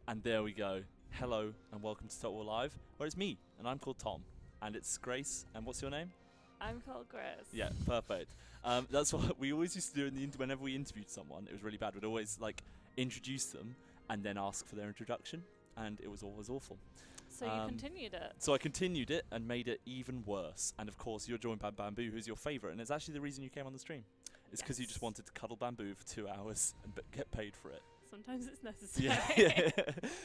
And there we go. Hello and welcome to Total War Live, where it's me, and I'm called Tom. And it's Grace, and what's your name? I'm called Grace. Yeah, perfect. That's what we always used to do whenever we interviewed someone. It was really bad. We'd always introduce them and then ask for their introduction, and it was always awful. So you continued it. So I continued it and made it even worse. And of course, you're joined by Bamboo, who's your favourite, and it's actually the reason you came on the stream. It's because you just wanted to cuddle Bamboo for 2 hours and get paid for it. Sometimes it's necessary. Yeah.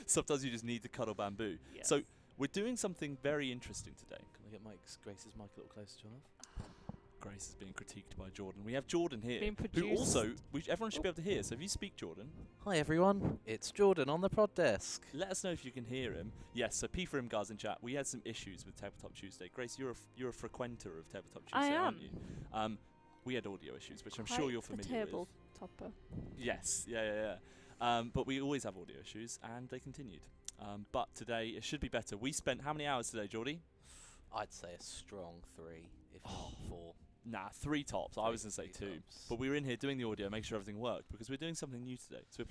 Sometimes you just need to cuddle Bamboo. Yes. So we're doing something very interesting today. Can we get Grace's mic a little closer to her? Grace is being critiqued by Jordan. We have Jordan here, Being who produced. also everyone should be able to hear. So if you speak, Jordan, Hi everyone, it's Jordan on the prod desk. let us know if you can hear him. Yes. So P for him, guys in chat. We had some issues with Tabletop Tuesday. Grace, you're a frequenter of Tabletop Tuesday, I aren't am. you? We had audio issues, which I'm Quite sure you're the familiar table with. topper. Yes. Yeah. But we always have audio issues, and they continued. But today it should be better. We spent how many hours today, Geordie? I'd say a strong 3, if not 4. Nah, 3 tops. I was going to say 2. Tops. But we were in here doing the audio, make sure everything worked, because we're doing something new today. So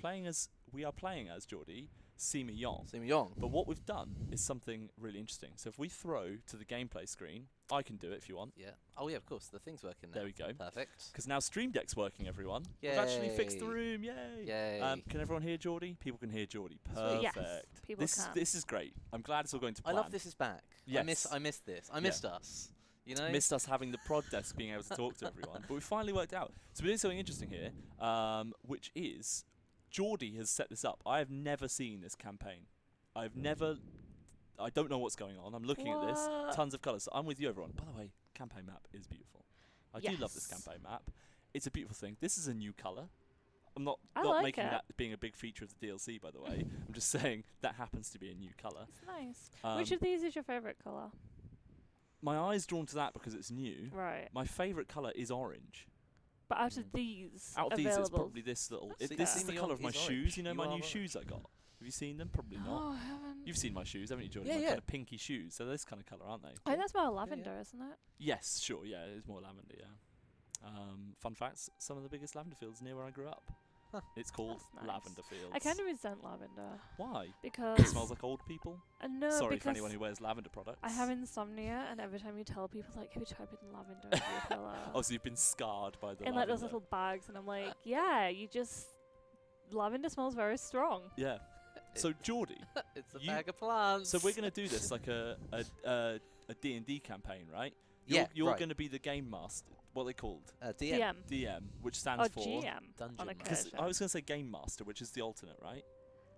we are playing as Geordie, Sima Yong. Sima Yong. But what we've done is something really interesting. So if we throw to the gameplay screen, I can do it if you want. Yeah. Oh yeah, of course. The thing's working now. There we go. Perfect. Because now Stream Deck's working, everyone. We've actually fixed the Yay. room. Yay. Yay. Can everyone hear Geordie? People can hear Geordie. Sweet. Perfect. Yes, people can. This is great. I'm glad it's all going to I plan. love this is back. Yes. I missed this. I missed us. You know? Missed us having the prod desk being able to talk to everyone. But we finally worked out. So we're doing something interesting here, which is Geordie has set this up. I have never seen this campaign. I don't know what's going on. I'm looking at this. What? Tons of colours. So I'm with you, everyone. By the way, campaign map is beautiful. I do love this Yes. campaign map. It's a beautiful thing. This is a new colour. I'm not I like making it. that being a big feature of the DLC, by the way. I'm just saying that happens to be a new colour. It's nice. Um, Which of these is your favourite colour? My eye's drawn to that because it's new. Right. My favourite colour is orange. But out of these Out of these, available, it's probably this little. That's This is Sima the Yong colour of my is shoes. orange. You know You my are new right. shoes I got. Have you seen them? Probably Oh, not. I haven't. You've seen my shoes, haven't you, Jordan? Yeah, My yeah. kind of pinky shoes. They're this kind of colour, aren't they? I think that's more lavender, isn't it? Yes, sure. Yeah, it is more lavender. Yeah. Fun facts: some of the biggest lavender fields near where I grew up. Huh. It's called That's nice. lavender fields. I kind of resent lavender Why? because It smells like old people. no, Sorry for because anyone who wears lavender products. I have insomnia, and every time you tell people like, "Have you tried putting lavender in your pillow?" Oh, so you've been scarred by the in lavender. like those little bags, and I'm like, "Yeah, lavender smells very strong." Yeah. So Geordie, It's a You- bag of plants. so we're gonna do this like a D&D campaign, right? Yeah, You're right. gonna be the game master. What are they called? DM. DM, which stands or for. GM Dungeon on Master. Because occasion. I was gonna say game master, which is the alternate, right?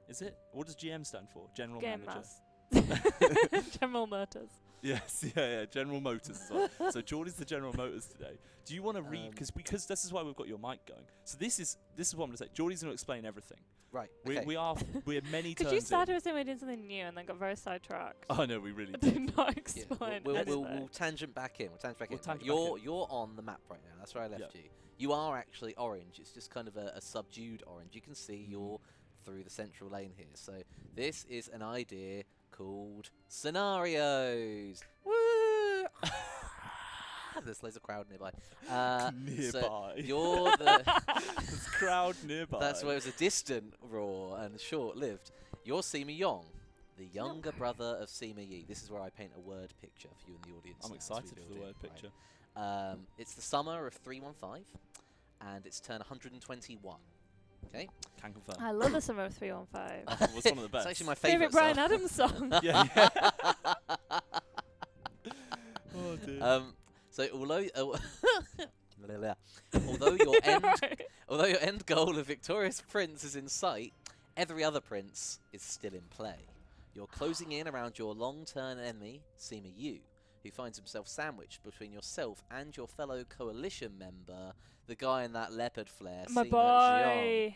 Is it? What does GM stand for? General Game manager. General Motors. Yes, yeah. General Motors as well. So Geordie's the General Motors today. Do you want to read? Because this is why we've got your mic going. So this is what I'm gonna say. Geordie's gonna explain everything. Right. We're many Could turns you in. start us in doing something new and then got very sidetracked? Oh no, we really I did. did not Yeah, explain we'll anything. tangent back in. We'll tangent back We'll in. tangent Right, back You're on the map right now. That's where I left you. You are actually orange. It's just kind of a subdued orange. You can see you're through the central lane here. So this is an idea called scenarios. Woo! There's loads of crowd nearby. Nearby. So you're the. There's crowd nearby. That's where it was a distant roar and short-lived. You're Sima Yong, the younger brother of Sima Yi. This is where I paint a word picture for you in the audience. I'm now, excited as we for the build word in, picture. right. It's the summer of 315, and it's turn 121. Okay. Can confirm. I love the summer of 315. Was one of the best. It's actually my Favorite favourite Brian Adams song. Yeah. Oh dear. So although your end goal of victorious prince is in sight, every other prince is still in play. You're closing in around your long-term enemy, Sima Yu, who finds himself sandwiched between yourself and your fellow coalition member, the guy in that leopard flare, My Sima boy. Zhong.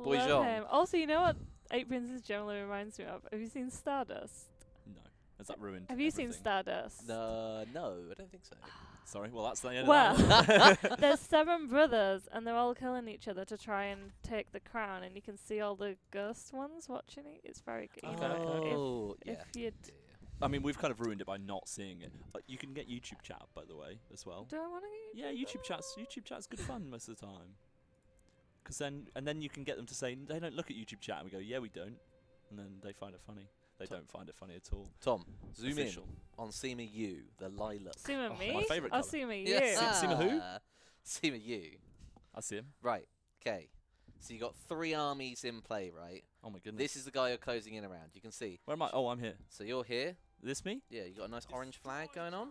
Boy Love Zhong. him. Also, you know what Eight Princes generally reminds me of? Have you seen Stardust? No. Has that ruined? Have you seen everything? Stardust? No, I don't think so. Sorry. Well, that's the end Well, of that. there's 7 brothers, and they're all killing each other to try and take the crown, and you can see all the ghost ones watching it. It's very good. Okay, okay. Oh, yeah. If you'd... I mean, we've kind of ruined it by not seeing it. You can get YouTube chat up, by the way, as well. Do I want to Yeah, YouTube chat's good fun most of the time. And then you can get them to say they don't look at YouTube chat, and we go, yeah, we don't. and then they find it funny. They don't find it funny at all. Tom, zoom Official. in on Sima Yu, the lilac. Sima Oh, me? my favourite Oh, colour. Sima you. Yes. Sima who? Sima Yu. I see him. Right. Okay. So you got 3 armies in play, right? Oh my goodness. This is the guy you're closing in around. You can see. Where am I? Oh, I'm here. So you're here. This me? Yeah, you got a nice orange flag going on.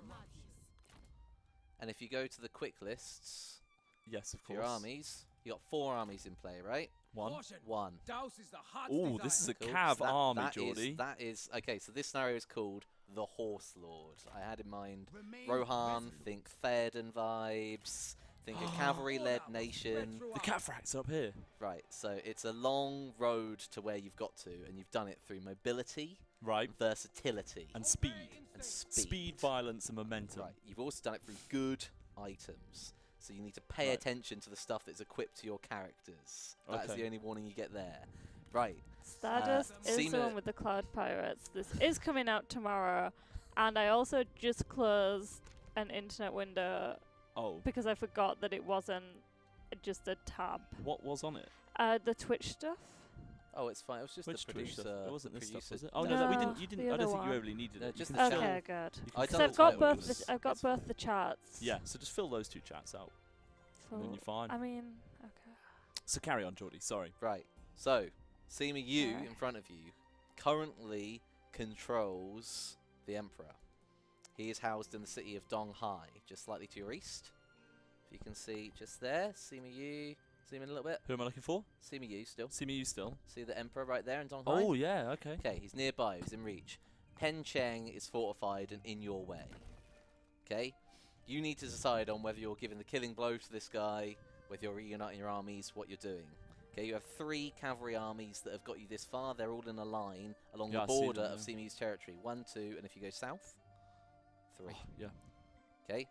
And if you go to the quick lists Yes, of for course. your armies, you got 4 armies in play, right? One. 1. Oh, this is a Cool. cav So army, that is- Geordie. that is okay. So this scenario is called the Horse Lord. I had in mind Rohan. Think Theoden vibes. Think a cavalry-led nation. The catfrax are up here. Right. So it's a long road to where you've got to, and you've done it through mobility, Right. versatility, And speed. and speed. Speed, violence, and momentum. Right. You've also done it through good items. So you need to pay Right. attention to the stuff that's equipped to your characters. That's Okay. the only warning you get there. Right. Stardust is the Sima- one with the Cloud Pirates. This is coming out tomorrow. And I also just closed an internet window Oh. because I forgot that it wasn't just a tab. What was on it? The Twitch stuff. Oh, it's fine. It was just Which the Twitch producer. stuff? It wasn't this stuff, producer- was it? Oh no, we No, didn't. You didn't. the I don't other think you one. really needed No, it. You just can the fill- Okay, good. you can I fill done I've the got title both. was- I've got it's both fine. the charts. Yeah. So just fill those 2 chats out, and then So, you're fine. I mean, okay. So carry on, Geordie. Sorry. Right. So, Sima Yu Alright. in front of you currently controls the Emperor. He is housed in the city of Donghai, just slightly to your east. If you can see just there, Sima Yu. Zoom in a little bit. Who am I looking for? Sima Yu still. See me, you still. See the Emperor right there in Donghai? Oh yeah. Okay. Okay, he's nearby, he's in reach. Pen Cheng is fortified and in your way. Okay? You need to decide on whether you're giving the killing blow to this guy, whether you're reuniting your armies, what you're doing. Okay, you have 3 cavalry armies that have got you this far. They're all in a line along Yeah, the I see border them, of yeah. Simei's territory. 1, 2, and if you go south, 3. Yeah. Okay?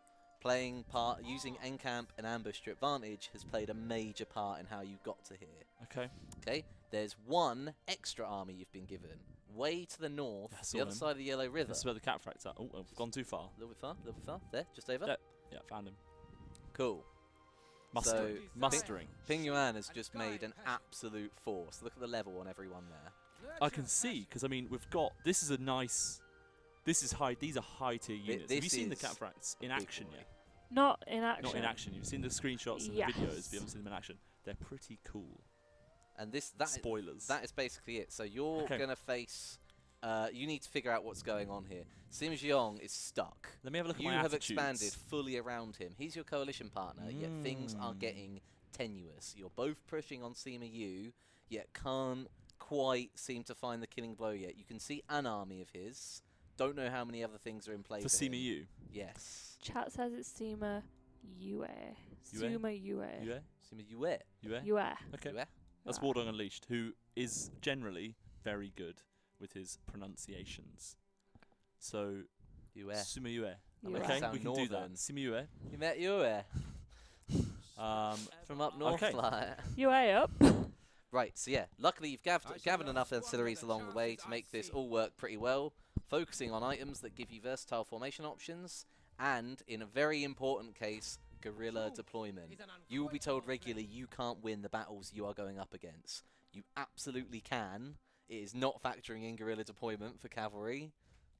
Using encamp and ambush to your advantage has played a major part in how you got to here. Okay. Okay, there's 1 extra army you've been given, way to the north, Yeah, I the saw other him. side of the Yellow River. This is where the catfrax are. Oh, I've gone too far. A little bit far, there, just over. Yeah. Yeah, found him. Cool. Mustering. So, Mustering. Ping Yuan has just made an absolute force. Look at the level on everyone there. I can see, because I mean, we've got. This is a nice. This is high. These are high tier units. Have you this seen the is catfrax in big action boy. yet? Not in action. Not in action. You've seen the screenshots and Yes. the videos, but you haven't seen them in action. They're pretty cool. And that Spoilers. is basically it. So you're Okay. going to face... you need to figure out what's going on here. Sima Yong is stuck. Let me have a look You at my have attitudes. expanded fully around him. He's your coalition partner, yet things are getting tenuous. You're both pushing on Sima Yu, yet can't quite seem to find the killing blow yet. You can see an army of his. Don't know how many other things are in play For him. CMU. Yes. Chat says it's Sima Yue. Sima Yue. UA? Sima Yue. UA? Yue. Okay. Yue. That's Wardong Unleashed, who is generally very good with his pronunciations. So, Yue. Suma Yue. Yue. Okay, Sound we can do that. northern. Sima Yue. You met Yue from up north, okay. like. Yue up. Right, so yeah, luckily you've gathered enough ancillaries along the way to make this all work pretty well, focusing on items that give you versatile formation options, and, in a very important case, guerrilla deployment. You will be told regularly you can't win the battles you are going up against. You absolutely can. It is not factoring in guerrilla deployment for cavalry.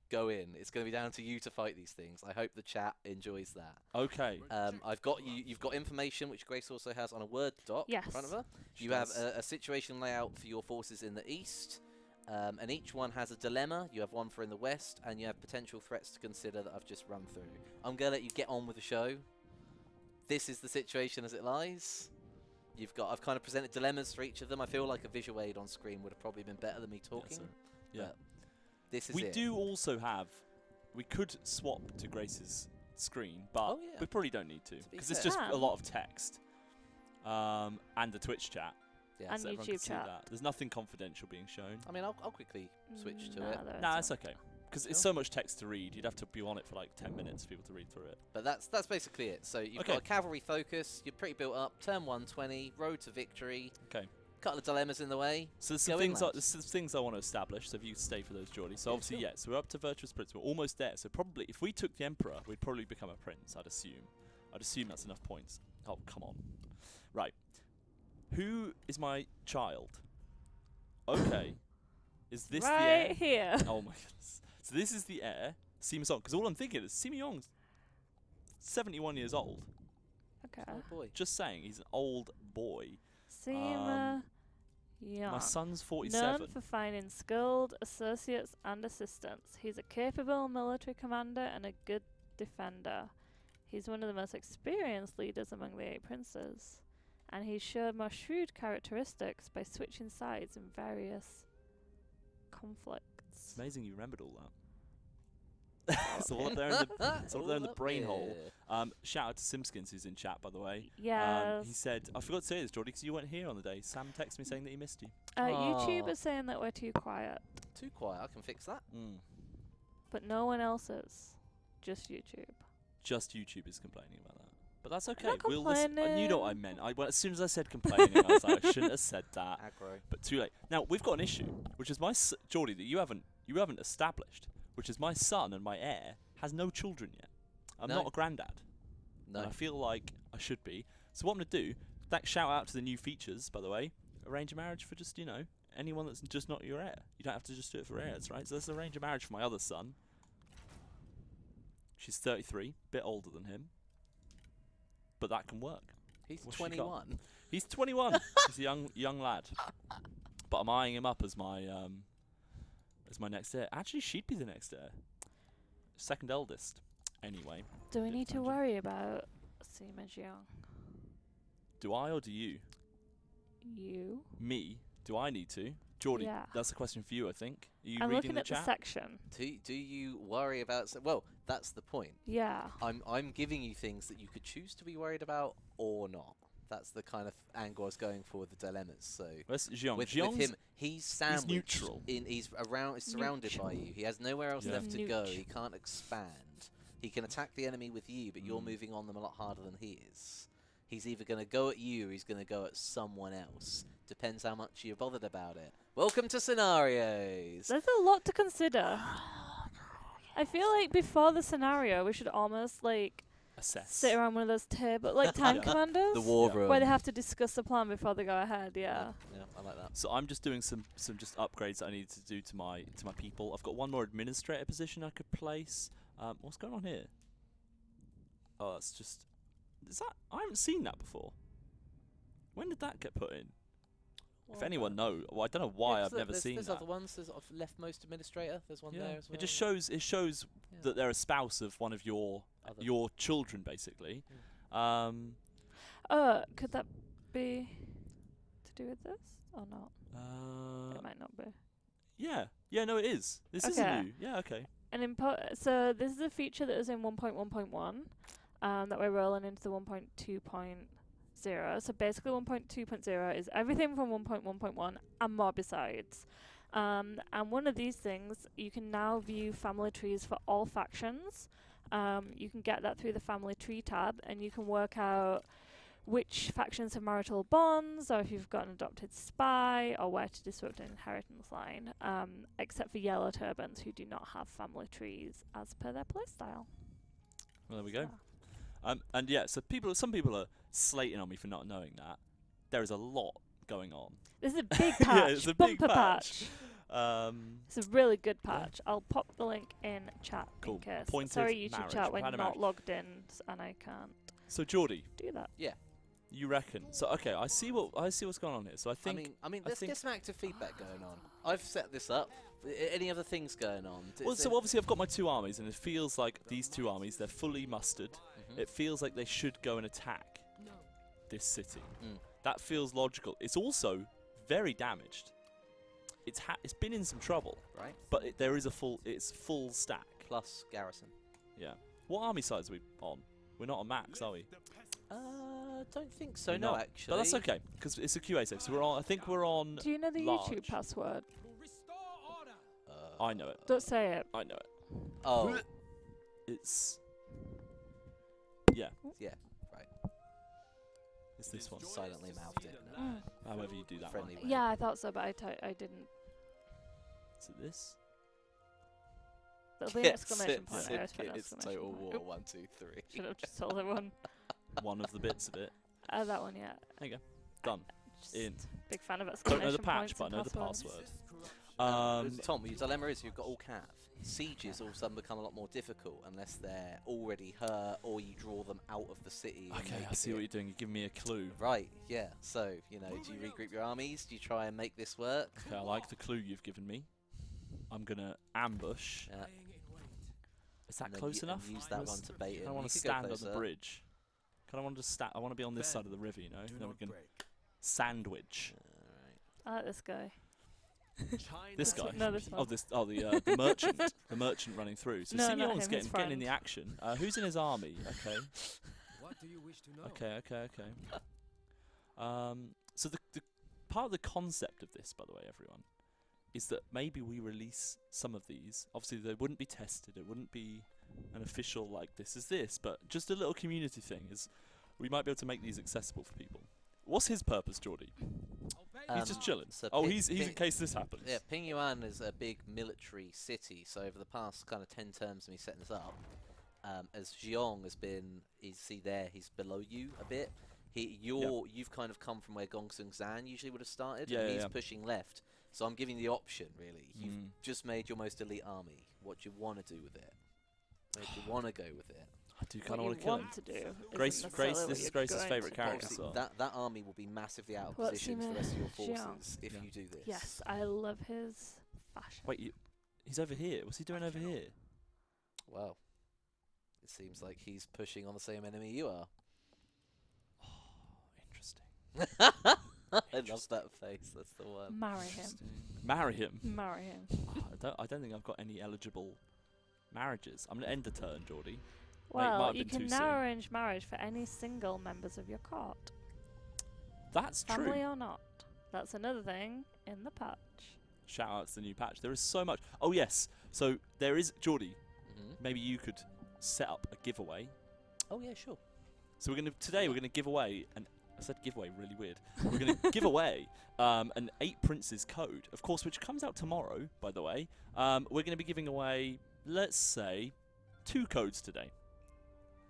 Go in. It's going to be down to you to fight these things. I hope the chat enjoys that. Okay. I've got you. You've got information which Grace also has on a Word doc in front of her. You have a situation layout for your forces in the east, and each one has a dilemma. You have one for in the west, and you have potential threats to consider that I've just run through. I'm gonna let you get on with the show. This is the situation as it lies. I've kind of presented dilemmas for each of them. I feel like a visual aid on screen would have probably been better than me talking. Yeah. but this is We it. do also have. We could swap to Grace's screen, but Oh, yeah. we probably don't need to be because it's fair. just Can. a lot of text, and the Twitch chat. Yeah. And so everyone can YouTube see chat. that. There's nothing confidential being shown. I mean, I'll quickly switch to Nah, it. there Nah, isn't. it's okay. Because it's Cool. so much text to read, you'd have to be on it for like 10 minutes for people to read through it. But that's basically it. So you've Okay. got a cavalry focus. You're pretty built up. Turn 120. Road to victory. Okay. Couple of dilemmas in the way. So there's Go some in, things, lads. there's some things I want to establish, so if you stay for those, Geordie. So Yeah, obviously, sure. yeah, so we're up to Virtuous Prince. We're almost there. So probably, if we took the Emperor, we'd probably become a prince, I'd assume. I'd assume that's enough points. Oh, come on. Right. Who is my child? Okay. Is this right the heir? here. Oh my goodness. So this is the heir, Sima Song. Because all I'm thinking is Sima Yong's 71 years old. Okay. Oh boy. Just saying, he's an old boy. Sima Yong. My son's Known 47. for finding skilled associates and assistants. He's a capable military commander and a good defender. He's one of the most experienced leaders among the 8 princes. And he showed more shrewd characteristics by switching sides in various conflicts. It's amazing you remembered all that. It's all up there in the, it's all up there in the brain hole. Shout out to Simskins who's in chat, by the way. Yes. He said, I forgot to say this, Jordy, because you weren't here on the day. Sam texted me saying that he missed you. YouTube Aw. is saying that we're too quiet, Too quiet. I can fix that. but no one else is. Just YouTube. Just YouTube is complaining about that. But that's okay. not We'll listen. You know what I complaining. meant. Well, as soon as I said complaining, I was like, I shouldn't have said that. Aggro. But too late. Now we've got an issue, which is Geordie, that you haven't established, which is my son and my heir has no children yet. I'm No. not a granddad. No. And I feel like I should be. So what I'm gonna do? Shout out to the new features, by the way. Arrange a marriage for just anyone that's just not your heir. You don't have to just do it for heirs, right? So let's arrange a marriage for my other son. She's 33, bit older than him, but that can work. He's What's she got? 21. He's 21. He's a young lad. But I'm eyeing him up as my next heir. Actually, she'd be the next heir. Second eldest. Anyway. Do we Bit need to tangent. worry about Sima Yong? Do I or do you? You? Me? Do I need to? Geordie, Yeah. that's a question for you, I think. Are you I'm reading looking the at chat? the section. Do you worry about... Well, that's the point. Yeah. I'm giving you things that you could choose to be worried about or not. That's the kind of angle I was going for with the dilemmas. So Where's Jiang? with Jiang's him, he's sandwiched. neutral. He's surrounded by you. He has nowhere else He's left to go. nooch. He can't expand. He can attack the enemy with you, but you're Mm. moving on them a lot harder than he is. He's either going to go at you or he's going to go at someone else. Depends how much you're bothered about it. Welcome to Scenarios. There's a lot to consider. I feel like before the scenario, we should almost like assess. sit around one of those table, like time Yeah. commanders, The war Yeah. room. where they have to discuss the plan before they go ahead. Yeah. Yeah, I like that. So I'm just doing some just upgrades that I need to do to my people. I've got one more administrator position I could place. What's going on here? Oh, that's just. Is that? I haven't seen that before. When did that get put in? If anyone knows, well, I don't know why I've never seen there's that. other ones. There's leftmost administrator. There's one there as well. It just shows. It shows Yeah. that they're a spouse of one of your Other- children, basically. Could that be to do with this or not? It might not be. Yeah. No, it is. This is Okay. new. Yeah. Okay. So this is a feature that was in 1.1.1 that we're rolling into the 1.2.0. So basically 1.2.0 is everything from 1.1.1 and more besides. And one of these things, you can now view family trees for all factions. You can get that through the family tree tab, and you can work out which factions have marital bonds, or if you've got an adopted spy, or where to disrupt an inheritance line, except for yellow turbans who do not have family trees as per their playstyle. Well, there we go. So, And yeah, so some people are slating on me for not knowing that. There is a lot going on. this is a big patch, Yeah, it's a big bumper patch. It's a really good patch. I'll pop the link in chat Cool. in case. Pointed Sorry, YouTube marriage. chat, We've we're had a not marriage. logged in and I can't So Geordie, do that. you reckon? So okay, I see what's going on here. So I think. I mean, let's get some active feedback going on. I've set this up. Any other things going on? Well, so obviously I've got my two armies, and it feels like these two armies, they're fully mustered. It feels like they should go and attack this city. Mm. That feels logical. It's also very damaged. It's been in some trouble, right? but there is it's full stack. Plus garrison. Yeah. What army size are we on? We're not on max, are we? Don't think so. We're No, not. actually. But that's okay, because it's a QA save. So we're on. I think we're on. Do you know the large. YouTube password? I know it. Don't say it. I know it. Oh, It's. Yeah. yeah. Right. It's this one. Silently mouthed it. No. However you do that one. Friendly way. Yeah, I thought so, but I didn't. Is it this? There'll be an exclamation point there. It's Exclamation Total point. War 1, 2, 3. Should have just told everyone. One of the bits of it. That one, yeah. There you go. Done. Just In. Big fan of Don't exclamation know the patch, points but I and know the passwords. password. Tom, your dilemma is you've got all cav. Sieges all of a sudden become a lot more difficult unless they're already hurt or you draw them out of the city. And Okay, make I see what you're doing. You're giving me a clue. Right, yeah. So, do you regroup your armies? Do you try and make this work? Okay, I like the clue you've given me. I'm going to ambush. Yeah. Is that And then close enough? And use that one to bait it. I want to stand on the bridge. I want to be on this side of the river, Then we can sandwich. I like this guy. This guy. No, this one. The merchant. The merchant running through. So No, not Simeon's him, his getting in the friend. action. Who's in his army? Okay. What do you wish to know? Okay. So the part of the concept of this, by the way, everyone, is that maybe we release some of these. Obviously, they wouldn't be tested. It wouldn't be an official this is this, but just a little community thing. Is we might be able to make these accessible for people. What's his purpose, Geordie? He's just chilling. So He's in case this happens. Yeah, Pingyuan is a big military city. So over the past kind of 10 terms of me setting this up, as Yong has been, he's below you a bit. You've kind of come from where Gongsung Zan usually would have started. Yeah, and he's yeah. pushing left. So I'm giving the option, really. You've just made your most elite army. What do you want to do with it? Where do you want to go with it? I do kind of What want you to kill him. want to do. Grace, isn't necessarily what this is you're Grace's going favourite to character. do. Obviously, So. that army will be massively out of What's position to the Sima rest of your Xiao? forces if Yeah. you do this. Yes, I love his fashion. Wait, he's over here. What's he doing over here? Well, it seems like he's pushing on the same enemy you are. Interesting. I love that face. That's the one. Marry him. Marry him. Marry him. I don't think I've got any eligible marriages. I'm gonna end the turn, Geordie. Well, might have you been can too now soon. arrange marriage for any single members of your court, That's family true. or not. That's another thing in the patch. Shout out to the new patch. There is so much. Oh yes. So there is Geordie. Maybe you could set up a giveaway. Oh yeah, sure. So we're gonna give away an. I said giveaway really weird. We're gonna give away an 8 Princes code, of course, which comes out tomorrow. By the way, we're gonna be giving away, let's say, 2 codes today.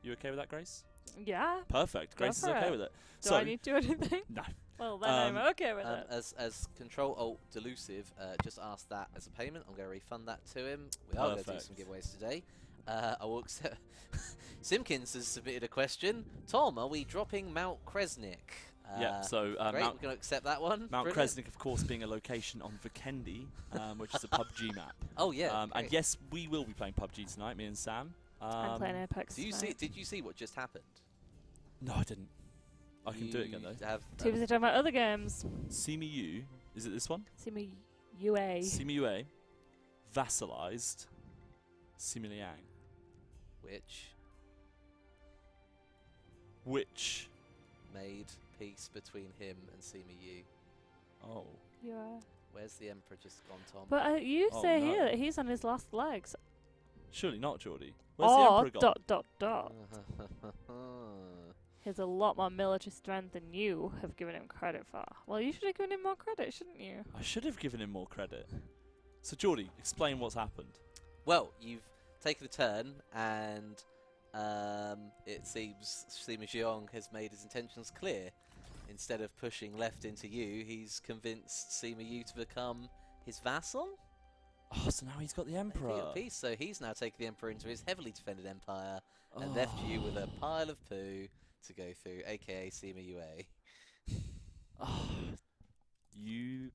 You okay with that, Grace? Yeah. Perfect. Go Grace is for okay it. with it. Do So I need to do anything? no. Well, then I'm okay with it. As Control Alt Delusive just asked that as a payment, I'm going to refund that to him. We are going to do some giveaways today. I will accept. Simpkins has submitted a question. Tom, are we dropping Mount Kresnik? Yeah. So Great, we're Mount going to accept that one. Mount Brilliant. Kresnik, of course, being a location on Vikendi, which is a PUBG map. Oh yeah. And great. yes, we will be playing PUBG tonight, me and Sam. I'm playing Apex. Do you see? tonight. Did you see what just happened? No, I didn't. I can do it again though. Have, Too busy talking about other games. Sima Yu, is it this one? See me, UA. Sima Yue vassalized Sima Liang, which made peace between him and Sima Yu. oh, UA. Where's the Emperor just gone, Tom? But you Oh, say no. here that he's on his last legs. surely not Geordie. Where's Or the Emperor gone? dot. He has a lot more military strength than you have given him credit for. Well, you should have given him more credit, shouldn't you? I should have given him more credit. So Geordie, explain what's happened. Well, you've taken a turn, and it seems Sima Xiong has made his intentions clear. Instead of pushing left into you, he's convinced Sima Yu to become his vassal. Oh, so now he's got the Making Emperor. a peace. So he's now taken the Emperor into his heavily defended empire and left you with a pile of poo to go through, aka Sima Yue. Oh, you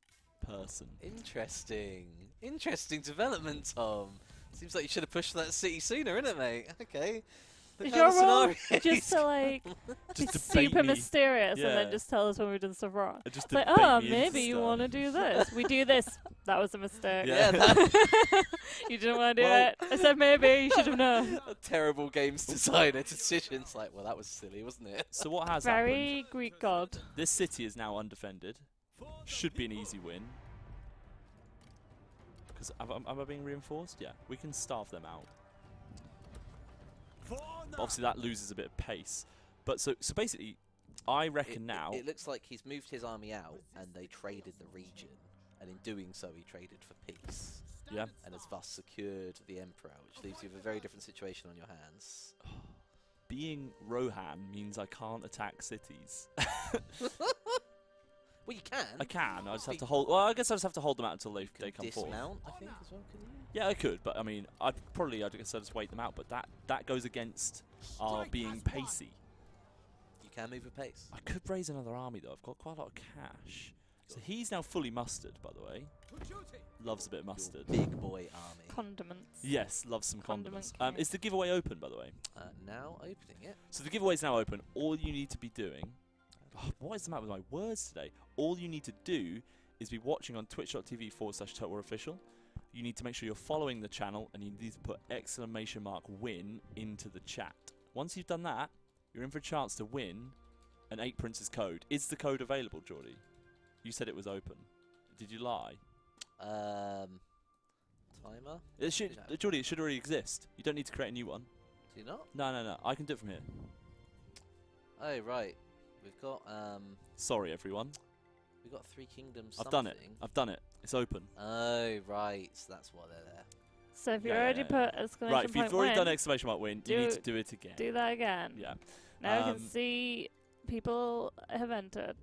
person. Interesting. Interesting development, Tom. Seems like you should have pushed that city sooner, innit, mate? Okay. The Is kind of your role scenario just to like be Just to super bait me. mysterious and Yeah. then just tell us when we've done stuff wrong? Just It's to like, bait oh, me into maybe you stuff. want to do this. We do this. That was a mistake. Yeah. You didn't want to do Well- it. I said maybe. You should have known. A terrible games designer decision. It's like, well, that was silly, wasn't it? So what has happened? Very Greek god. This city is now undefended. Should be an easy win. Because am I being reinforced? Yeah, we can starve them out. But obviously that loses a bit of pace. But so basically, I reckon now. It looks like he's moved his army out and they traded the region. And in doing so, he traded for peace. Yeah. And has thus secured the Emperor, which leaves you with a very different situation on your hands. Being Rohan means I can't attack cities. Well, you can. I can. I just have to hold. Well, I guess I just have to hold them out until they come forth. Dismount, I think, as well, can you? Yeah, I could, but I mean, I guess I'd just wait them out. But that goes against our being pacey. You can move with pace. I could raise another army though. I've got quite a lot of cash. So he's now fully mustered, by the way. Loves a bit of mustard. Your big boy army. Condiments. Yes, loves some condiments. Condiment king. Is the giveaway open, by the way? Now opening it. So the giveaway's now open. All you need to be doing... Oh, what is the matter with my words today? All you need to do is be watching on twitch.tv/TotalWarOfficial. You need to make sure you're following the channel, and you need to put !win into the chat. Once you've done that, you're in for a chance to win an 8 Princes code. Is the code available, Geordie? You said it was open. Did you lie? Timer? It should, Geordie, it should already exist. You don't need to create a new one. Do you not? No. I can do it from here. Oh, right. We've got, Sorry, everyone. we've got 3 kingdoms I've done it. I've done it. It's open. Oh, right. So that's why they're there. So if you Yeah, already yeah. put exclamation Right, if point you've already win, done exclamation mark win, you need to do it again. do that again. Yeah. Now you can see people have entered.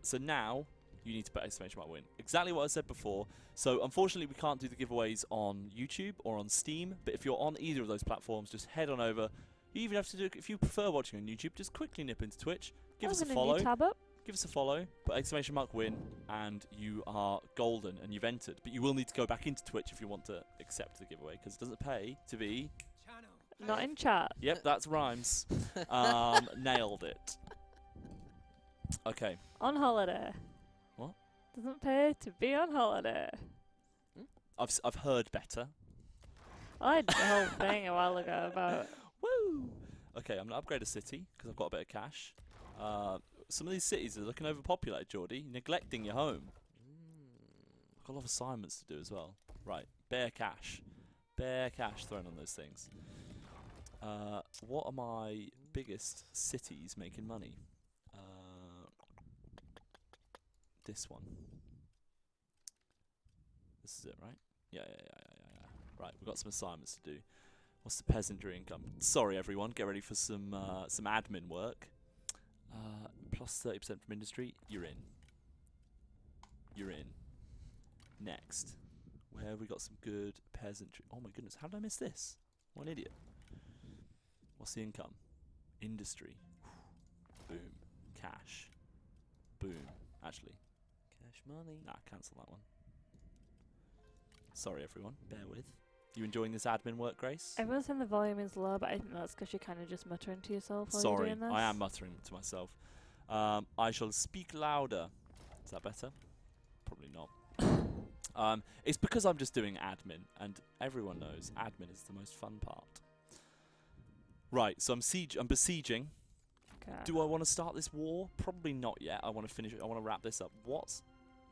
So now you need to put exclamation mark win. Exactly what I said before. So unfortunately we can't do the giveaways on YouTube or on Steam, but if you're on either of those platforms, just head on over. You even have to do, if you prefer watching on YouTube, just quickly nip into Twitch, give us a Open follow. new tab up. Give us a follow, put exclamation mark win, and you are golden and you've entered. But you will need to go back into Twitch if you want to accept the giveaway, because it doesn't pay to be... Not in chat. Yep, that's rhymes. Nailed it. Okay. On holiday. What? Doesn't pay to be on holiday. I've heard better. I had the whole thing a while ago about... Woo! Okay, I'm going to upgrade a city, because I've got a bit of cash. Some of these cities are looking overpopulated, Geordie. You're neglecting your home. I've got a lot of assignments to do as well. Right, bare cash. Bare cash thrown on those things. What are my biggest cities making money? This one. This is it, right? Yeah. Right, we've got some assignments to do. What's the peasantry income? Sorry, everyone. Get ready for some admin work. Plus 30% from industry. You're in. You're in. Next. Where have we got some good peasantry? Oh my goodness, how did I miss this? What an idiot. What's the income? Industry. Boom. Cash. Boom. Actually. Cash money. Nah, cancel that one. Sorry, everyone. Bear with. You enjoying this admin work, Grace? Everyone's saying the volume is low, but I think that's because you're kind of just muttering to yourself while Sorry, you're doing this. I am muttering to myself. I shall speak louder. Is that better? Probably not. It's because I'm just doing admin, and everyone knows admin is the most fun part. Right, so I'm besieging. Okay. Do I want to start this war? Probably not yet. I want to finish it. I want to wrap this up. What's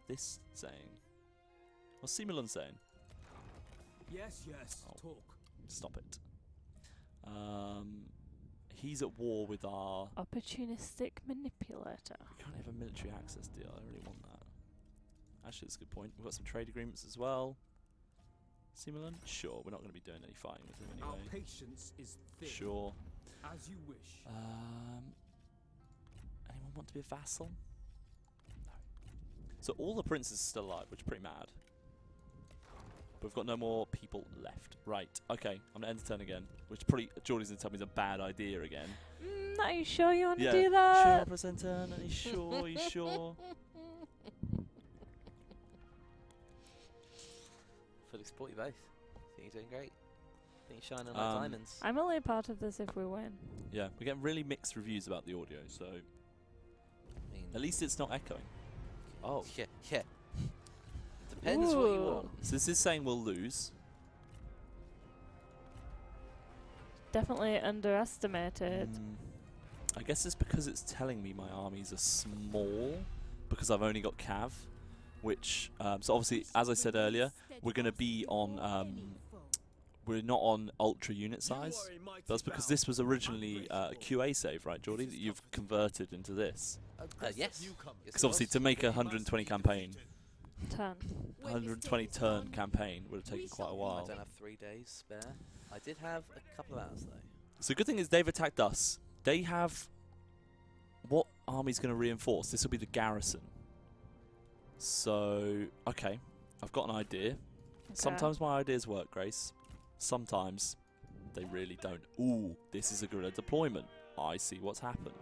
this saying? What's Sima saying? Yes, Oh. talk. Stop it. He's at war with our... Opportunistic manipulator. We can't have a military access deal. I really want that. Actually, that's a good point. We've got some trade agreements as well. Simulan? Sure, we're not going to be doing any fighting with him Our anyway. patience is thin. Sure. As you wish. Anyone want to be a vassal? No. So all the princes are still alive, which is pretty mad. But we've got no more people left. Right, okay, I'm going to end the turn again. Which probably, Geordie's going to tell me is a bad idea again. Are you sure you want to Yeah. do Sure, that? present turn, are you sure, are you sure? Fully support you both. I think you're doing great. I think you're shining like diamonds. I'm only a part of this if we win. Yeah, we're getting really mixed reviews about the audio, so I mean, at least it's not echoing. Oh. Yeah. Depends what you Ooh. want. So this is saying we'll lose. Definitely underestimated. I guess it's because it's telling me my armies are small, because I've only got cav, which, so obviously, as I said earlier, we're going to be on, we're not on ultra unit size. That's because this was originally a QA save, right, Geordie, that you've converted into this. Yes. Because obviously to make a 120 campaign, Turn. 120 turn campaign would have taken quite a I while. don't have 3 days spare. I did have a couple of hours though. So good thing is they've attacked us. They have... What army's going to reinforce? This will be the garrison. So, okay, I've got an idea. Okay. Sometimes my ideas work, Grace. Sometimes they really don't. Ooh, this is a guerrilla deployment. I see what's happened.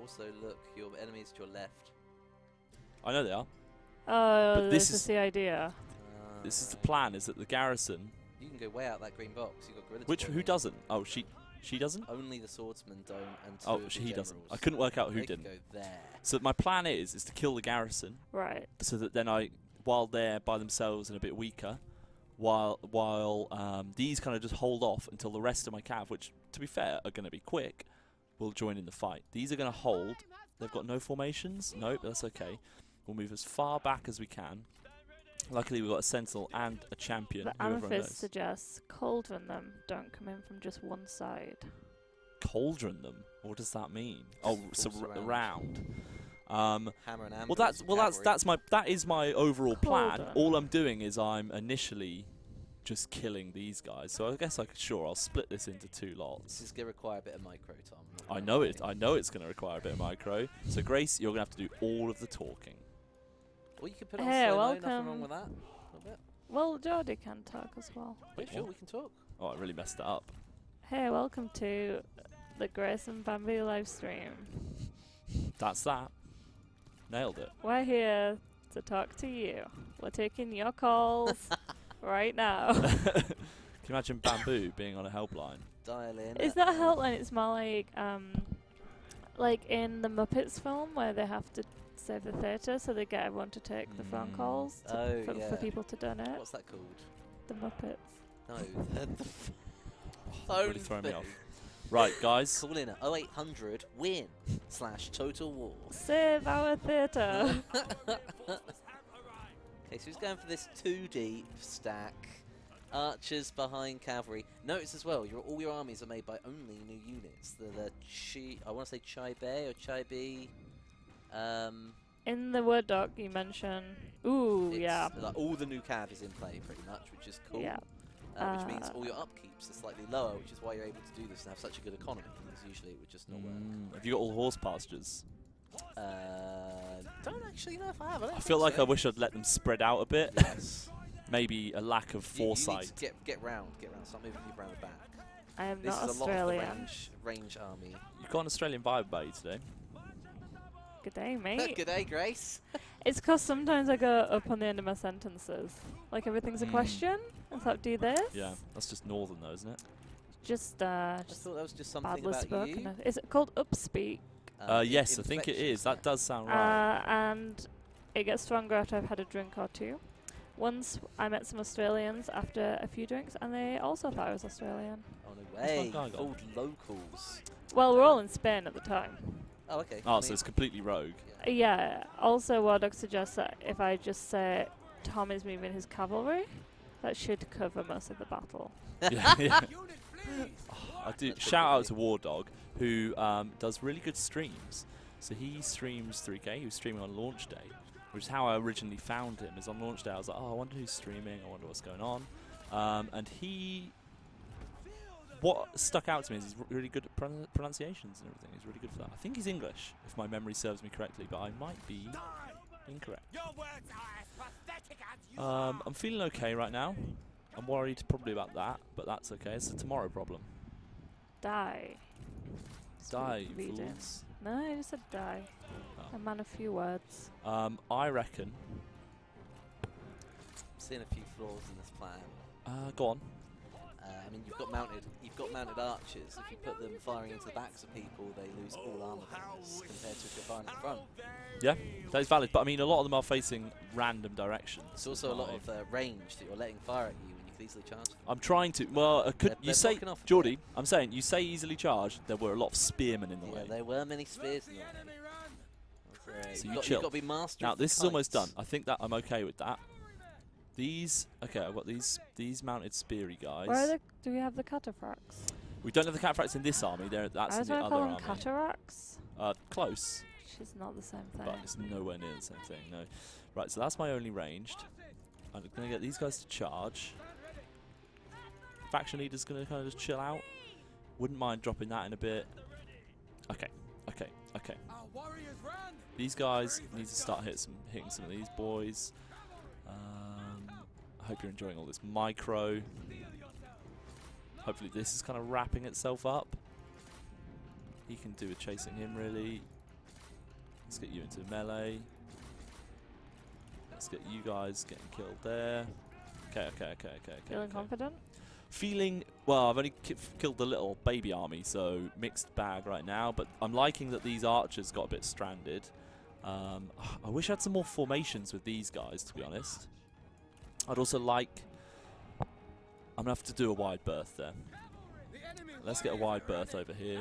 Also, look, your enemies to your left. I know they are. Oh, But this this is is- the idea. This is the plan, is that the garrison... You can go way out that green box. You've got guerrilla Which, who deployment. doesn't? Oh, she doesn't? Only the swordsman don't, and two Oh, of the he doesn't. generals. I couldn't work out who They can didn't. go there. So my plan is to kill the garrison, Right. so that then while they're by themselves and a bit weaker, while these kind of just hold off until the rest of my cav, which to be fair are going to be quick, will join in the fight. These are going to hold. They've got no formations. Nope, that's okay. We'll move as far back as we can. Luckily, we've got a sentinel and a champion. The who everyone amethyst knows. suggests cauldron them. Don't come in from just one side. Cauldron them. What does that mean? Oh, so Force around. round. Hammer and ambush. That is my overall plan. Cauldron. All I'm doing is I'm initially just killing these guys. So I guess I'll split this into two This lots. is going to require a bit of micro, Tom. I know it. I know it's going to require a bit of micro. So Grace, you're going to have to do all of the talking. Or you could put on Hey, slow-mo, nothing welcome. wrong with that. A little bit. Well, Geordie can talk as well. Wait, sure, we can talk. Oh, I really messed it up. Hey, welcome to the Grace and Bambi live stream. That's that. Nailed it. We're here to talk to you. We're taking your calls right now. Can you imagine Bamboo being on a helpline? Dial in. It's not a helpline, it's more like in the Muppets film where they have to save the theatre, so they get everyone to take the phone calls Oh, for yeah. people to donate. What's that called? The Muppets. No, the Really phone throwing me thing. off. Right, guys. Call in at 0800 win / Total War. Save our theatre. Okay, so he's going for this 2D stack. Archers behind cavalry. Notice as well, all your armies are made by only new units. The I want to say Chai Bay or Chai B. In the Word doc, you mention. Ooh, It's yeah. Like all the new cav is in play pretty much, which is cool. Yeah. Which means all your upkeeps are slightly lower, which is why you're able to do this and have such a good economy. Because usually it would just not work. Have you got all horse pastures? Don't actually know if I have. I feel like I wish I'd let them spread out a bit. Yes. Maybe a lack of You foresight. need to get round. Stop moving you around the back. I am This not is a lot of the Australian. range army. You've got an Australian vibe about you today. Good day, mate. Good day, Grace. It's 'cause sometimes I go up on the end of my sentences. Like everything's a Mm. question. I thought, do this. Yeah, that's just northern though, isn't it? Just I thought that was just something badly about spoken. you. Is it called upspeak? Yes, I think it is. That does sound right. And it gets stronger after I've had a drink or two. Once I met some Australians after a few drinks, and they also thought I was Australian. Oh no That's way! one guy got. Old locals. Well, we're all in Spain at the time. Oh okay. Oh, so it's completely rogue. Yeah. Also, Wardock suggests that if I just say Tom is moving his cavalry, that should cover most of the battle. Yeah, yeah. Unit, please. I do. That's Shout out pretty to War Dog, who does really good streams. So he streams 3K. He was streaming on launch day, which is how I originally found him. Is on launch day, I was like, oh, I wonder who's streaming. I wonder what's going on. And what stuck out to me is he's really good at pronunciations and everything. He's really good for that. I think he's English, if my memory serves me correctly, but I might be incorrect. Your words are as pathetic as you I'm feeling okay right now. I'm worried probably about that, but that's okay. It's a tomorrow problem. Die. Die, you reading. fools. No, I just said die. Oh. A man of few words. I reckon. I'm seeing a few flaws in this plan. Go on. I mean, you've got mounted archers. If you put them firing into the backs of people, they lose all armor bonus compared to if you're firing at front. Yeah, that is valid. But I mean, a lot of them are facing random directions. There's also a lot of range that you're letting fire at you when you could easily charge them. I'm trying to. Well, you They're say, blocking off a bit. Geordie. I'm saying you say easily charged. There were a lot of spearmen in the Yeah, way. there were many spears in the way. So you You've chill. got to be master. Now of the this is almost done. kites. I think that I'm okay with that. Okay, I've got these mounted speary guys. Where are the? Do we have the cataphracts? We don't have the cataphracts in this army. That's I in was the going to other call them army. cataracts. Close, Which is not the same thing. but it's nowhere near the same thing. No. Right, so that's my only ranged. I'm going to get these guys to charge. Faction leader's going to kind of just chill out. Wouldn't mind dropping that in a bit. Okay. Okay. Our warriors run. These guys need to start hitting some of these boys. I hope you're enjoying all this micro. Hopefully this is kind of wrapping itself up. He can do with chasing him, really. Let's get you into melee. Let's get you guys getting killed there. Okay. Feeling confident? Feeling, well, I've only killed the little baby army, so mixed bag right now, but I'm liking that these archers got a bit stranded. I wish I had some more formations with these guys, to be honest. I'd also like... I'm going to have to do a wide berth there. Let's get a wide berth over here,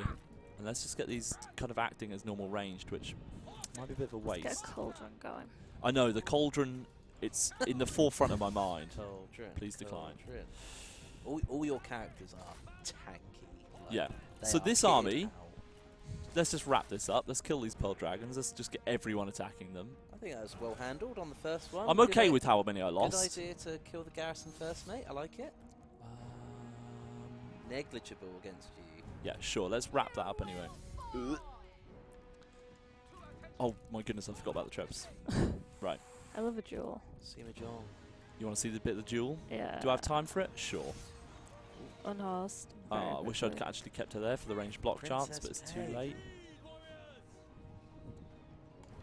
and let's just get these kind of acting as normal ranged, which might be a bit of a waste. Let's get a cauldron going. I know, the cauldron, it's in the forefront of my mind. Cauldron. Please decline. All your characters are tanky. Like, Yeah. they So are this kitted army, out. let's just wrap this up. Let's kill these pearl dragons. Let's just get everyone attacking them. I think that was well handled on the first one. I'm Good okay i- with how many I Good lost. idea to kill the garrison first, mate. I like it. Negligible against you. Yeah, sure. Let's wrap that up anyway. Oh my goodness, I forgot about the traps. Right. I love a jewel. Sima Jong. You want to see the bit of the duel? Yeah. Do I have time for it? Sure. Unhorsed. I wish I'd actually kept her there for the ranged block chance, but it's too Princess late.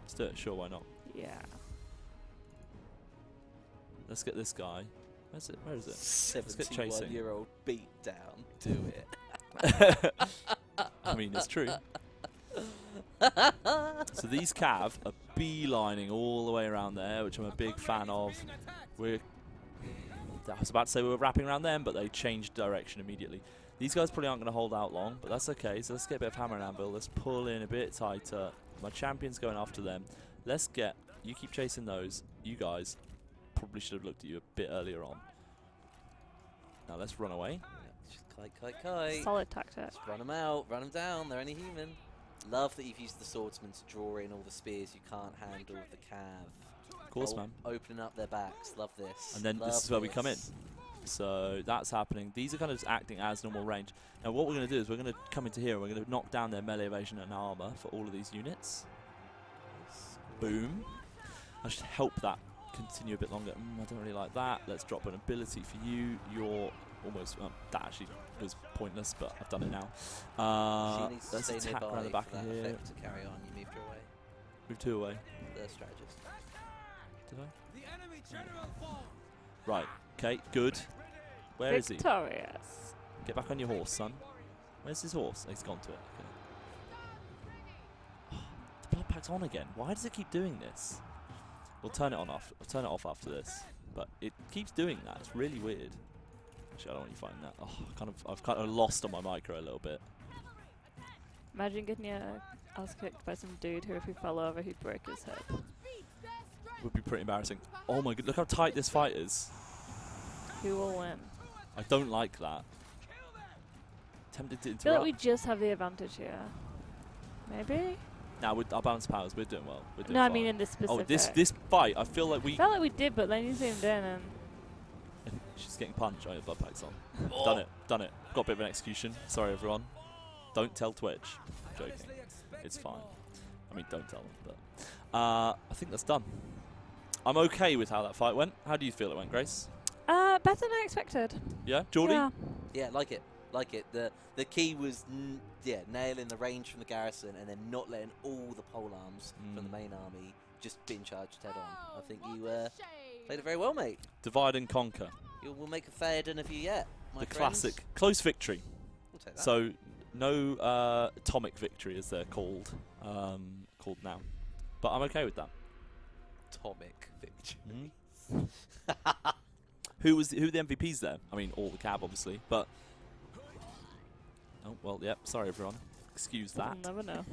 Let's do it. Sure, why not? Yeah. Let's get this guy. Where's it? Where is it? Let's get chasing. 71-year-old beat down. Do it. I mean, it's true. So these cav are beelining all the way around there, which I'm a big fan of. I was about to say we were wrapping around them, but they changed direction immediately. These guys probably aren't going to hold out long, but that's okay. So let's get a bit of hammer and anvil. Let's pull in a bit tighter. My champion's going after them. Let's get... You keep chasing those. You guys probably should have looked at you a bit earlier on. Now let's run away. Just kite. Solid tactic. Just run them out, run them down. They're only human. Love that you've used the swordsman to draw in all the spears you can't handle with the cav. Of course, man. Opening up their backs. Love this. And then Love this is where we come in. this. So that's happening. These are kind of just acting as normal range. Now what we're going to do is we're going to come into here and we're going to knock down their melee evasion and armor for all of these units. Boom. I should help that continue a bit longer. I don't really like that. Let's drop an ability for you. You're almost... that actually was pointless, but I've done it now. She needs to Let's stay attack nearby around the back for of that here. effect to carry on. You moved her away. Move two away. The strategist. Did I? The enemy general falls. Right. Okay, good. Where is he? Victorious. Get back on your horse, son. Where's his horse? Oh, he's gone to it. Okay. The blood pack's on again. Why does it keep doing this? We'll turn it on off. I'll turn it off after this. But it keeps doing that. It's really weird. Actually, I don't want you fighting that. Oh, I've kind of lost on my micro a little bit. Imagine getting your ass kicked by some dude who, if he fell over, he'd break his hip. Would be pretty embarrassing. Oh my god! Look how tight this fight is. Who will win? I don't like that. Tempted to I feel like interrupt. we just have the advantage here. Maybe? Now with our balance powers, we're doing well. We're doing No, I fine. mean in this specific. Oh, this fight, I feel like we. felt like we did, but then you zoomed in and... She's getting punched. Oh, the blood pack's on. Done it. Got a bit of an execution. Sorry, everyone. Don't tell Twitch. I'm joking. It's fine. I mean, don't tell them. But I think that's done. I'm okay with how that fight went. How do you feel it went, Grace? better than I expected. Yeah, Geordie? Yeah. Yeah, like it. The key was nailing the range from the garrison and then not letting all the pole arms from the main army just bin charged head on. I think you played it very well, mate. Divide and conquer. You will make a Theoden of you yet, my The friends. classic. Close victory. We'll take that. So, no atomic victory, as they're called now. But I'm okay with that. Atomic victory. Who were the MVPs there? I mean, all the cab, obviously, but... Oh, well, yep, sorry, everyone. Excuse that. We'll never know.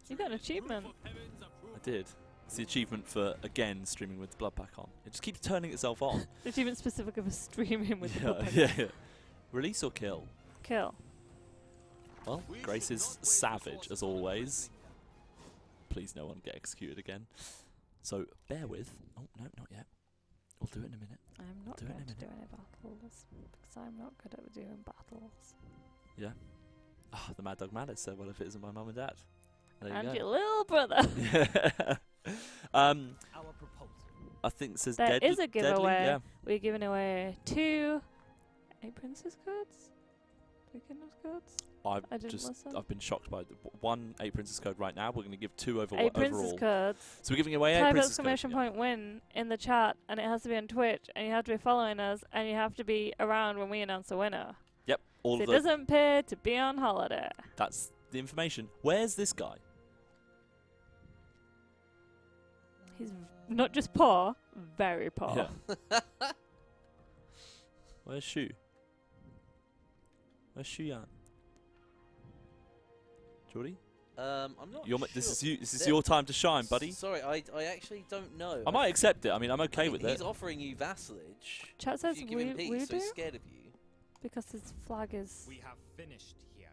You got an achievement. I did. It's the achievement for, again, streaming with the blood pack on. It just keeps turning itself on. The achievement specific of a streaming with yeah. Release or kill? Kill. Well, Grace is savage, as always. Please no one get executed again. So, bear with... Oh, no, not yet. We'll do it in a minute. I'm not Do it in a going to do minute. any battles because I'm not good at doing battles. Yeah. Ah, the Mad Dog Madness said, well, if it isn't my mum and dad. There And you your little brother. go. um, Our proposal. I think it says There deadly. is a Deadly, giveaway. yeah. We're giving away 2 8 Princess cards? 2 Kingdoms cards? I didn't listen. I've been shocked by one 8 Princess code right now. We're going to give 2 8 overall. Princess cards. So we're giving away 8 Type Princess exclamation codes. point win in the chat, and it has to be on Twitch, and you have to be following us, and you have to be around when we announce the winner. Yep. All So of it those. doesn't pay to be on holiday. That's the information. Where's this guy? He's not just poor, very poor. Yeah. Where's Shu? Where's Shu Yan? Geordie? I'm not You're sure. This is you. This is There- your time to shine, buddy. Sorry, I actually don't know. I might accept it. I mean, I'm I okay mean, with he's it. offering you vassalage. Chat says If you give him we peace, so do, he's scared of you. because his flag is... We have finished here.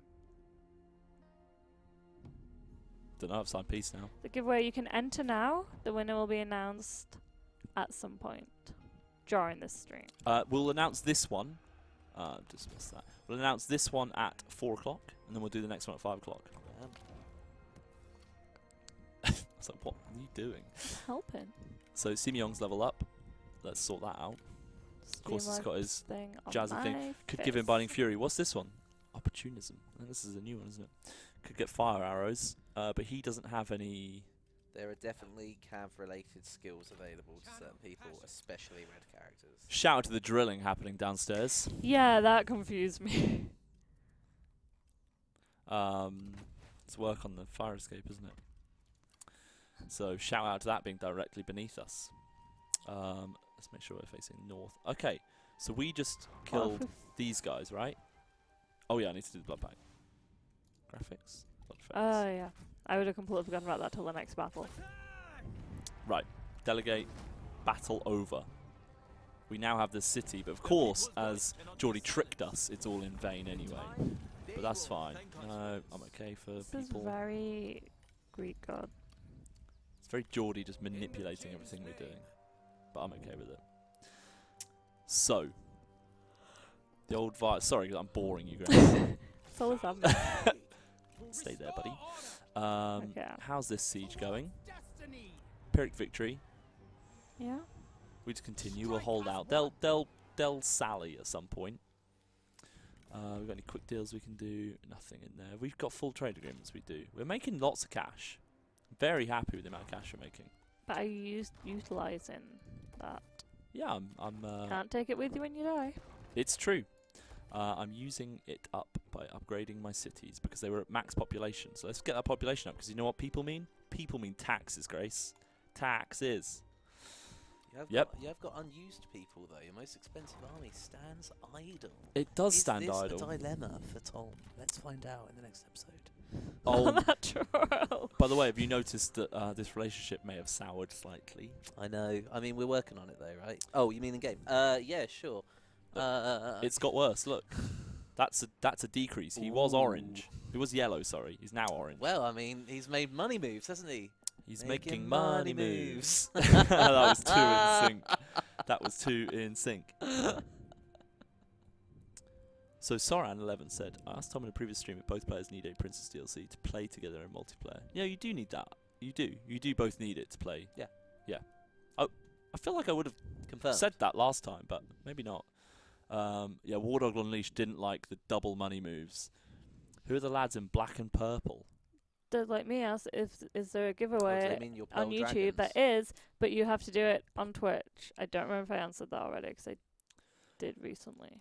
Don't know. I've signed peace now. The giveaway you can enter now. The winner will be announced at some point during this stream. We'll announce this one. Just missed that. We'll announce this one at 4 o'clock, and then we'll do the next one at 5 o'clock. I was like, what are you doing? Helping. So Sima Yong's level up. Let's sort that out. Of course, he's got his thing on jazzy thing. my Could give him face. Biting Fury. What's this one? Opportunism. I think this is a new one, isn't it? Could get fire arrows, but he doesn't have any. There are definitely cav-related skills available to certain people, especially red characters. Shout out to the drilling happening downstairs. Yeah, that confused me. It's work on the fire escape, isn't it? So shout out to that being directly beneath us. Let's make sure we're facing north. Okay, so we just killed these guys, right? Oh yeah, I need to do the blood pack. Graphics? Blood effects. Oh, yeah. I would have completely forgotten about that till the next battle. Right. Delegate. Battle over. We now have the city, but of course, as Geordie tricked us, it's all in vain anyway. But that's fine. No, I'm okay for This people. is very Greek god. It's very Geordie just manipulating everything we're doing. But I'm okay with it. So. The old sorry, I'm boring you guys. So is that. Stay there, buddy. Okay. How's this siege going? Destiny. Pyrrhic victory. Yeah? We just continue. We'll hold out. They'll sally at some point. We've got any quick deals we can do? Nothing in there. We've got full trade agreements. We do. We're making lots of cash. Very happy with the amount of cash we're making. But are you utilising that? Yeah, I'm. Can't take it with you when you die. It's true. I'm using it up by upgrading my cities because they were at max population. So let's get that population up because you know what people mean? People mean taxes, Grace. Taxes. You have got unused people though. Your most expensive army stands idle. It does Is stand this idle. a dilemma for Tom? Let's find out in the next episode. Oh, That troll. by the way, have you noticed that this relationship may have soured slightly? I know. I mean, we're working on it though, right? Oh, you mean in game? Yeah, sure. It's got worse. Look, that's a decrease. He was Ooh. orange. He was yellow. Sorry, he's now orange. Well, I mean, he's made money moves, hasn't he? He's making making money money moves. moves. That was 2 in sync. That was 2 in sync. So Soran11 said, I asked Tom in a previous stream if both players need a Princess DLC to play together in multiplayer. Yeah, you do need that. You do. You do both need it to play. Yeah. Yeah. Oh, I feel like I would have Confirmed. said that last time, but maybe not. Yeah, Wardog Unleashed didn't like the double money moves. Who are the lads in black and purple? Does like me ask is there a Or do giveaway they mean your Pearl on YouTube Dragons? that is, but you have to do it on Twitch. I don't remember if I answered that already because I did recently.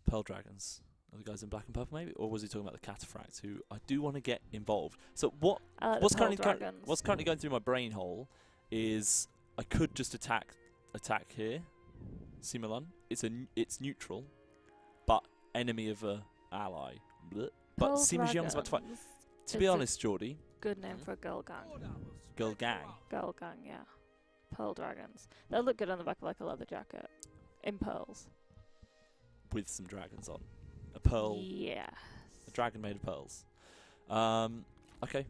Pearl Dragons. Are the guys in black and purple maybe? Or was he talking about the Cataphracts, who I do want to get involved? So what I like the what's Pearl currently Dragons. what's currently going through my brain hole is I could just attack here. Simulan. It's neutral, but enemy of a ally. Blech. But Pearl Sima Young's about to fight. Dragons. To be It's a honest, Geordie, Good name for a girl gang. girl gang. Girl gang, yeah. Pearl dragons. They'll look good on the back of like a leather jacket. In pearls. With some dragons on. A pearl. Yeah. A dragon made of pearls. Okay.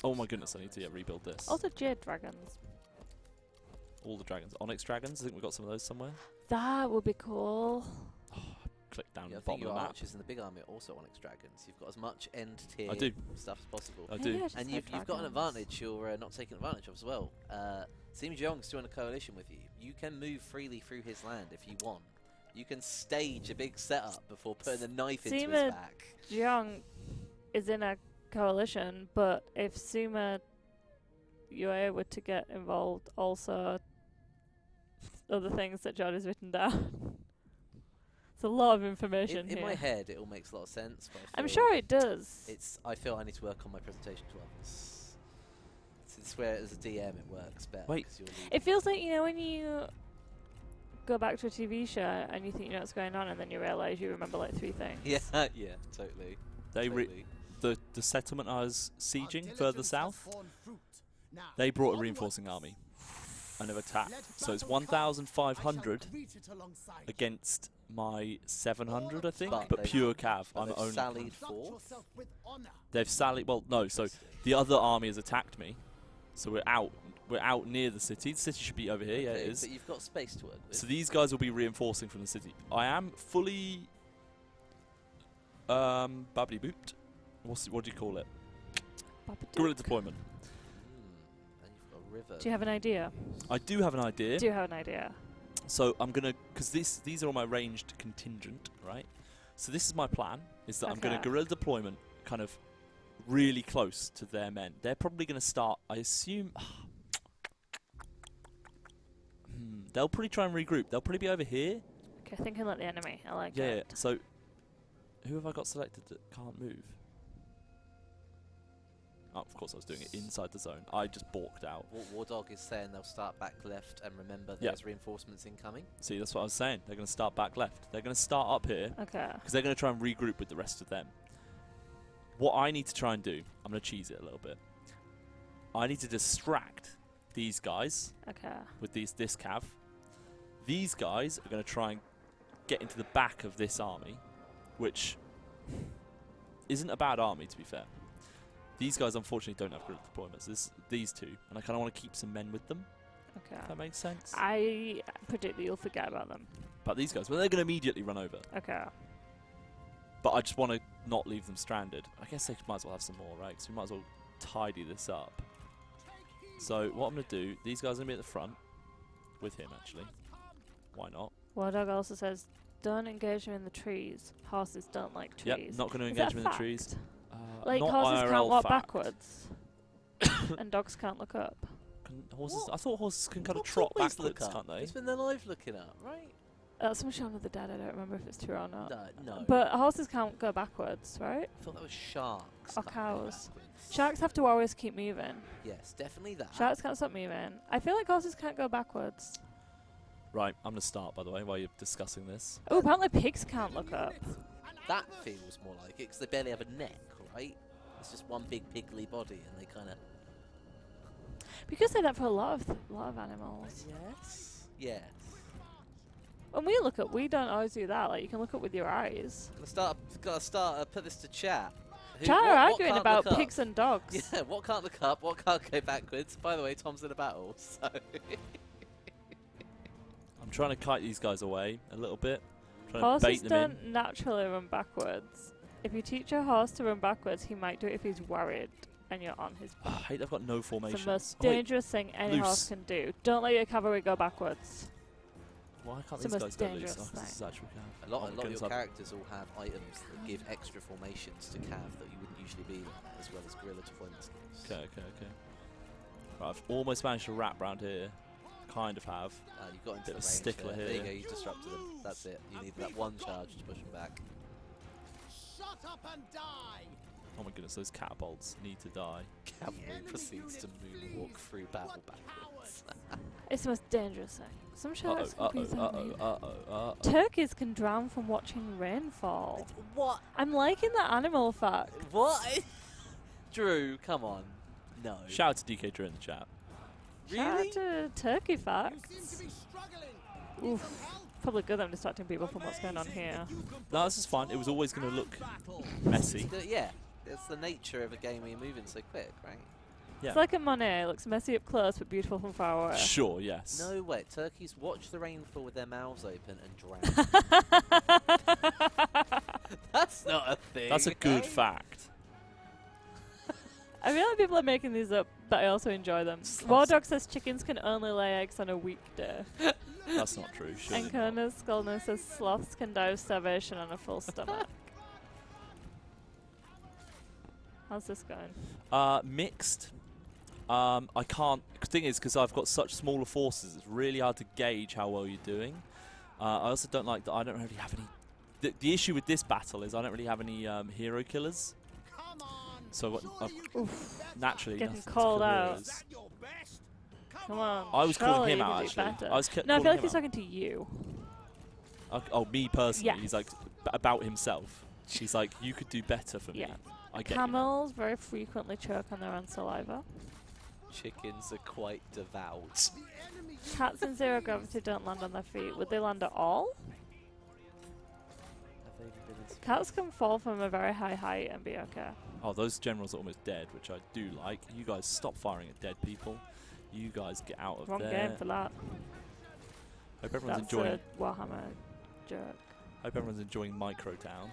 Oh my goodness, I need to rebuild this. Also jade dragons. All the dragons. Onyx dragons, I think we've got some of those somewhere. That would be cool. click down Yeah, I the think bottom of your the map. archers in the big army are also Onyx Dragons. You've got as much end tier I do. stuff as possible. I Hey, do. yeah, just And like you've got an dragons. advantage you're not taking advantage of as well. Sima Yong's still in a coalition with you. You can move freely through his land if you want. You can stage a big setup before putting a knife into his Sima back. Yong is in a coalition, but if Sima UA were to get involved, also other things that John has written down. It's a lot of information In here. my head, it all makes a lot of sense. But I'm sure it does. I feel I need to work on my presentation to others. Since where as a DM it works better. Wait. 'cause you're It feels like, you know, when you go back to a TV show and you think you know what's going on, and then you realise you remember like 3 things. yeah, yeah, totally. They totally. the settlement I was sieging further south, they brought a reinforcing army and have attacked. So it's 1,500 against my 700, I think, But but they've- pure cav. But I'm they've only. sallied forth. They've sallied. Well, no. So the other army has attacked me. So we're out. We're out near the city. The city should be over here. Yeah, it Okay, is. But you've got space to work with. So these guys will be reinforcing from the city. I am fully babbly booped. What do you call it? Guerrilla deployment. And you've got a river. Do you have an idea? I do have an idea. Do you have an idea? So I'm gonna, because these are all my ranged contingent, right? So this is my plan: is that I'm gonna Okay. guerrilla deployment, kind of really close to their men. They're probably gonna start. I assume. They'll probably try and regroup. They'll probably be over here. Okay, thinking like the enemy. I like Yeah. it. So who have I got selected that can't move? Oh, of course I was doing it inside the zone. I just balked out. War Dog is saying they'll start back left, and remember Yeah. there's reinforcements incoming. See, that's what I was saying. They're going to start back left. They're going to start up here Okay. because they're going to try and regroup with the rest of them. What I need to try and do, I'm going to cheese it a little bit. I need to distract these guys Okay. with this cav. These guys are going to try and get into the back of this army, which isn't a bad army, to be fair. These guys, unfortunately, don't have group deployments. These two, and I kind of want to keep some men with them. Okay. If that makes sense. I predict that you'll forget about them. But these guys, well, they're going to immediately run over. Okay. But I just want to not leave them stranded. I guess they might as well have some more, right? Because we might as well tidy this up. So what I'm going to do, these guys are going to be at the front with him, actually. Why not? War Dog also says, don't engage them in the trees. Horses don't like trees. Yep, not going to Is engage that them in a the trees. fact? Like not horses IRL can't walk fact. backwards. And dogs can't look up. Horses, What? I thought horses can kind of Dogs trot always look backwards, up. can't they? It's when they're live looking up, right? That's from Shaun of the Dead. I don't remember if it's true or not. No. But horses can't go backwards, right? I thought that was sharks. Or can't go cows. backwards. Sharks have to always keep moving. Yes, definitely that. Sharks can't stop moving. I feel like horses can't go backwards. Right, I'm going to start, by the way, while you're discussing this. Oh, apparently pigs can't look up. That feels more like it, because they barely have a neck, right? It's just one big piggly body, and they kind of... We could say that for a lot of animals. Yes. Yes. When we look up, we don't always do that. Like, you can look up with your eyes. Gotta start, put this to chat. Chat are what arguing can't about look up? pigs and dogs. Yeah, what can't look up, what can't go backwards. By the way, Tom's in a battle, so... I'm trying to kite these guys away a little bit. Trying to Horses bait them in. don't naturally run backwards. If you teach a horse to run backwards, he might do it if he's worried and you're on his I back. hate I've got no formation. It's the most Oh, wait, dangerous thing any horse loose. can do. Don't let your cavalry go backwards. why can't it's the these most guys go loose? dangerous Oh, 'cause this is thing. actually cav. A lot Oh my of goodness, your I've- characters all have items that give extra formations to cav that you wouldn't usually be in, as well as guerrilla deployment skills. Okay. Right, I've almost managed to wrap round here. Kind of have. You got into Bit the of a range stickler there. There you here. go, you disrupted them. That's it. You needed that one charge to push them back. Shut up and die! Oh my goodness, those catapults need to die. Cavalry proceeds to moonwalk through battle backwards. It's the most dangerous thing. Some sharks can breathe on you. uh-oh. Turkeys can drown from watching rainfall. What? I'm liking the animal fact. What? Drew, come on. No. Shout out to DK Drew in the chat. Shout Really? out to turkey You seem facts. to be struggling. Need Oof. some help? Probably good I'm distracting people from what's going on here. No, this is fine. It was always going to look messy. Yeah, it's the nature of a game where you're moving so quick, right? Yeah. It's like a Monet. It looks messy up close, but beautiful from far away. Sure, yes. No way. Turkeys watch the rain fall with their mouths open and drown. That's not a thing. That's a good eh? fact. I feel like people are making these up, but I also enjoy them. Wardog says chickens can only lay eggs on a weekday. That's not true, sure. And Kona's Skullner says sloths can die of starvation on a full stomach. How's this going? Mixed. I can't. The thing is, because I've got such smaller forces, it's really hard to gauge how well you're doing. I also don't like that I don't really have any. The issue with this battle is I don't really have any hero killers. Come on. So Show you Oof. can do naturally, Getting nothing's called careers. out. Is that your best? Come on. I was calling surely him you out can do actually. better. I was No, I calling feel like him he's out. talking to you. Oh, me personally. Yes. He's like about himself. He's like, you could do better for me. Yeah. I get you. Camels very frequently choke on their own saliva. Chickens are quite devout. The enemy Cats in zero gravity don't land on their feet. Would they land at all? Have they even been in space? Cats can fall from a very high height and be okay. Oh, those generals are almost dead, which I do like. You guys stop firing at dead people. You guys get out of Wrong there. game for that. Hope everyone's That's enjoying. a Warhammer joke. Hope everyone's enjoying Micro Town.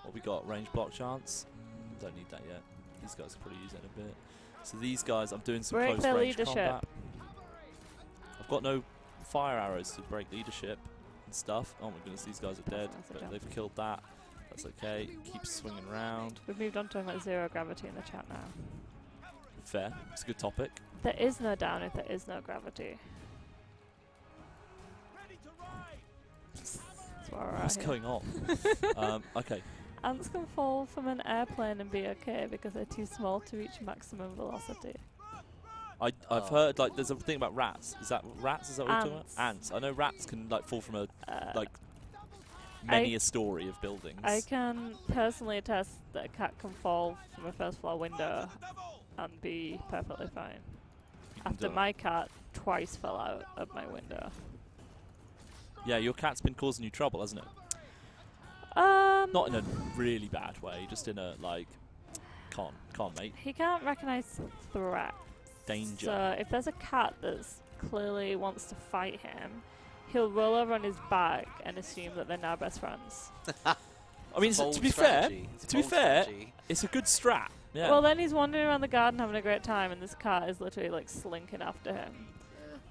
What we got? Range block chance. Don't need that yet. These guys can probably use that in a bit. So these guys, I'm doing some Break close their range leadership. combat. I've got no fire arrows to break leadership and stuff. Oh my goodness, these guys are dead. That's a But jump. they've killed that. That's okay. Keep swinging around. We've moved on to talking about zero gravity in the chat now. Fair. It's a good topic. There is no down if there is no gravity. That's what we're What's at here. going on? Okay. Ants can fall from an airplane and be okay because they're too small to reach maximum velocity. I've Oh. heard like there's a thing about rats. Is that rats? Is that what you're talking Ants. about? Ants. I know rats can like fall from a Uh, like many a story of buildings. I can personally attest that a cat can fall from a first floor window and be perfectly fine. You can After do it. my cat twice fell out of my window. Yeah, your cat's been causing you trouble, hasn't it? Not in a really bad way, just in a like, can't mate. He can't recognise threat. Danger. So if there's a cat that's clearly wants to fight him, he'll roll over on his back and assume that they're now best friends. I mean, It's a to bold be fair, strategy. It's a to be bold fair, strategy. it's a good strat. Yeah. Well, then he's wandering around the garden having a great time, and this cat is literally like slinking after him.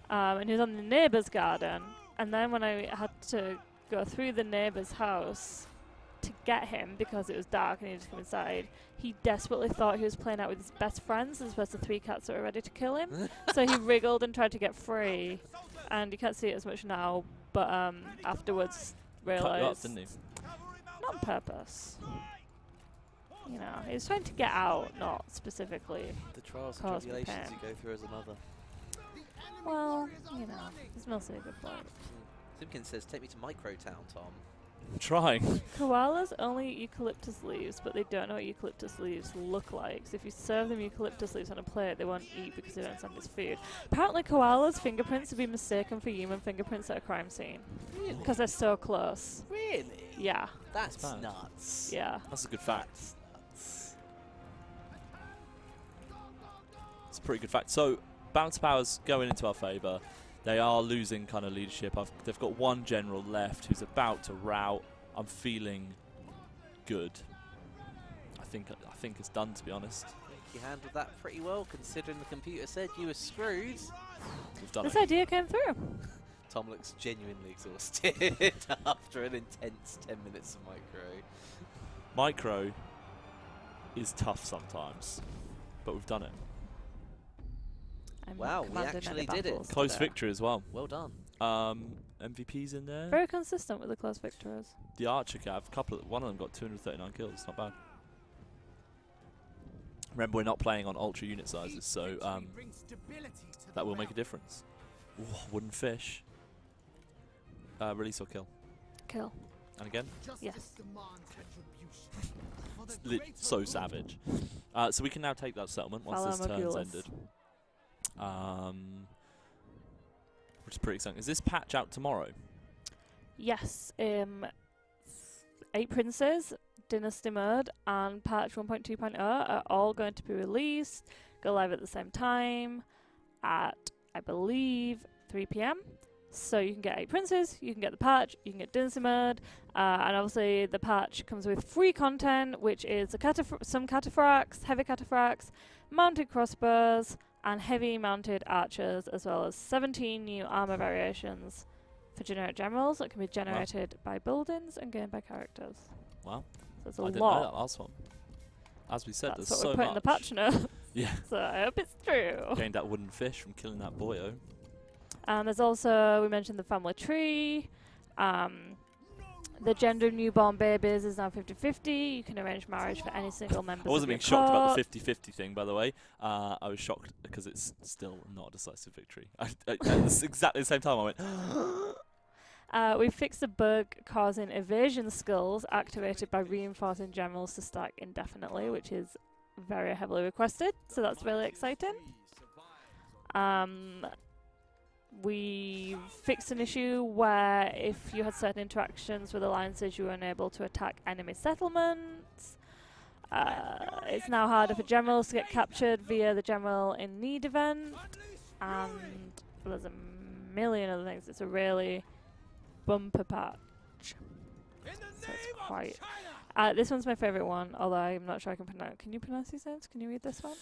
And he was on the neighbour's garden, and then when I had to go through the neighbour's house to get him because it was dark and he had to come inside, he desperately thought he was playing out with his best friends as opposed to three cats that were ready to kill him. So he wriggled and tried to get free, and you can't see it as much now, but afterwards Cut you up, realised, didn't he? not on purpose. You know, he was trying to get out, not specifically. The trials and Cause me tribulations pain. you go through as a mother. Well, you know, he's mostly a good bloke. Simpkins says, take me to Microtown, Tom. I'm trying. Koalas only eat eucalyptus leaves, but they don't know what eucalyptus leaves look like. So if you serve them eucalyptus leaves on a plate, they won't eat because they don't understand it's food. Apparently koalas' fingerprints have been mistaken for human fingerprints at a crime scene. Really? Because they're so close. Really? Yeah, That's bad. nuts. yeah. That's a good fact. That's nuts. It's a pretty good fact. So, bounce powers going into our favour. They are losing kind of leadership. They've got one general left who's about to rout. I'm feeling good. I think it's done, to be honest. I think you handled that pretty well, considering the computer said you were screwed. We've done This it. idea came through. Tom looks genuinely exhausted after an intense 10 minutes of micro. Micro is tough sometimes, but we've done it. I'm Wow, we commanding actually any did it. battles Close today. victory as well. Well done. MVPs in there. Very consistent with the close victories. The Archer Cav, one of them got 239 kills. Not bad. Remember, we're not playing on ultra unit sizes, so that will make a difference. Ooh, wooden fish. Release or kill. Kill. And again, Yes. so savage. So we can now take that settlement once this Follow turn's Mogulus. ended. Which is pretty exciting. Is this patch out tomorrow? Yes. 8 Princes, Dynasty Mode, and patch 1.2.0 are all going to be released. go live at the same time at, I believe, 3 p.m. So you can get 8 princes, you can get the patch, you can get dynasty mode, and obviously the patch comes with free content, which is some cataphracts, heavy cataphracts, mounted crossbows, and heavy mounted archers, as well as 17 new armor variations for generic generals that can be generated by buildings and gained by characters. Wow. So it's a I didn't lot. know that last one. As we said, That's there's what so we put much. in the patch notes. Yeah. So I hope it's true. Gained that wooden fish from killing that boyo. And there's also, we mentioned the family tree. The gender of newborn babies is now 50-50. You can arrange marriage for any single member. I wasn't being shocked about the 50-50 thing, by the way. I was shocked because it's still not a decisive victory. At exactly the same time, I went. We fixed a bug causing evasion skills activated by reinforcing generals to stack indefinitely, which is very heavily requested. So that's really exciting. We fixed an issue where if you had certain interactions with alliances, you were unable to attack enemy settlements. It's now harder for generals to get captured via the General in Need event. And there's a million other things. It's a really bumper patch. So it's quite... this one's my favourite one, although I'm not sure I can pronounce... Can you pronounce these names? Can you read this one?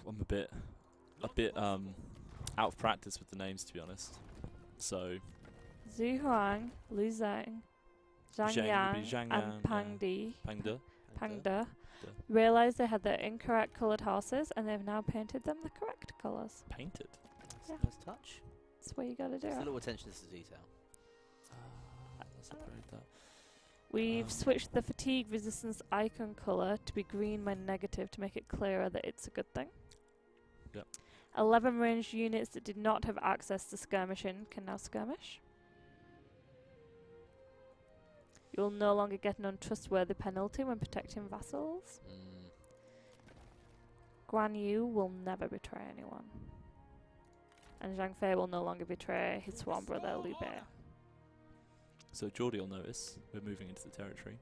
I'm a bit out of practice with the names, to be honest. So Zhu Huang, Lu Zhang, Zhang Yang, and Pang Di. Pangda realised they had their incorrect coloured horses, and they've now painted them the correct colours. Painted. Yeah. Nice touch. That's what you gotta do. Just a little attention to detail. Let's upgrade that. We've switched the fatigue resistance icon colour to be green when negative to make it clearer that it's a good thing. Yep. 11 ranged units that did not have access to skirmishing can now skirmish. You will no longer get an untrustworthy penalty when protecting vassals. Guan Yu will never betray anyone. And Zhang Fei will no longer betray his sworn brother Liu Bei. So Geordie will notice we're moving into the territory.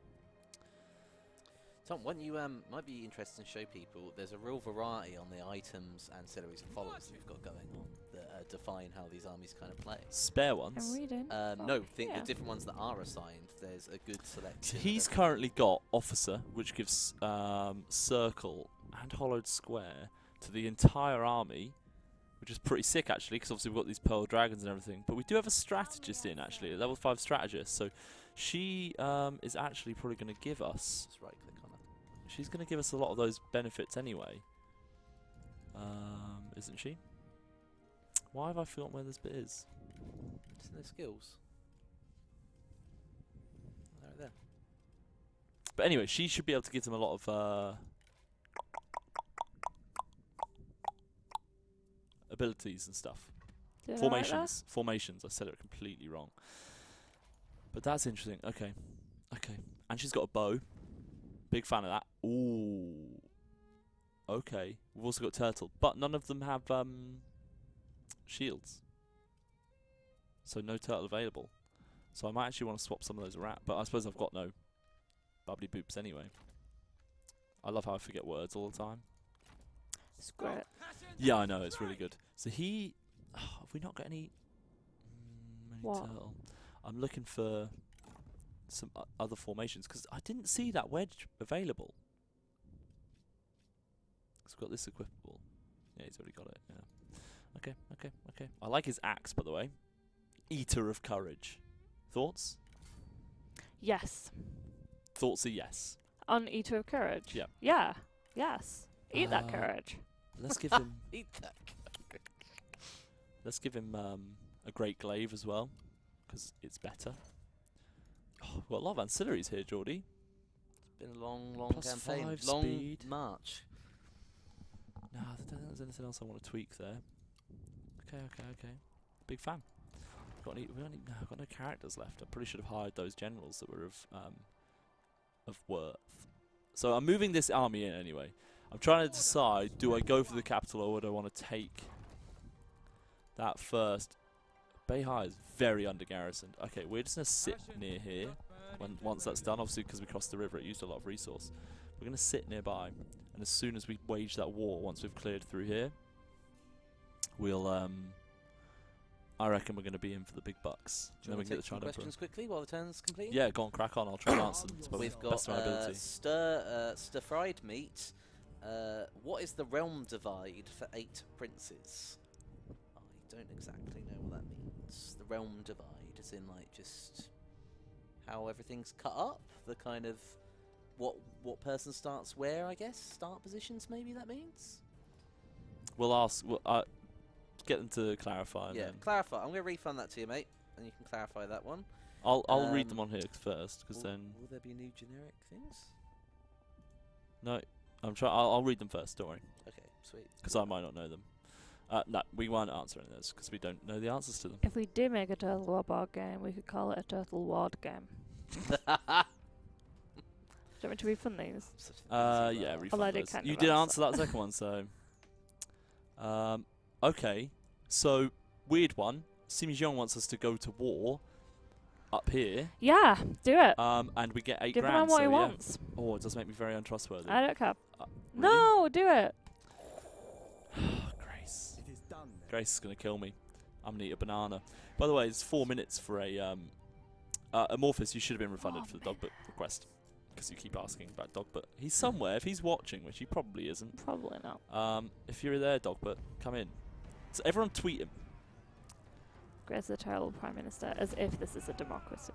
Tom, what you might be interested to show people, there's a real variety on the items, ancillaries and followers we've got going on that define how these armies kind of play. Spare I'm ones. reading. No, the yeah. different ones that are assigned, there's a good selection. So of he's everything. currently got Officer, which gives Circle and Hollowed Square to the entire army, which is pretty sick actually, because obviously we've got these Pearl Dragons and everything. But we do have a strategist in actually, a level 5 strategist. So she is actually probably going to give us... Just right click on it. She's going to give us a lot of those benefits anyway. Isn't she? Why have I forgotten where this bit is? It's in the skills. Right there. But anyway, she should be able to give them a lot of abilities and stuff. Did I write Formations. Formations. I said it completely wrong. But that's interesting. Okay. Okay. And she's got a bow. Big fan of that. Ooh. Okay. We've also got Turtle. But none of them have shields. So no Turtle available. So I might actually want to swap some of those around. But I suppose I've got no bubbly boops anyway. I love how I forget words all the time. It's great. Yeah, I know. It's really good. So he... have we not got any... What? Turtle? I'm looking for some other formations because I didn't see that wedge available. It's got this equipable. Yeah, he's already got it. Yeah. Okay, okay, okay. I like his axe, by the way. Eater of Courage. Thoughts? Yes. Thoughts are yes. On Eater of Courage? Yeah. Yeah. Yes. Eat that courage. Let's give him. Eat that. Let's give him a Great Glaive as well, because it's better. Oh, we've got a lot of ancillaries here, Geordie. It's been a long, long Plus campaign. 5 Long speed. march. No, I don't think there's anything else I want to tweak there. Okay, okay, okay. Big fan. Got no characters left. I probably should have hired those generals that were of worth. So I'm moving this army in anyway. I'm trying to decide, do I go for the capital or do I want to take that first? Beihai is very under garrisoned. Okay, we're just going to sit near here. once that's done. Obviously, because we crossed the river, it used a lot of resource. We're going to sit nearby, and as soon as we wage that war, once we've cleared through here, we'll I reckon we're going to be in for the big bucks. Do And you then we want can to get take some the Trident questions quickly while the turn's complete? Yeah, go on, crack on. I'll try and answer them to the We've best got of my ability. stir-fried meat. What is the realm divide for 8 princes? I don't exactly know what that means. The realm divide is in like just how everything's cut up. The kind of what person starts where, I guess. Start positions, maybe that means. We'll ask. Get them to clarify. Yeah, then. clarify. I'm going to refund that to you, mate, and you can clarify that one. I'll read them on here first, because then Will there be new generic things? no, I'm trying. I'll read them first. Don't worry, Okay, sweet. because I might not know them. No, we won't answer any of those because we don't know the answers to them. If we do make a Turtle War board game, we could call it a Turtle Ward game. Do you want me to refund these? Such an easy Yeah, laugh. refund I did those. kind You of did answer. answer that second one, so. Okay, so weird one. Sima Yong wants us to go to war up here, Yeah, do it. and we get 8 Give him grand. what so he yeah. wants. Oh, it does make me very untrustworthy. I don't care. Really? No, do it. Grace. It is done. Then. Grace is gonna kill me. I'm gonna eat a banana. By the way, it's 4 minutes for a Amorphous. You should have been refunded for the dog book request because you keep asking about dog book. He's somewhere. If he's watching, which he probably isn't. Probably not. If you're there, dog book, come in. So everyone tweet him. Grace the Terrible Prime Minister, as if this is a democracy.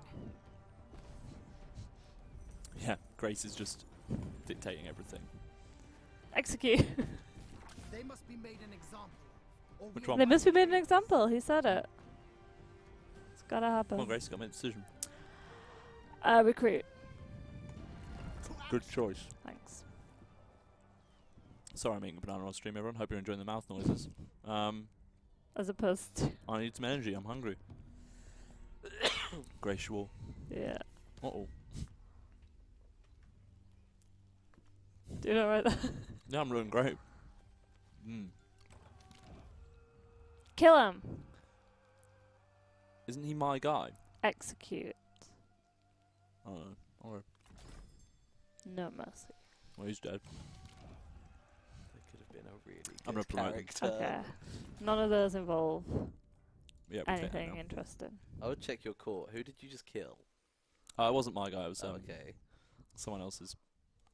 Yeah, Grace is just dictating everything. Execute. They must be made an example. Or Which we one? They must be made an example. He said it. It's gotta happen. Come on, Grace, got to make a decision. Recruit. Good choice. Thanks. Sorry, I'm eating a banana on stream, everyone. Hope you're enjoying the mouth noises. As opposed to. I need some energy. I'm hungry. Grace, you all. Yeah. Uh-oh. Do you know right there? Yeah, I'm doing great. Mm. Kill him. Isn't he my guy? Execute. I don't know. Alright. No mercy. Well, he's dead. They could have been a really I'm good gonna promote them. character. Okay. None of those involve Yeah, we take that anything now. interesting. I would check your court. Who did you just kill? It wasn't my guy. It was Okay. someone else's.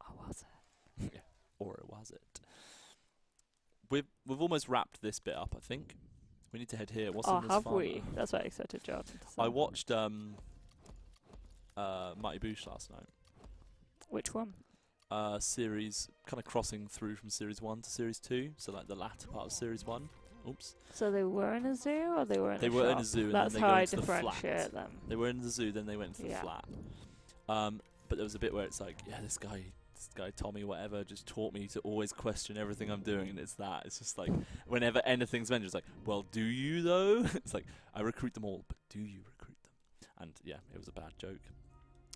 Oh, was it? Yeah. Or it was it. We've almost wrapped this bit up, I think. We need to head here. What's Oh, in this have farm? we? That's what I expected Jordan to say. I watched Mighty Boosh last night. Which one? Series kind of crossing through from series 1 to series 2, so like the latter part of series 1. Oops. So they were in a zoo or they were in They a were in shop? a zoo and That's then they how go I into the flat. differentiate them. They were in the zoo, then they went to the Yeah. flat. But there was a bit where it's like, yeah, this guy Tommy whatever just taught me to always question everything I'm doing, and it's that. It's just like whenever anything's mentioned, it's like, well, do you though? It's like I recruit them all, but do you recruit them? And yeah, it was a bad joke.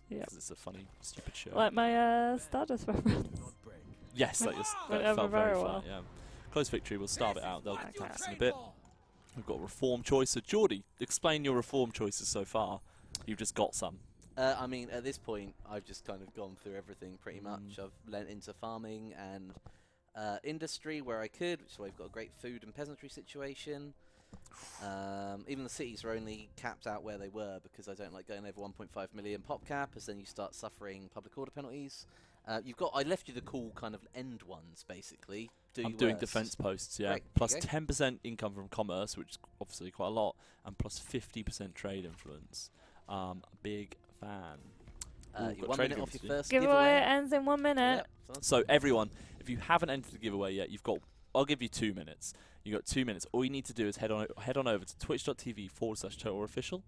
Yeah. Because it's a funny, stupid show. Like my Stardust reference. not break. Yes, that Went felt over very very flat. well. Yeah. Close victory. We'll starve it out. They'll Okay. get us in a bit. We've got reform choice. So Geordie, explain your reform choices so far. You've just got some. I mean, at this point, I've just kind of gone through everything pretty much. Mm. I've lent into farming and industry where I could, which is why we've got a great food and peasantry situation. Even the cities are only capped out where they were because I don't like going over 1.5 million pop cap, as then you start suffering public order penalties. I left you the cool kind of end ones, basically. I'm doing defence posts, yeah. Great, Plus okay. 10% income from commerce, which is obviously quite a lot, and plus 50% trade influence. Big fan. Ooh, You're got 1 trade minute off your agreements first Giveaway ends in 1 minute. Yep, sounds So good. everyone, if you haven't entered the giveaway yet, I'll give you 2 minutes. You've got 2 minutes. All you need to do is head on over to twitch.tv/TotalOrOfficial.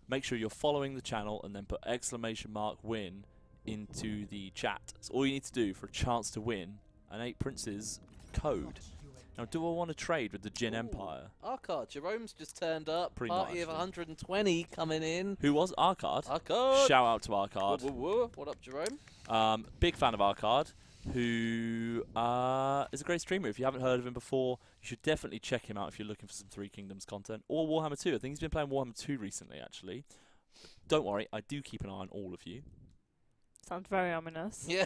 Make sure you're following the channel and then put !win into the chat. That's all you need to do for a chance to win an 8 Princes code. Now, do I want to trade with the Jin Ooh. Empire? Arcard, Jerome's just turned up. Pretty Party much, of yeah. 120 coming in. Who was Arcard? Arcard! Shout out to Arcard. Whoa, whoa, whoa. What up, Jerome? Big fan of Arcard, who is a great streamer. If you haven't heard of him before, you should definitely check him out if you're looking for some Three Kingdoms content. Or Warhammer 2. I think he's been playing Warhammer 2 recently, actually. don't worry, I do keep an eye on all of you. Sounds very ominous. Yeah.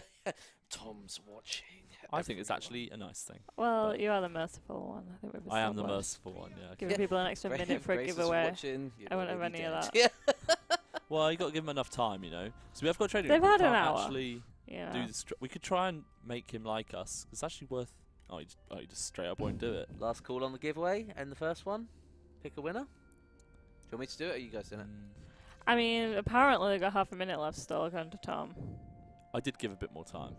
Tom's watching. I think it's everyone. actually a nice thing. Well, But- you are the merciful one. I think we've I am the established. merciful one, yeah. Giving people an extra minute for a Grace is giveaway. watching, you'd I won't have already any of dead. that. Yeah. Well, you got to give him enough time, you know. So we have got a trading. They've room. had We an can't hour. actually Yeah. do this. We could try and make him like us. It's actually worth. He just straight up won't do it. Last call on the giveaway and the first one. Pick a winner. Do you want me to do it or are you guys doing it? I mean, apparently they've got half a minute left still, according to Tom. I did give a bit more time.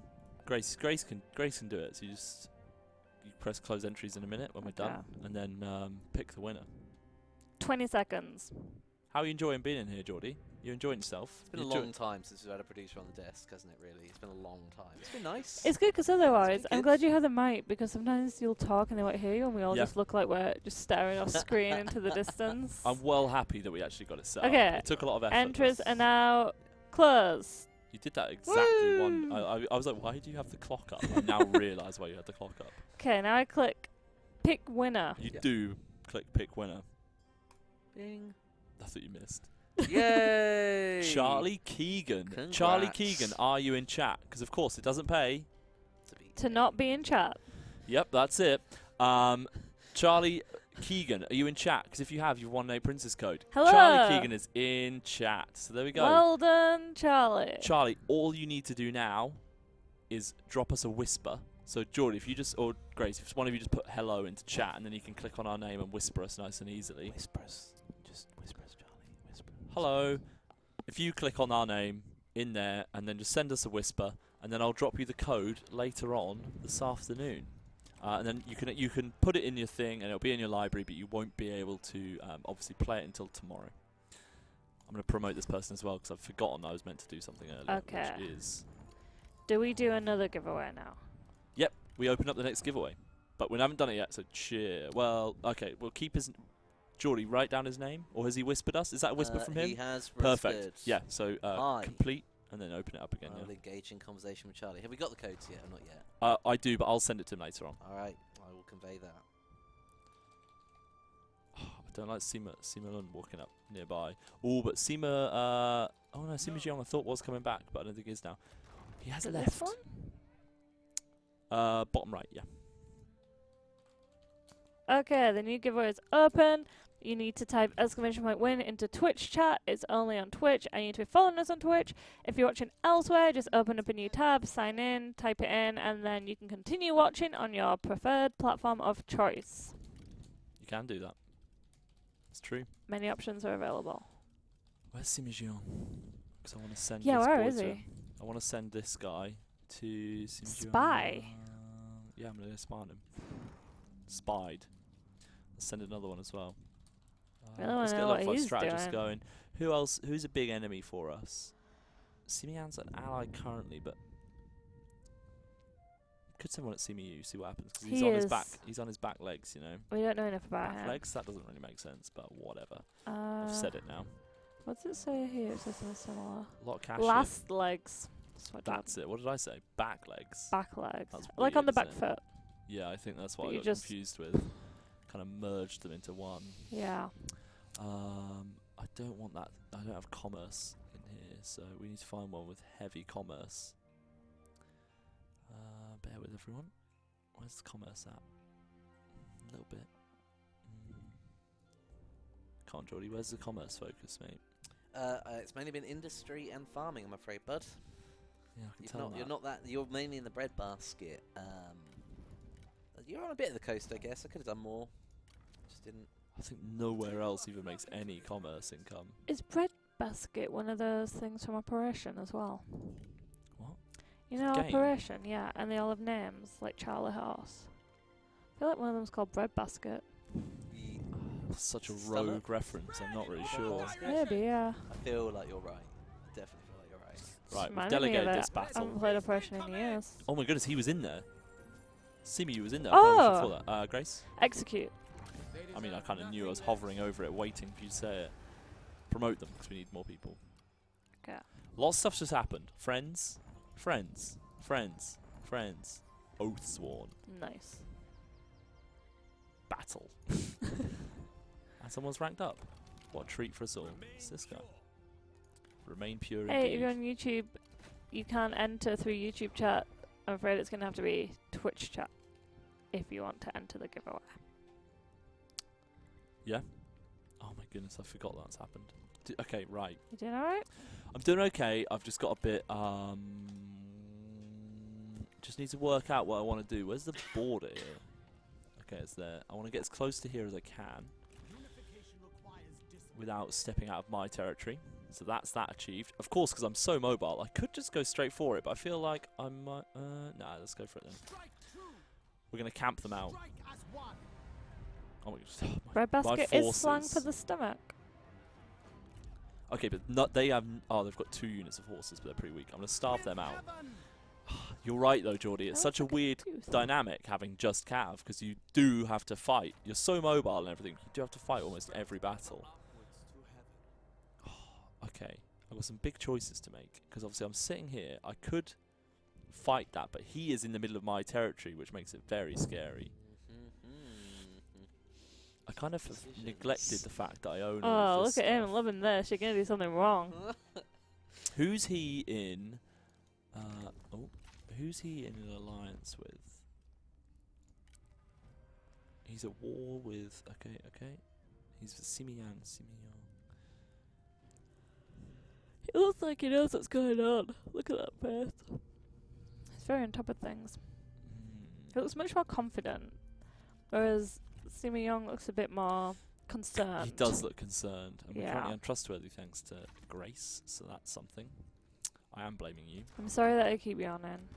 Grace can do it. So you press close entries in a minute when we're Okay. done, and then pick the winner. 20 seconds. How are you enjoying being in here, Geordie? You enjoying yourself? It's been a long time since we've had a producer on the desk, hasn't it, really? It's been a long time. It's been nice. It's good because otherwise, I'm good. glad you have the mic because sometimes you'll talk and they won't hear you and we all Yeah. just look like we're just staring off screen into the distance. I'm well happy that we actually got it set up. Okay. It took a lot of effort. Entries are now closed. You did that exactly one. Woo! I was like, why do you have the clock up? I now realise why you had the clock up. Okay, now I click pick winner. You Yeah. do click pick winner. Bing. That's what you missed. Yay! Charlie Keegan. Charlie Congrats. Keegan, are you in chat? Because of course it doesn't pay. To not be in chat. Yep, that's it. Charlie Keegan, are you in chat? Because if you have, you've won a Princess code. Hello. Charlie Keegan is in chat. So there we go. Well done, Charlie. Charlie, all you need to do now is drop us a whisper. So Jordan, if you just, or Grace, if one of you just put hello into chat, and then you can click on our name and whisper us nice and easily. Whispers. Just whispers, Charlie. Whispers. Hello. If you click on our name in there and then just send us a whisper, and then I'll drop you the code later on this afternoon. And then you can put it in your thing and it'll be in your library, but you won't be able to obviously play it until tomorrow. I'm going to promote this person as well because I've forgotten I was meant to do something earlier, Okay. which is... Do we do another giveaway now? Yep, we open up the next giveaway. But we haven't done it yet, so cheer. Well, okay, we'll keep his... Geordie, write down his name? Or has he whispered us? Is that a whisper from him? He has Perfect. whispered. Yeah, so Hi. complete and then open it up again. I'll engage in conversation with Charlie. Have we got the codes yet or not yet? I do, but I'll send it to him later on. Alright, I will convey that. I don't like Sima Lund walking up nearby. Oh, but Sima... oh no, Sima Yong I thought was coming back, but I don't think he is now. He has Is it left. this one? Bottom right, yeah. Okay, the new giveaway is open. You need to type !win into Twitch chat. It's only on Twitch, and you need to be following us on Twitch. If you're watching elsewhere, just open up a new tab, sign in, type it in, and then you can continue watching on your preferred platform of choice. You can do that. It's true. Many options are available. Where's Sima Yong? Because I want to send Yeah, this where boy is to he? him. I want to send this guy to Sima Spy? Yeah, I'm going to spy on him. Spied. Let's send another one as well. Really Let's wanna get know a what level 5 he's strategist doing. going. Who else? Who's a big enemy for us? Sima Yan's an ally currently, but could send one at Sima Yu, see what happens. 'Cause he's He on his is. back. He's on his back legs, you know. We don't know enough about Back him. legs? That doesn't really make sense, but whatever. I've said it now. What does it say here? It says something similar. A lot of cash. in. Last legs. That's it. What did I say? Back legs. Back legs. That's Like on weird, the back isn't it? foot. Yeah, I think that's what But I you got just- confused with. Kind of merged them into one. Yeah. I don't want that. I don't have commerce in here, so we need to find one with heavy commerce. Bear with everyone. Where's the commerce at? A little bit. Can't, Geordie. Where's the commerce focus, mate? It's mainly been industry and farming, I'm afraid, bud. Yeah, I can tell that. You're not that. You're mainly in the bread basket. You're on a bit of the coast, I guess. I could have done more. Just didn't. I think nowhere else even makes any commerce income. Is breadbasket one of those things from Operation as well? What? You know Game? Operation, yeah, and they all have names, like Charlie Horse. I feel like one of them's called Breadbasket. Such a Stomach? rogue reference. I'm not really sure. Maybe, yeah. I feel like you're right. I definitely feel like you're right. Right, we've Reminded me of delegated it. this I battle. haven't played Operation in years. Oh my goodness, he was in there. Simi was in there. Oh! Before that. Grace? Execute. I mean, I kind of knew I was hovering over it, waiting for you to say it. Promote them, because we need more people. Okay. Lots of stuff's just happened. Friends. Friends. Friends. Friends. Oath sworn. Nice. Battle. And someone's ranked up. What a treat for us all. It's this guy. Remain pure Hey, if you're indeed. on YouTube, you can't enter through YouTube chat. I'm afraid it's going to have to be Twitch chat if you want to enter the giveaway. Yeah? Oh my goodness, I forgot that's happened. Okay, right. You doing alright? I'm doing okay. I've just got a bit, just need to work out what I want to do. Where's the border here? Okay, it's there. I want to get as close to here as I can without stepping out of my territory. So that's that achieved. Of course, because I'm so mobile, I could just go straight for it, but I feel like I might... nah, let's go for it then. We're going to camp them out. Oh my gosh. Bread basket is slang forces. for the stomach. Okay, but not they have... Oh, they've got 2 units of horses, but they're pretty weak. I'm going to starve them out. You're right, though, Geordie. It's such a weird dynamic having just Cav, because you do have to fight. You're so mobile and everything. You do have to fight almost every battle. Okay, I've got some big choices to make, because obviously I'm sitting here. I could fight that, but he is in the middle of my territory, which makes it very scary. I kind of neglected the fact that I own all Oh, of look this at him stuff. loving this. You're going to do something wrong. Who's he in... who's he in an alliance with? He's at war with... Okay. He's with Simian. It looks like he knows what's going on. Look at that face. He's very on top of things. He looks much more confident. Whereas Sima Yong looks a bit more concerned. He does look concerned. And we're Yeah. currently untrustworthy thanks to Grace, so that's something. I am blaming you. I'm sorry that I keep yawning.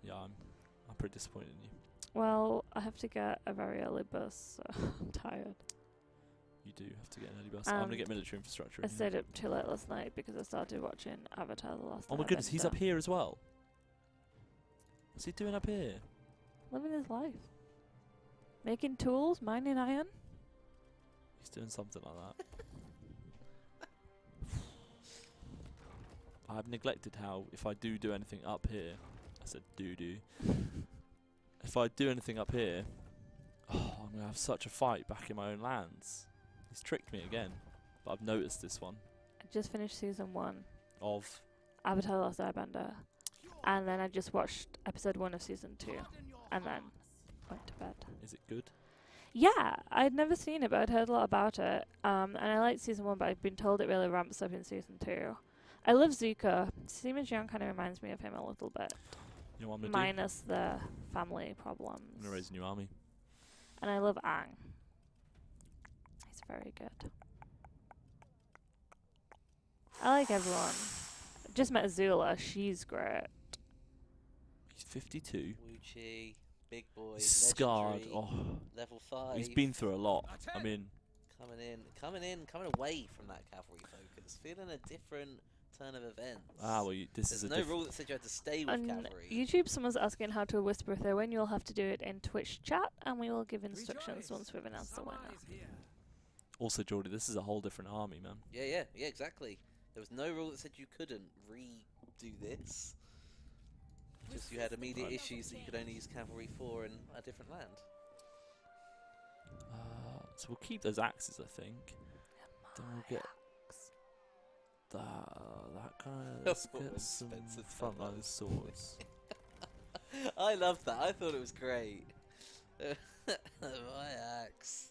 Yeah, I'm pretty disappointed in you. Well, I have to get a very early bus, so I'm tired. You do have to get an early bus. I'm going to get military infrastructure I in here. stayed up too late last night because I started watching Avatar The Last Oh my goodness, he's up here as well. What's he doing up here? Living his life. Making tools, mining iron. He's doing something like that. I've neglected how, if I do anything up here, I said do. If I do anything up here, I'm going to have such a fight back in my own lands. He's tricked me again, but I've noticed this one. I just finished season 1 Of, Avatar The Last Airbender. And then I just watched episode 1 of season 2. And then went to bed. is it good? Yeah, I'd never seen it, but I'd heard a lot about it. And I liked season 1, but I've been told it really ramps up in season 2. I love Zuko. Sima Jiang kind of reminds me of him a little bit. You know what I'm going to do? Minus the family problems. I'm going to raise a new army. And I love Aang. He's very good. I like everyone. Just met Azula. She's great. He's 52. Wuchi, big boy, He's scarred. legendary, Oh, level 5. he's been through a lot. I mean, coming away from that cavalry focus, feeling a different turn of events. well, this There's is a no diff- rule that said you had to stay with On cavalry. YouTube, someone's asking how to whisper through when. You'll have to do it in Twitch chat, and we will give instructions once we've announced the winner. Also, Geordie, this is a whole different army, man. Yeah, exactly. There was no rule that said you couldn't redo this. Just you had immediate issues that you could only use cavalry for in a different land. So we'll keep those axes, I think. Then we'll get that kind of. Let's What get was some Spencer's frontline swords. I loved that. I thought it was great. My axe.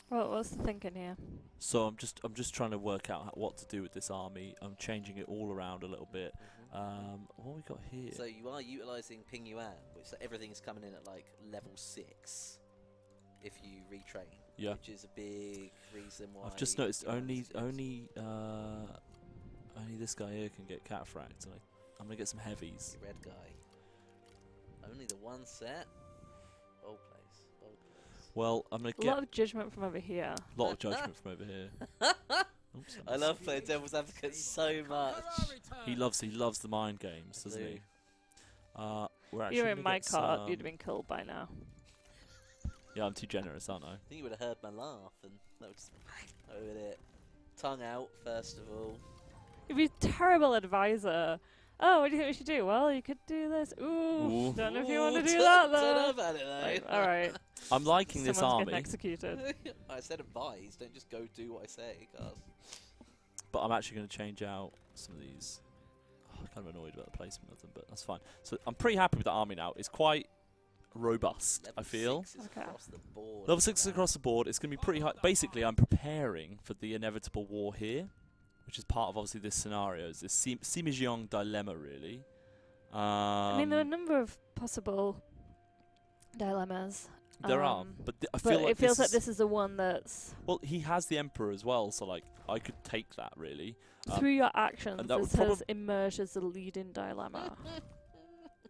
What's the thinking here? So I'm just trying to work out what to do with this army. I'm changing it all around a little bit. What we got here? So you are utilising Ping Yuan, which so everything's coming in at like level 6 if you retrain. Yeah. Which is a big reason why. I've just noticed Yuan's only good. this guy here can get cataphracts, and I'm gonna get some heavies. The red guy. Only the one set. Bold place. Bold place. Well, I'm gonna A get lot of judgment from over here. a lot of judgment from over here. Oops, I love playing Devil's Advocate so much. He loves the mind games, doesn't do. he? We're actually You're in gonna my get cart, some- you'd have been killed by now. Yeah, I'm too generous, aren't I? I think you would have heard my laugh, and that was over it. Tongue out, first of all. You'd be a terrible advisor. oh, what do you think we should do? Well, you could do this. Ooh, Ooh. don't know if you want to do Don't- that Don't know though. about it though. Like, all right, I'm liking this someone's getting army, executed. I said advise. Don't just go do what I say, guys. but I'm actually going to change out some of these. Oh, I'm kind of annoyed about the placement of them, but that's fine. So I'm pretty happy with the army now. It's quite robust, I feel. 6 is Okay. across the board. Level 6 is across the board. It's going to be pretty high. Basically, I'm preparing for the inevitable war here, which is part of obviously this scenario. It's this Sima Yong dilemma, really. I mean, there are a number of possible dilemmas. There are, but I feel But like it feels like is- this is the one that's Well, he has the Emperor as well, so like I could take that really. through your actions. and that would This has emerged as the leading dilemma.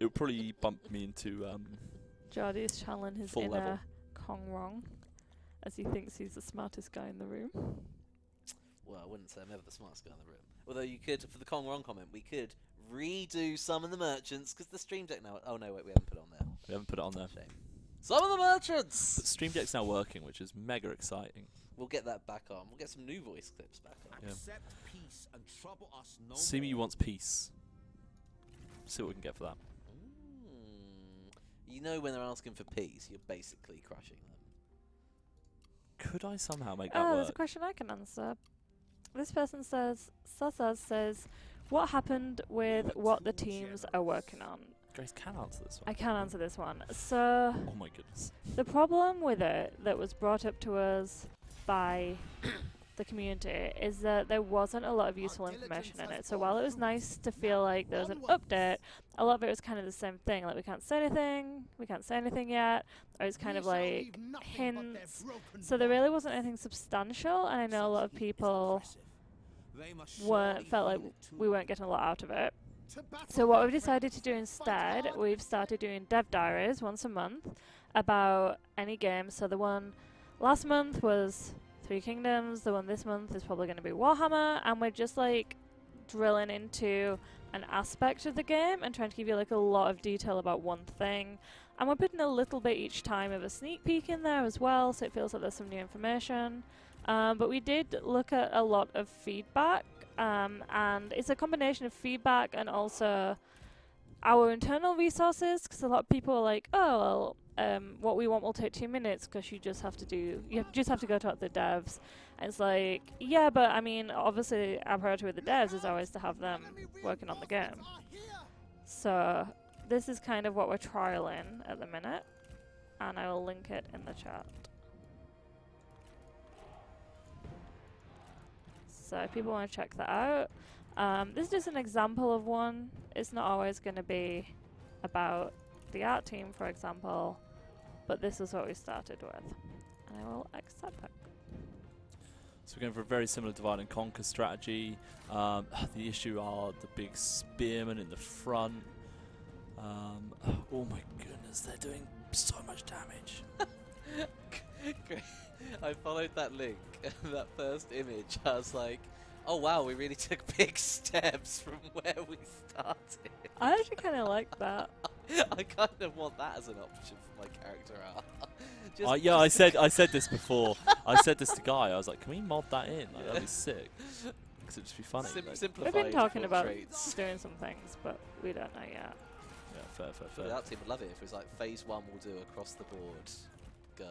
It would probably bump me into Jardy's channeling his Full inner level. Kong Rong, as he thinks he's the smartest guy in the room. Well, I wouldn't say I'm ever the smartest guy in the room. Although you could, for the Kong Rong comment, we could redo some of the merchants because the Stream Deck now. Oh no, wait, we haven't put it on there. we haven't put it on there. Shame. Some of the merchants. But Stream Deck's now working, which is mega exciting. We'll get that back on. We'll get some new voice clips back on. Yeah. Accept peace and trouble us no Simi more. wants peace. See what we can get for that. You know, when they're asking for peace, you're basically crushing them. Could I somehow make that Oh, there's a work? question I can answer. This person says, Sasaz says, what happened with what the teams are working on? Grace can answer this one. I can answer this one. So, Oh my goodness. the problem with it that was brought up to us by the community is that there wasn't a lot of useful information in it. So while it was nice to feel like there was an update, a lot of it was kind of the same thing. Like, we can't say anything yet. Or it's kind of like hints. So there really wasn't anything substantial, and I know a lot of people felt like we weren't getting a lot out of it. So what we've decided to do instead, we've started doing dev diaries once a month about any game. So the one last month was Three Kingdoms, the one this month is probably going to be Warhammer, and we're just like drilling into an aspect of the game and trying to give you like a lot of detail about one thing. And we're putting a little bit each time of a sneak peek in there as well, so it feels like there's some new information. But we did look at a lot of feedback, and it's a combination of feedback and also our internal resources, because a lot of people are like, oh, well, what we want will take 2 minutes because you just have to go talk to the devs. And it's like, yeah, but I mean, obviously our priority with the devs is always to have them working on the game. So this is kind of what we're trialing at the minute, and I will link it in the chat. So if people want to check that out. This is just an example of one. It's not always going to be about the art team, for example, but this is what we started with. And I will accept it. So we're going for a very similar divide and conquer strategy. The issue are the big spearmen in the front. Oh my goodness, they're doing so much damage. Great. I followed that link, and that first image, I was like, oh wow, we really took big steps from where we started. I actually kind of like that. I kind of want that as an option for my character art. Yeah, I said this before. I said this to Guy. I was like, can we mod that in? Like, that'd be sick. Because it'd just be funny. like, simplified We've been talking about portraits. doing some things, but we don't know yet. yeah, fair. The art team would love it if it was like phase 1 will do across the board. Go.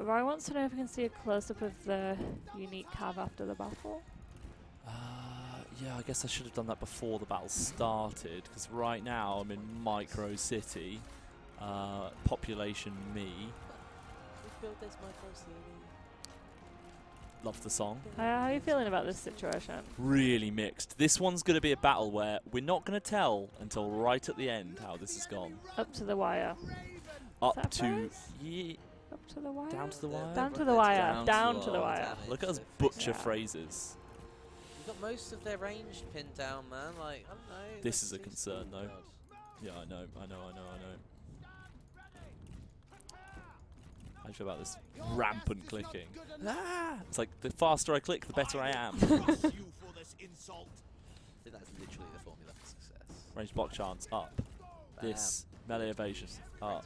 Roy wants to know if we can see a close-up of the unique cav after the battle. Yeah, I guess I should have done that before the battle started. Because right now I'm in Micro City. Population me. We built this micro city. Love the song. How are you feeling about this situation? Really mixed. This one's going to be a battle where we're not going to tell until right at the end how this has gone. Up to the wire. Up that to phrase? yeah, Up to the wire? down to the wire. Down to the wire. Down Down to the wire. damage, Look at us so butcher Yeah. phrases. You've got most of their range pinned down, man. Like, I don't know. This that's is a just- concern, oh, though. God. Yeah, I know. How do you feel about this rampant clicking? Ah! It's like the faster I click, the better I am. you for this insult. I think that's literally the formula for success. Range block chance up. This melee evasion up.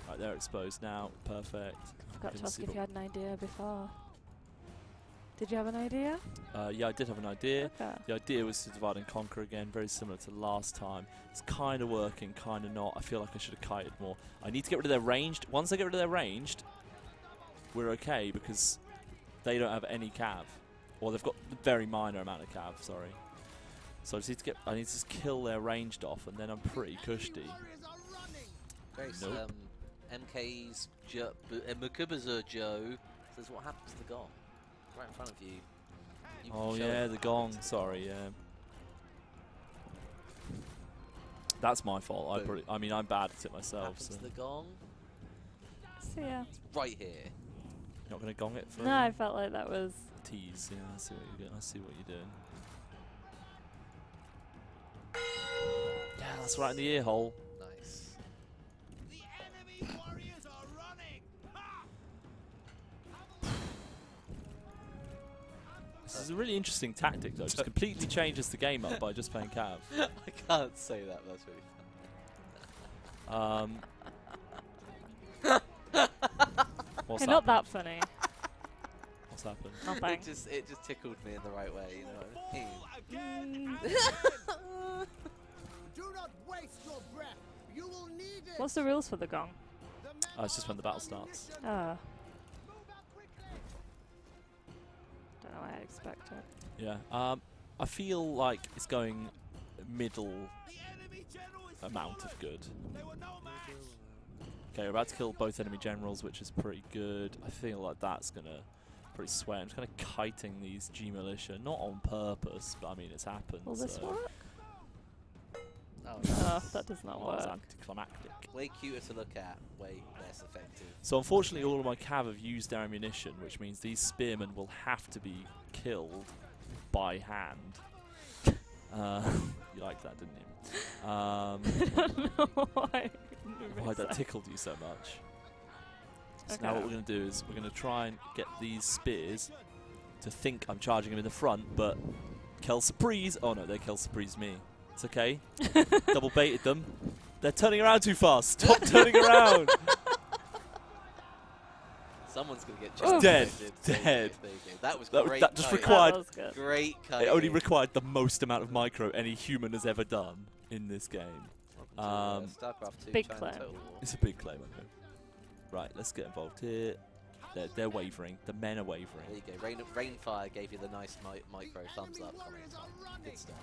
Right, they're exposed now. Perfect. Forgot to Can ask see if the- you had an idea before. Did you have an idea? Yeah, I did have an idea. Okay. The idea was to divide and conquer again, very similar to last time. It's kind of working, kind of not. I feel like I should have kited more. I need to get rid of their ranged. Once I get rid of their ranged, we're okay because they don't have any cav. Or they've got a very minor amount of cav, sorry. So I need to just kill their ranged off and then I'm pretty cushy. Grace, Nope. MK's Makubaza Joe says, what happens to the gong? Right in front of you. You can Oh show yeah, it. the gong, sorry, yeah. That's my fault. Boom. I mean, I'm bad at it What myself. happens So. to the gong? So yeah. It's right here. Not gonna gong it for No, I felt like that was. tease. Yeah, I see what you're doing. I see what you're doing. Yeah, that's right in the ear hole. Nice. The enemy warriors are running. This is a really interesting tactic, though. Just completely changes the game up by just playing Cav. I can't say that. That's really What's Hey, not happened? that funny. What's happened? funny. Nothing. It just tickled me in the right way. You know what I mean? Again. Mm. Do not waste your breath. You will need it. What's the rules for the gong? The men Oh, it's just when the battle on starts. mission. Ah, Move out quickly. don't know what I expected. Yeah. I feel like it's going middle The enemy general is amount of falling. good. They were no match. Okay, we're about to kill both enemy generals, which is pretty good. I feel like that's gonna pretty sway. I'm just kind of kiting these G militia, not on purpose, but I mean it's happened. Will this so work? Oh, Oh, that does not well, that was work. anticlimactic. way cuter to look at, way less effective. So unfortunately, all of my cav have used their ammunition, which means these spearmen will have to be killed by hand. You liked that, didn't you? I don't know why. Why that tickled you so much? So now what we're going to do is we're going to try and get these spears to think I'm charging them in the front, but kill surprise. Oh no, they kill surprise me. It's okay. Double baited them. They're turning around too fast. Stop turning around. Someone's gonna get Oof. Dead. There you go, Dead. there you go. That was That- great. that just kiting. required- That was good. Great It kiting. only required the most amount of micro any human has ever done in this game. Welcome to, StarCraft 2 big China claim. Total War. It's a big claim, I know. Right, let's get involved here. They're wavering. The men are There wavering. you go. Rainfire gave you the nice micro thumbs up comment. Good stuff.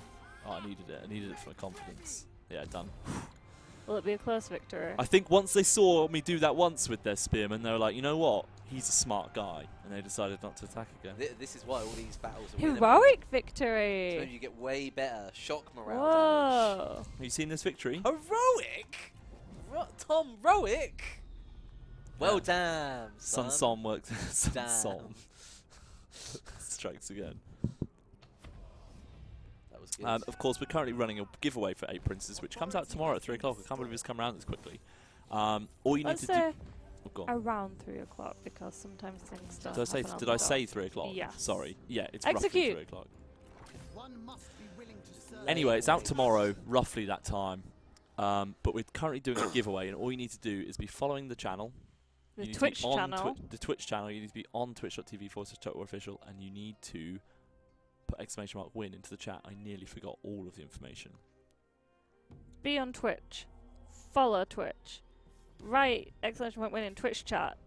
Oh, I needed it. I needed it for my confidence. Yeah, done. Will it be a close victory? I think once they saw me do that once with their spearmen, they were like, you know what? He's a smart guy. And they decided not to attack again. This is why all these battles are winnable. Heroic So victory! you get way better shock morale Whoa! Have you seen this victory? damage. Heroic? Tom Roic? Well Yeah. damn, Sun son. Som worked. Sun Damn. Som. Strikes again. That was good. Of course, we're currently running a giveaway for 8 Princes, which comes out tomorrow at 3 o'clock. I can't believe it's come around this quickly. All you need Let's to do... say Oh, go on. around 3 o'clock because sometimes things don't happen Did I say 3 o'clock? Yes. Sorry. Yeah, it's Execute. roughly 3 o'clock. One must be willing to serve. Anyway, it's out tomorrow, roughly that time. But we're currently doing a giveaway, and all you need to do is be following the channel. The You need to be Twitch on channel. the Twitch channel. You need to be on twitch.tv/TotalWarOfficial, and you need to put !win into the chat. I nearly forgot all of the information. Be on Twitch. Follow Twitch. Write !win in Twitch chat.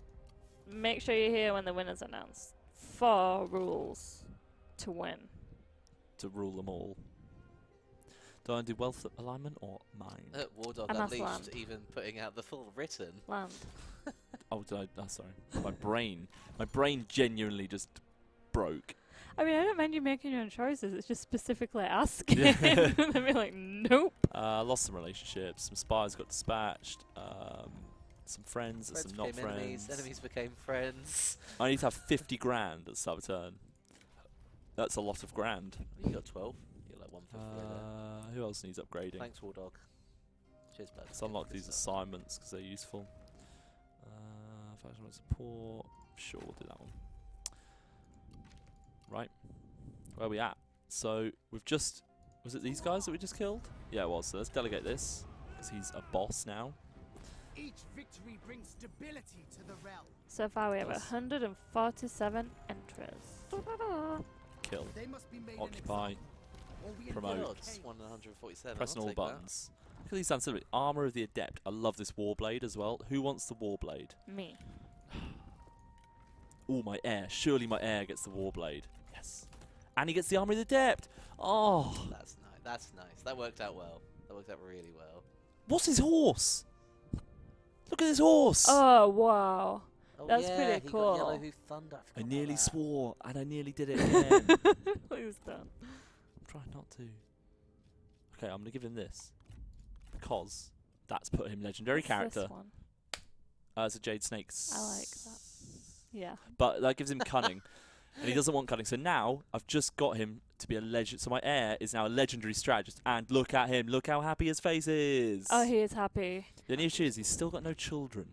Make sure you're here when the winner's announced. 4 rules to win. To rule them all. Do I do wealth alignment or mine? War Dog And that's Unleashed land. even putting out the full written. Land. Oh, did I? Oh, sorry. My brain genuinely just broke. I mean, I don't mind you making your own choices. It's just specifically asking. Yeah. They'd be like, nope. Lost some relationships. Some spies got dispatched. Some friends and Friends some not became enemies. friends. Enemies became friends. I need to have 50 grand at the start of turn. That's a lot of grand. You got 12. You got like 150 there. Who else needs upgrading? Thanks, War Dog. Cheers, bud. Let's unlock Good these stuff. assignments because they're useful. Faction support. Sure, we'll do that one. Right. Where are we at? So we've just... Was it these guys that we just killed? Yeah, it was. So let's delegate this because he's a boss now. Each victory brings stability to the realm. So far we have Does. 147 entries. Kill. They must be made Occupy. an example, or we Promote. invoke Odds, chaos. 147. Pressing I'll all take that. buttons. Look at these ancillary. Armor of the Adept. I love this Warblade as well. Who wants the Warblade? Me. Oh, my heir. Surely my heir gets the Warblade. Yes. And he gets the Armor of the Adept. Oh. That's nice. That's nice. That worked out well. That worked out really well. What's his horse? Look at his horse. Oh, wow. Oh, That's yeah, pretty he got Yellow cool. Hoof Thunder. I forgot nearly about that. swore, and I nearly did it again. Please don't. I'm trying not to. Okay, I'm going to give him this. Because that's put him legendary What's character. This one? As a Jade Snake. I like that. Yeah. But that gives him cunning. And he doesn't want cunning. So now I've just got him to be a legend. So my heir is now a legendary strategist. And look at him. Look how happy his face is. Oh, he is happy. The only issue is he's still got no children.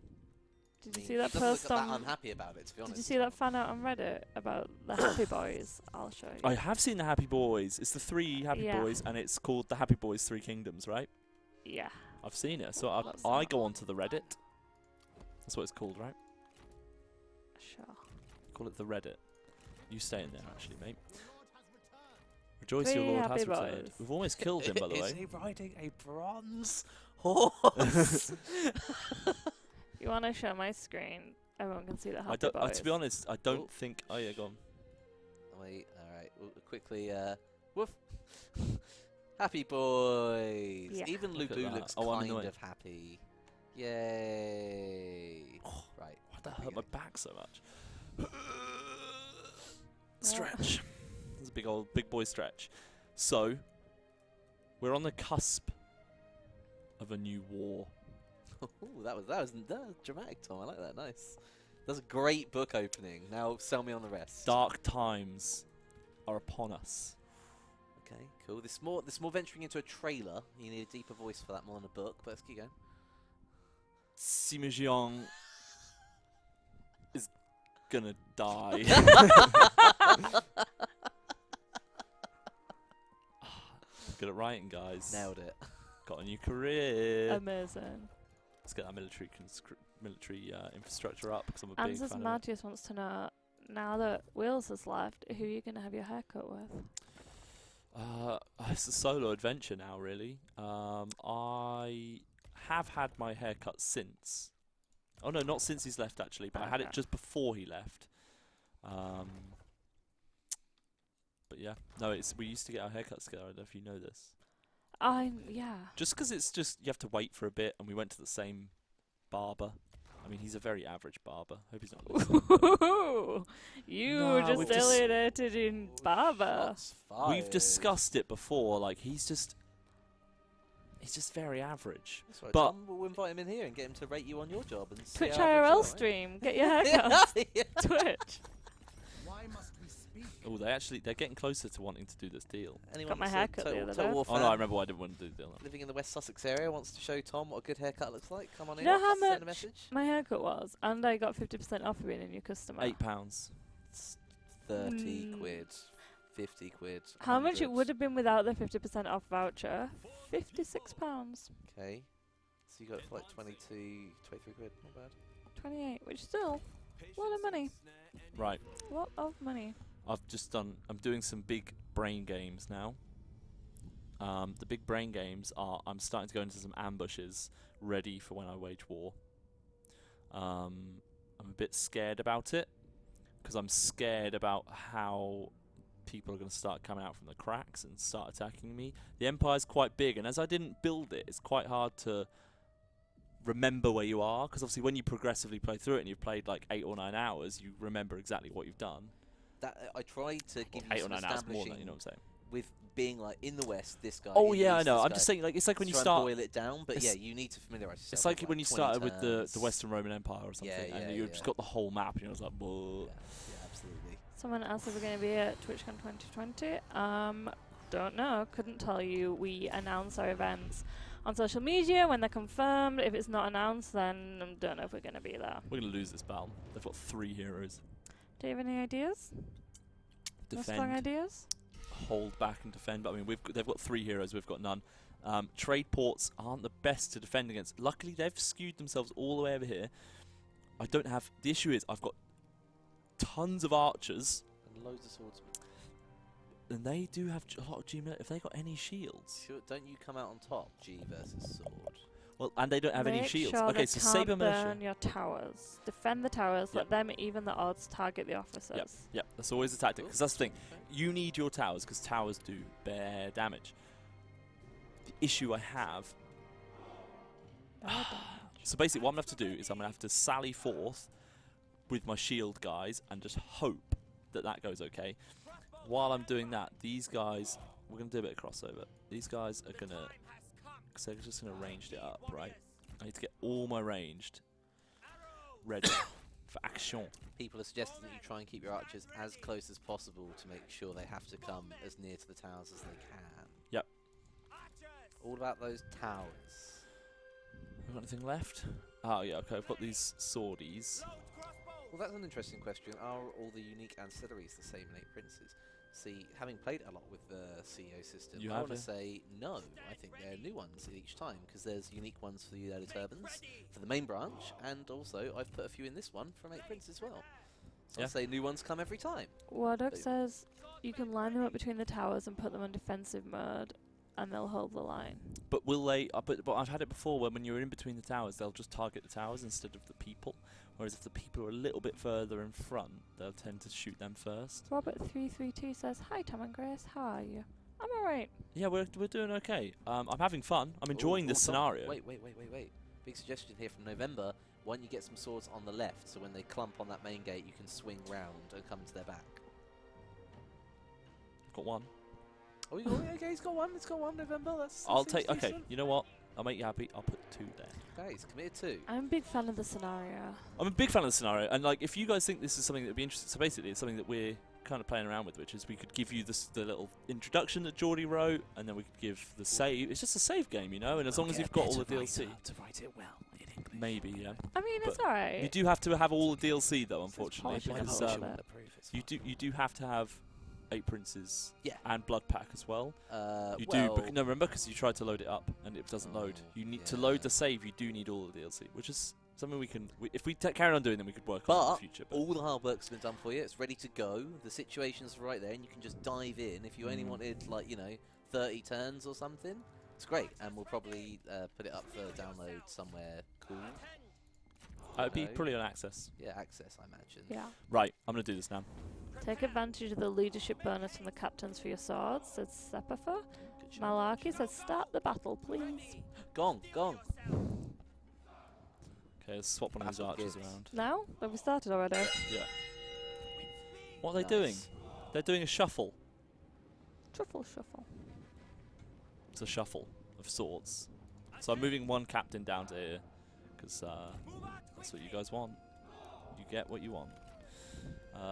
Did I you mean, see that he doesn't post look that on? unhappy about it, to be honest. Did you see that fan out on Reddit about the Happy Boys? I'll show you. I have seen the Happy Boys. It's the 3 Happy Yeah. Boys, and it's called the Happy Boys 3 Kingdoms, right? Yeah. I've seen it. So What's I that? go onto the Reddit. That's what it's called, right? Sure. Call it the Reddit. You stay in there, actually, mate. The Lord has returned. Rejoice, your Three lord Happy has returned. Boys. We've almost killed him, by the Is way. he riding a bronze horse? You want to show my screen? Everyone can see the Happy I don't. Boys. To be honest, I don't Oh. think. Oh yeah, go on. Wait, alright. We'll quickly, woof. Happy boys. Yeah. Even Look at Lubu that. looks Oh, I'm kind annoyed. of happy. Yay. Oh, Right. Why that there we hurt my go. back so much? Stretch. It's a big boy stretch. So, we're on the cusp of a new war. Ooh, that was dramatic, Tom. I like that. Nice. That's a great book opening. Now sell me on the rest. Dark times are upon us. Okay, cool. This more venturing into a trailer. You need a deeper voice for that more than a book. But let's keep going. Sima Yong is gonna die. Good at writing, guys. Nailed it. Got a new career. Amazing. Let's get that military infrastructure up because I'm a big Answers fan of it. Magius wants to know, now that Wheels has left, who are you going to have your haircut with? It's a solo adventure now, really. I have had my haircut since. Oh no, not since he's left actually, but I had it Okay. just before he left. But yeah, no, we used to get our haircuts together. I don't know if you know this. Yeah. Just 'cause it's just you have to wait for a bit, and we went to the same barber. I mean, he's a very average barber. Hope he's not listening. You No, just we've just- alienated in Barber. Shots fired. We've discussed it before. Like he's just very average. That's right, but- Tom. We'll invite him in here and get him to rate you on your job and see Twitch how average you IRL are, right? stream. Get your haircut. Yeah. Twitch. Why must we speak? Oh, they're getting closer to wanting to do this deal. Anyone my that's a haircut the Total- other Total day. War Oh no, I fan remember why I didn't want to do the deal. living in the West Sussex area wants to show Tom what a good haircut looks like. Come on Do in. you know how Send a much message. my haircut was? And I got 50% off for being a new customer. £8. It's 30 Mm. quid, 50 quid. How much it 100. would have been without the 50% off voucher? £56. Okay. So you got it for like 23 quid. Not bad. 28, which still a lot of money. Right. A lot of money. I'm doing some big brain games now. The big brain games are I'm starting to go into some ambushes ready for when I wage war. I'm a bit scared about it because I'm scared about how people are going to start coming out from the cracks and start attacking me. The Empire's quite big, and as I didn't build it, it's quite hard to remember where you are, because obviously when you progressively play through it and you've played like 8 or 9 hours, you remember exactly what you've done. That I tried to give you 8 or some 9 hours more establishing than, you know what I'm saying? with being like in the West, this guy. Oh in yeah, the I East, know. this I'm guy. just saying, like, it's like when you Try and start. boil it down, but it's- yeah, you need to familiarize yourself. It's like with, when you 20 started with the turns. Western Roman Empire or something, Yeah, and yeah, you've yeah. just got the whole map, and you're just like, whoa. Yeah, absolutely. Someone asked if we're going to be at TwitchCon 2020. Don't know. Couldn't tell you. We announce our events on social media when they're confirmed. If it's not announced, then don't know if we're going to be there. We're gonna lose this battle. They've got 3 heroes. Do you have any ideas? No strong Defend, ideas? hold back, and defend. But I mean, they've got 3 heroes. We've got none. Trade ports aren't the best to defend against. Luckily, they've skewed themselves all the way over here. I don't have... The issue is I've got tons of archers. And loads of swordsmen. And they do have a lot of G... If they got any shields... Sure, don't you come out on top, G versus sword? Well, and they don't have any Make shields. sure Okay, they so can't Saber Militia... burn your towers. Defend the towers. Yep. Let them even the odds target the officers. Yep, that's always the tactic. Cool. Because that's the thing. Okay. You need your towers, because towers do bear damage. The issue I have... So basically what I'm going to have to do is I'm going to have to sally forth with my shield guys and just hope that that goes okay. While I'm doing that, these guys... We're going to do a bit of crossover. These guys are going to... Because they're just going to range it up, right? I need to get all my ranged ready for action. People are suggesting that you try and keep your archers as close as possible to make sure they have to come as near to the towers as they can. Yep. All about those towers. Have we got anything left? Oh yeah, okay, I've got these swordies. Well, that's an interesting question. Are all the unique ancillaries the same in 8 Princes? See, having played a lot with the CEO system, You I have, want to yeah? say no. I think there are new ones each time, because there's unique ones for the early turbans, for the main branch, and also I've put a few in this one from 8 Princes as well. So Yeah. I'd say new ones come every time. Wardock But- says you can line them up between the towers and put them on defensive mode, and they'll hold the line. But will they... but I've had it before when you're in between the towers, they'll just target the towers instead of the people. Whereas if the people are a little bit further in front, they'll tend to shoot them first. Robert332 says, "Hi Tom and Grace, how are you?" I'm alright. Yeah, we're doing okay. I'm having fun. I'm enjoying this Tom, scenario. Wait. Big suggestion here from November. Why don't you get some swords on the left, so when they clump on that main gate, you can swing round and come to their back. Got one. Oh, you got, okay, he's got one. It's got one. November. That's. I'll seems take... Okay, decent. you know what? I'll make you happy. I'll put 2 there. Okay, he's committed too. I'm a big fan of the scenario. I'm a big fan of the scenario, and like, if you guys think this is something that would be interesting, so basically it's something that we're kind of playing around with, which is we could give you the little introduction that Geordie wrote, and then we could give the save. It's just a save game, you know, and as long as you've got all the DLC. To write it well in English. Maybe, yeah. I mean, it's But alright. You do have to have all the DLC though, unfortunately, polishing because up a little bit. you do have to have 8 Princes Yeah. and Blood Pack as well. You well, do, no, remember, because you tried to load it up and it doesn't load. Oh, You need to yeah. load the save. You do need all the DLC, which is something we can. If we carry on doing them, we could work on in the But future. all the hard work's been done for you. It's ready to go. The situation's right there, and you can just dive in. If you only wanted, like, 30 turns or something, it's great. And we'll probably put it up for download somewhere cool. It'd be No. probably on Access. Yeah, access, I imagine. Yeah. Right, I'm gonna do this now. Take advantage of the leadership bonus from the captains for your swords, says Sepafer. Good shout. Malarkey says, "Start the battle, please." Gong. Okay, let's swap one of these Battle archers gifts. around. Now? Have we started already? Yeah. What are they doing? Nice. They're doing a shuffle. Truffle shuffle. It's a shuffle of swords. So I'm moving one captain down to here, because that's what you guys want. You get what you want.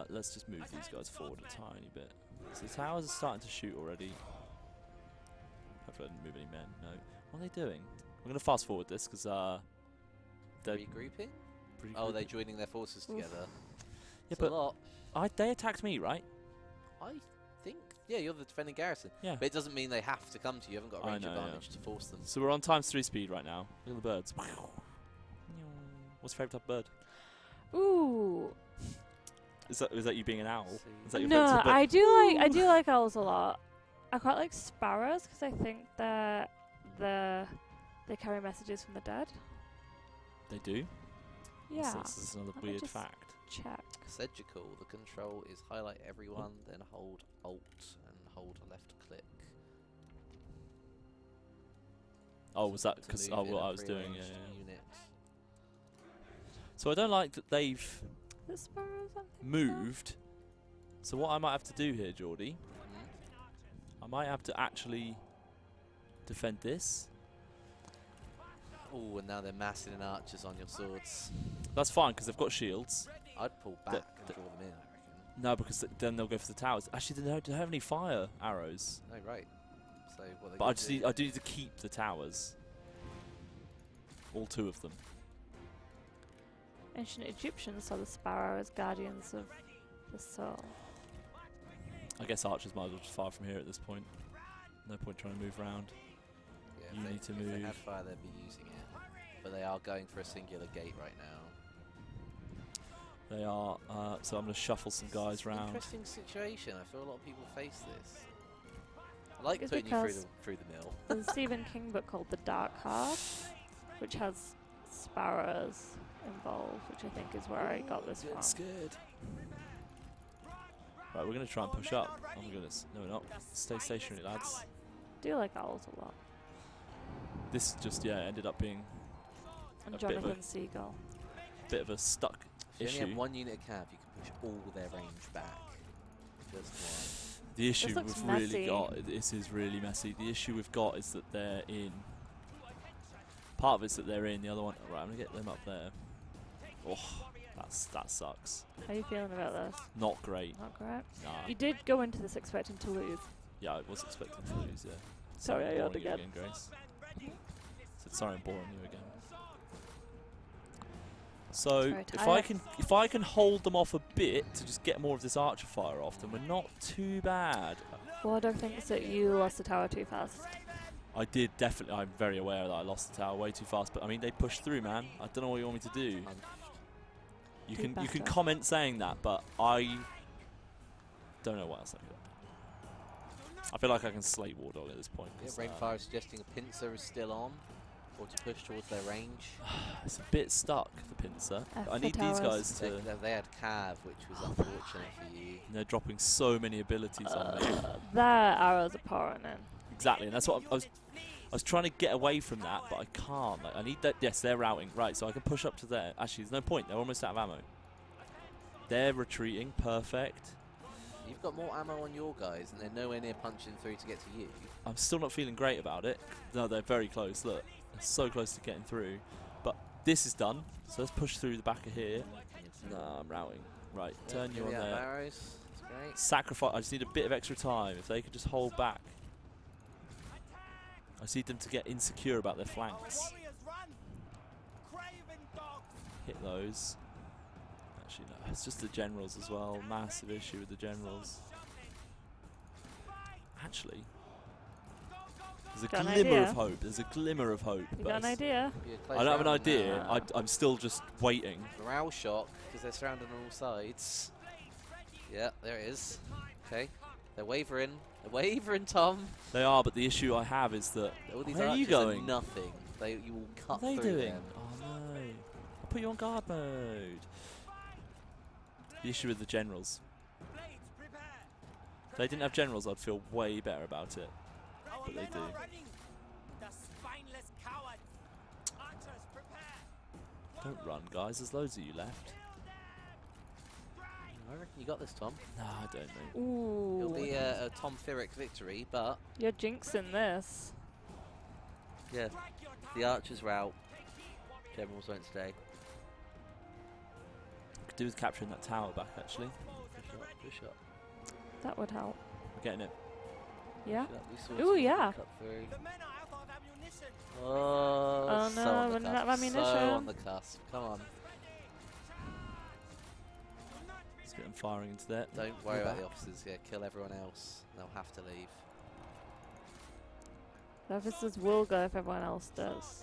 Let's just move these guys forward a tiny bit. So the towers are starting to shoot already. Hopefully I didn't move any men. No. What are they doing? I'm going to fast forward this, because they're Regrouping? pretty Oh, good. they're joining their forces Oof. together. Yeah, It's but a lot. they attacked me, right? I think. Yeah, you're the defending garrison. Yeah. But it doesn't mean they have to come to you. You haven't got a I range know, yeah. advantage to force them. So we're on ×3 speed right now. Look at the birds. What's your favourite type of bird? Ooh. Is that you being an owl? See. Is that your No, favourite bird? I do like owls a lot. I quite like sparrows because I think they carry messages from the dead. They do? Yeah. This is another Let me weird just fact. check. Surgical. The control is highlight everyone, then hold Alt and hold left click. Oh, was that to because move in what a I was doing? Yeah, prearranged yeah. Unit. So I don't like that they've The sparrows, I think. moved. So what I might have to do here, Geordie, I might have to actually defend this. Oh, and now they're massing in archers on your swords. That's fine because they've got shields. I'd pull back The- and draw them in, I reckon. No, because then they'll go for the towers. Actually, they don't have any fire arrows. No, right. So what they But I do need to keep the towers. All 2 of them. Ancient Egyptians saw the sparrow as guardians of the soul. I guess archers might as well just fire from here at this point. No point trying to move around. here. You If need to if they had move. fire, they'd be using it. But they are going for a singular gate right now. They are. So I'm going to shuffle some guys round. Interesting situation. I feel a lot of people face this. I like It's putting you because through the mill. There's a Stephen King book called The Dark Half, which has sparrows involved, which I think is where I got this from. Scared. Right, we're going to try and push up. Oh my goodness. No, we're not. Stay stationary, lads. Do like owls a lot. This just, ended up being And A bit of a- Jonathan Seagull. a bit of a stuck If you only issue. have one unit of cav, you can push all their range back. Just The issue looks we've really messy. got, this is really messy. The issue we've got is that they're in. Part of it's that they're in, the other one, right, I'm going to get them up there. Oh, that sucks. How are you feeling about this? Not great. Not great. Nah. You did go into this expecting to lose. Yeah, I was expecting to lose, yeah. Sorry, I I'm yelled boring you again. Grace. Said sorry, I'm boring you again. So Very if I can hold them off a bit to just get more of this archer fire off, then we're not too bad. Wardo thinks that you lost the tower too fast. I did definitely. I'm very aware that I lost the tower way too fast, but I mean they pushed through, man. I don't know what you want me to do. You Do can better. comment saying that, but I don't know what else I can do. I feel like I can slate Wardog at this point. yeah, 'cause, Rainfire is suggesting a pincer is still on, or to push towards their range. it's a bit stuck, the pincer. F I the need these towers. guys They, to. they had cav, which was unfortunate for you. They're dropping so many abilities on me. Their arrows are pouring in. Exactly, and that's what I was trying to get away from that, but I can't. Like, I need that. Yes, they're routing. Right, so I can push up to there. Actually, there's no point. They're almost out of ammo. They're retreating. Perfect. You've got more ammo on your guys, and they're nowhere near punching through to get to you. I'm still not feeling great about it. No, they're very close. Look, they're so close to getting through. But this is done. So let's push through the back of here. Nah, I'm routing. Right, turn you on Yeah, there. arrows. That's great. Sacrifice. I just need a bit of extra time. If they could just hold back. I just need them to get insecure about their flanks. Hit those. Actually, no. It's just the generals as well. Massive issue with the generals. Actually, there's a Got an glimmer idea? of hope. There's a glimmer of hope. You but got an it's- idea? Be a close I don't have an round idea. now. I'm still just waiting. Morale shock, because they're surrounded on all sides. Yeah, there it is. Okay. They're wavering. They're wavering, Tom. They are, but the issue I have is that. All these Where are you archers going? nothing. You will cut What are they through doing? them. Oh no! I'll put you on guard mode. The issue with the generals. If they didn't have generals, I'd feel way better about it. But they do. Don't run, guys. There's loads of you left. I reckon you got this, Tom. No, I don't know. Ooh. It'll be a Tom Thyrek victory, but You're jinxing this. yeah, the archers were out. Generals won't stay. Could do with capturing that tower back, actually. Push up, push up, That would help. We're getting it. Yeah? push up. We saw Ooh, some yeah. cut through. Oh, Oh, so no, on the running out of cusp, So ammunition. on the cusp. Come on. Let's get them firing into there. Don't worry We're about the back. officers. Yeah, kill everyone else. They'll have to leave. The officers will go if everyone else does.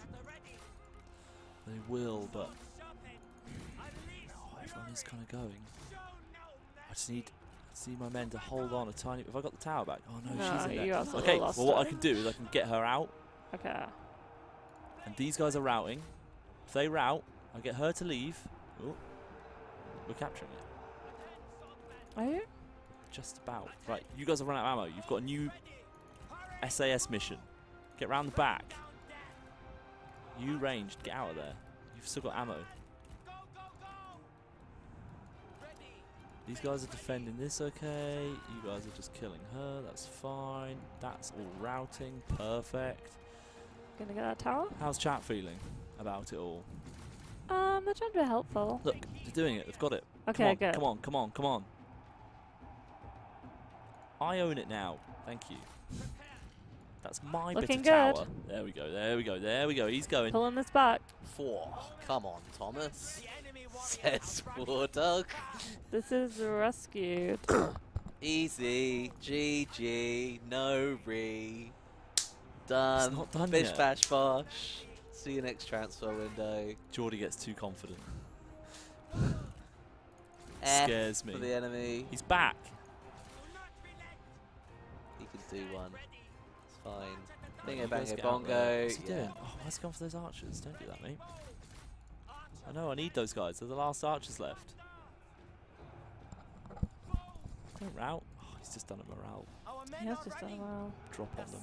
They will, but no, everyone is kind of going. I just need my men to hold on a tiny. Have I got the tower back? Oh no, No, she's in there. you also Okay, lost well what I it. can do is I can get her out, Okay. and these guys are routing. If they rout, I get her to leave. Oh, we're capturing it. Are you? Just about. Right, you guys have run out of ammo. You've got a new SAS mission. Get round the back. You ranged. Get out of there. You've still got ammo. These guys are defending this okay. You guys are just killing her. That's fine. That's all routing. Perfect. Gonna get that tower? How's chat feeling about it all? They're trying to be helpful. Look, they're doing it. They've got it. Okay, come on, good. Come on, come on, come on. I own it now. Thank you. That's my Looking bit of good. tower. There we go, there we go, there we go. He's going. Pulling this back. 4. Come on, Thomas. Says Wardog. This is rescued. Easy. GG. No re. Done. not done Bish yet. bash bosh. See you next transfer window. Geordie gets too confident. F Scares me. for the enemy. He's back. He can do one. It's fine. Right, Bingo you guys bango get out there. bongo. What's he doing? Oh, why's he gone for those archers? Don't do that, mate. I know, I need those guys. They're the last archers left. Don't rout. Oh, he's just done a morale He has just done well. drop on them.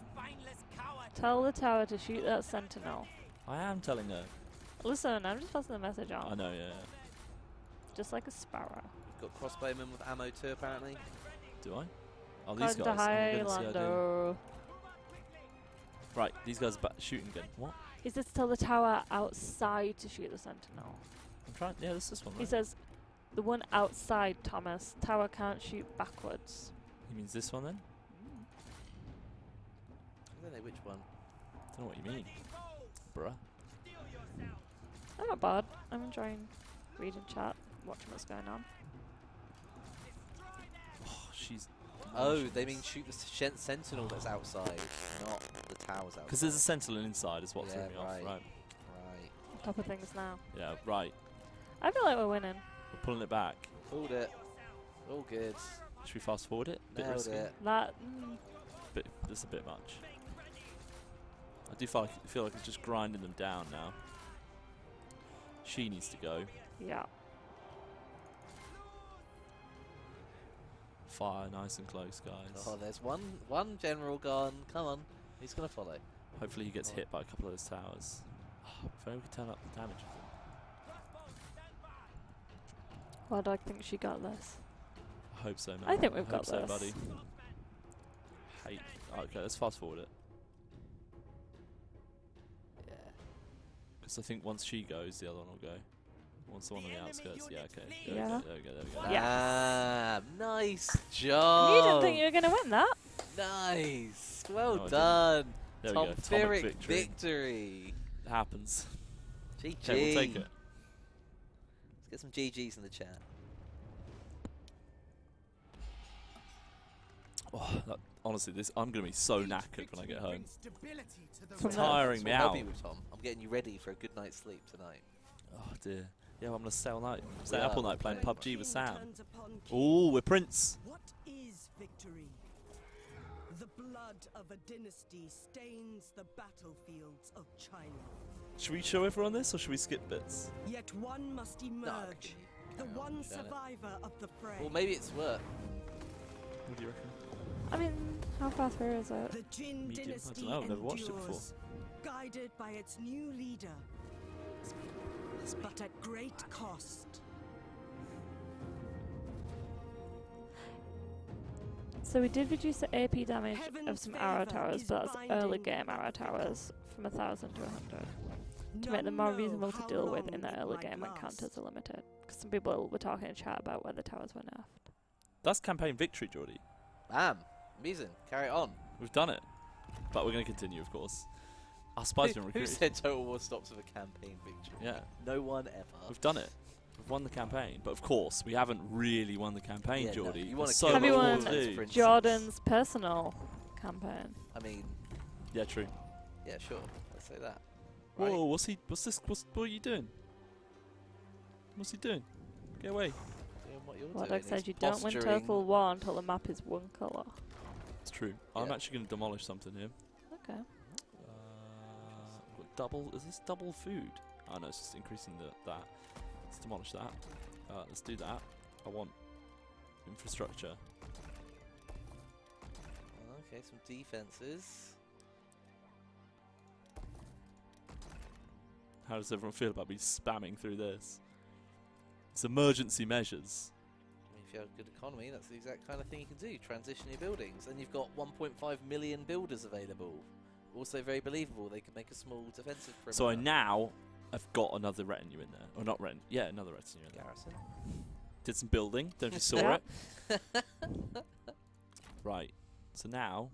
Tell the tower to shoot that sentinel. I am telling her. Listen, I'm just passing the message I on. know, yeah. Just like a sparrow. Got crossbowmen with ammo too, apparently. Do I? Oh, these Going to guys. Oh my goodness, yeah, I do. Highlander. Right, these guys are shooting again. What? He says tell the tower outside to shoot the sentinel. I'm trying. Yeah, this one. He Right? says the one outside, Thomas. Tower can't shoot backwards. He means this one then? I don't know which one. Don't know what you mean, bruh. I'm not bad. I'm enjoying reading chat, watching what's going on. Oh, she's. Oh, they mean shoot the sentinel that's outside, not the towers outside. Because there's a sentinel inside, is what threw Yeah, me right. off. Right. Right. On top of things now. Yeah. Right. I feel like we're winning. We're pulling it back. Pulled it. All good. Should we fast forward it? Bit Nailed risky. it. That. This a bit much. I do feel like it's just grinding them down now. She needs to go. Yeah. Fire nice and close, guys. Oh, there's one general gone. Come on. Who's going to follow? Hopefully he gets hit by a couple of those towers. Oh, if only we could turn up the damage of them. Well, I think she got this. I hope so, man. I think we've hope got so, this. buddy. Hate. Okay, let's fast forward it. Yeah. Because I think once she goes, the other one will go. Once the one on the outskirts. Yeah, okay. There Yeah. we go, there we go, there we go. Yes. Ah, nice job. You didn't think you were going to win that? Nice. Well No, I done. There we go. Tom Atomic Pyrrhic victory. victory. It happens. GG. Okay, we'll take it. Let's get some GGs in the chat. Oh, honestly, I'm going to be so knackered when I get home. From It's the- tiring me That's what I'll out. be with Tom. I'm getting you ready for a good night's sleep tonight. Oh dear. Yeah, well, I'm going to stay all night. We Stay up are, all night we're playing playing PUBG with Sam. turns upon king. Ooh, we're Prince. What is victory? The blood of a dynasty stains the battlefields of China. Should we show everyone this or should we skip bits? Yet one must emerge, the Carry on, one share it. survivor of the fray. Well, maybe it's worth. What do you reckon? I mean, how far through is it? The Jin Medium? I dynasty dunno, I've never watched it before. endures, guided by its new leader, but at great cost. So we did reduce the AP damage of Heaven's some arrow favour towers, is but that's early binding. game arrow towers from 1,000 to 100. To make None them more know reasonable to how deal with long in the it early might game when last. counters are limited. Because some people were talking in chat about where the towers were nerfed. That's campaign victory, Geordie. Bam. Amazing. Carry it on. We've done it. But we're going to continue, of course. Our spies been Who recruited. said Total War stops with a campaign victory? Yeah. No one ever. We've done it. We've won the campaign. But of course, we haven't really won the campaign, Yeah, no, Geordie. you wanna There's so kill Have you much won more to do. for instance. Jordan's personal campaign. I mean, Yeah, true. yeah, sure. Let's say that. Right. Whoa, what are you doing? What's he doing? Get away. Doing what you're Wildog doing. says He's you don't win posturing. Total War until the map is one colour. It's true. I'm Yeah. actually going to demolish something here. Okay. We've got double. Is this double food? Oh no, it's just increasing that. Let's demolish that. Let's do that. I want infrastructure. Okay, some defenses. How does everyone feel about me spamming through this? It's emergency measures. I mean, if you have a good economy, that's the exact kind of thing you can do. Transition your buildings. And you've got 1.5 million builders available. Also very believable. They can make a small defensive perimeter. So I now have got another retinue in there. Or not retinue. Yeah, another retinue in there. Garrison. Did some building. Don't know if you saw Yeah. it. Right. So now,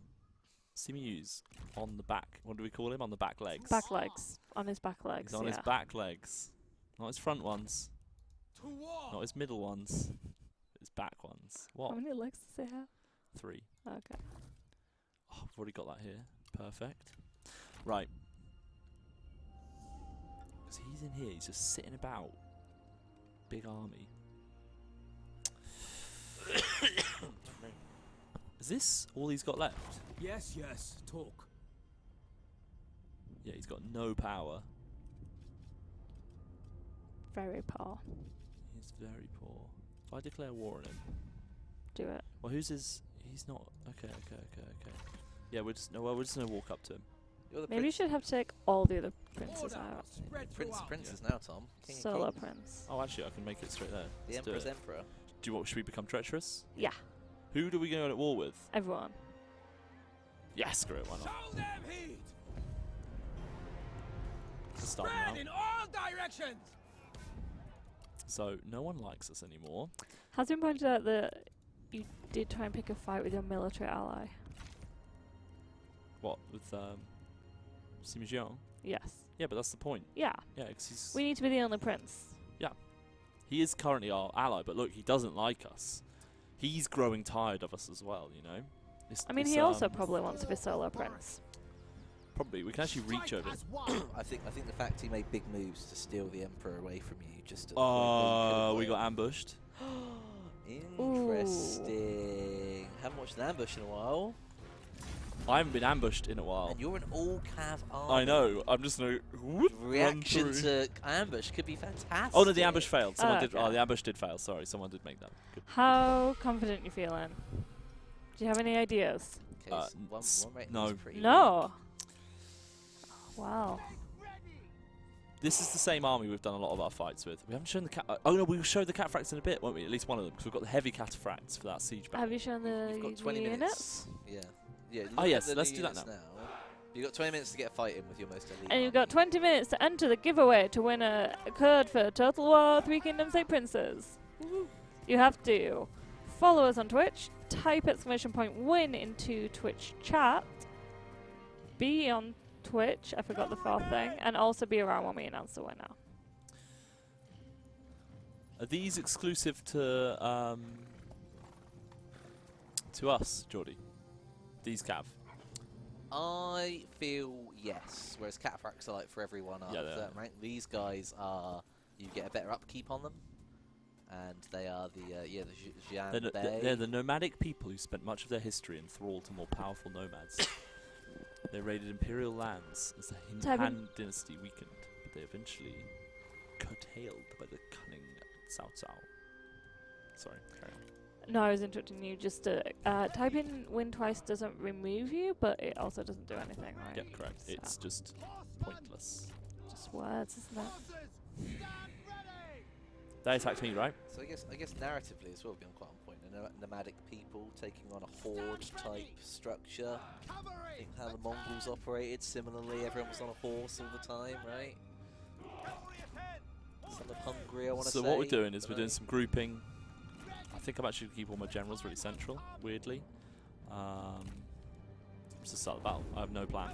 Simu's on the back. What do we call him? On the back legs. Back legs. On his back legs. He's on his yeah. back legs. Not his front ones. Not his middle ones. His back ones. What? How many legs does he have? 3. Okay. Oh, I've already got that here. Perfect. Right. Because he's in here. He's just sitting about. Big army. Is this all he's got left? Yes, yes, talk. Yeah, he's got no power. Very poor. He's very poor. If I declare war on him. Do it. Well, who's his... He's not... Okay. Yeah, we're just gonna walk up to him. You're the Maybe you prince. should have to take all the other princes Order, out. spread Prince, throughout. princes now, Tom. King and Solo king. prince. Oh, actually, I can make it straight there. The Let's do Emperor's it. emperor. Do you want... Should we become treacherous? Yeah, Who do we go at war with? everyone. Yes, screw it, why not? Show them heat. Let's start Spread now. in all directions. So, no one likes us anymore. Has been pointed out that you did try and pick a fight with your military ally. What, with Sima Yong? Yes. Yeah, but that's the point. Yeah. Yeah, because he's... We need to be the only prince. He is currently our ally, but look, he doesn't like us. He's growing tired of us as well, you know? I mean, he also probably wants to be solo prince. Probably. We can actually reach over. As one. I think the fact he made big moves to steal the emperor away from you just at the point where you We could got ambushed. Interesting. Haven't watched an ambush in a while. I haven't been ambushed in a while. And you're an all-cav army. I know. I'm just gonna whoop, Reaction run through. to ambush could be fantastic. Oh no, the ambush failed. Someone did. okay. Oh, the ambush did fail. Sorry, someone did make that. Good. How confident you feeling? Do you have any ideas? Okay, Uh, one rating no. is pretty No. Wow. This is the same army we've done a lot of our fights with. We haven't shown the cat. Oh no, we'll show the cataphracts in a bit, won't we? At least one of them, because we've got the heavy cataphracts for that siege battle. Have you shown the You've got 20 units? minutes. Yeah. Oh, look yes, at the let's new do that units You've got 20 minutes to get a fight in with your most elite And you've army. got 20 minutes to enter the giveaway to win a code for Total War 3 Kingdoms 8 Princes. You have to follow us on Twitch, type !win into Twitch chat, be on Twitch, I forgot the fourth thing, and also be around when we announce the winner. Are these exclusive to us, Geordie? These cav? I feel yes, whereas cataphracts are like for everyone up Yeah, to they a certain rank. These guys are, you get a better upkeep on them, and they are the Jian Bei. They're the nomadic people who spent much of their history enthralled to more powerful nomads. They raided imperial lands as the Han dynasty weakened, but they eventually curtailed by the cunning Cao Cao. Sorry, carry on. No, I was interrupting you. Just to typing win twice doesn't remove you, but it also doesn't do anything, right? Yeah, correct. So It's just pointless. just words, isn't it? They attacked me, right? So I guess narratively as well, being quite on point. Nomadic people taking on a horde type structure. I think how the Mongols operated similarly. Everyone was on a horse all the time, right? Son of Hungary, I want to say. So what we're doing is but we're doing some grouping. I think I'm actually going to keep all my generals really central, weirdly. Just to start the battle. I have no plan.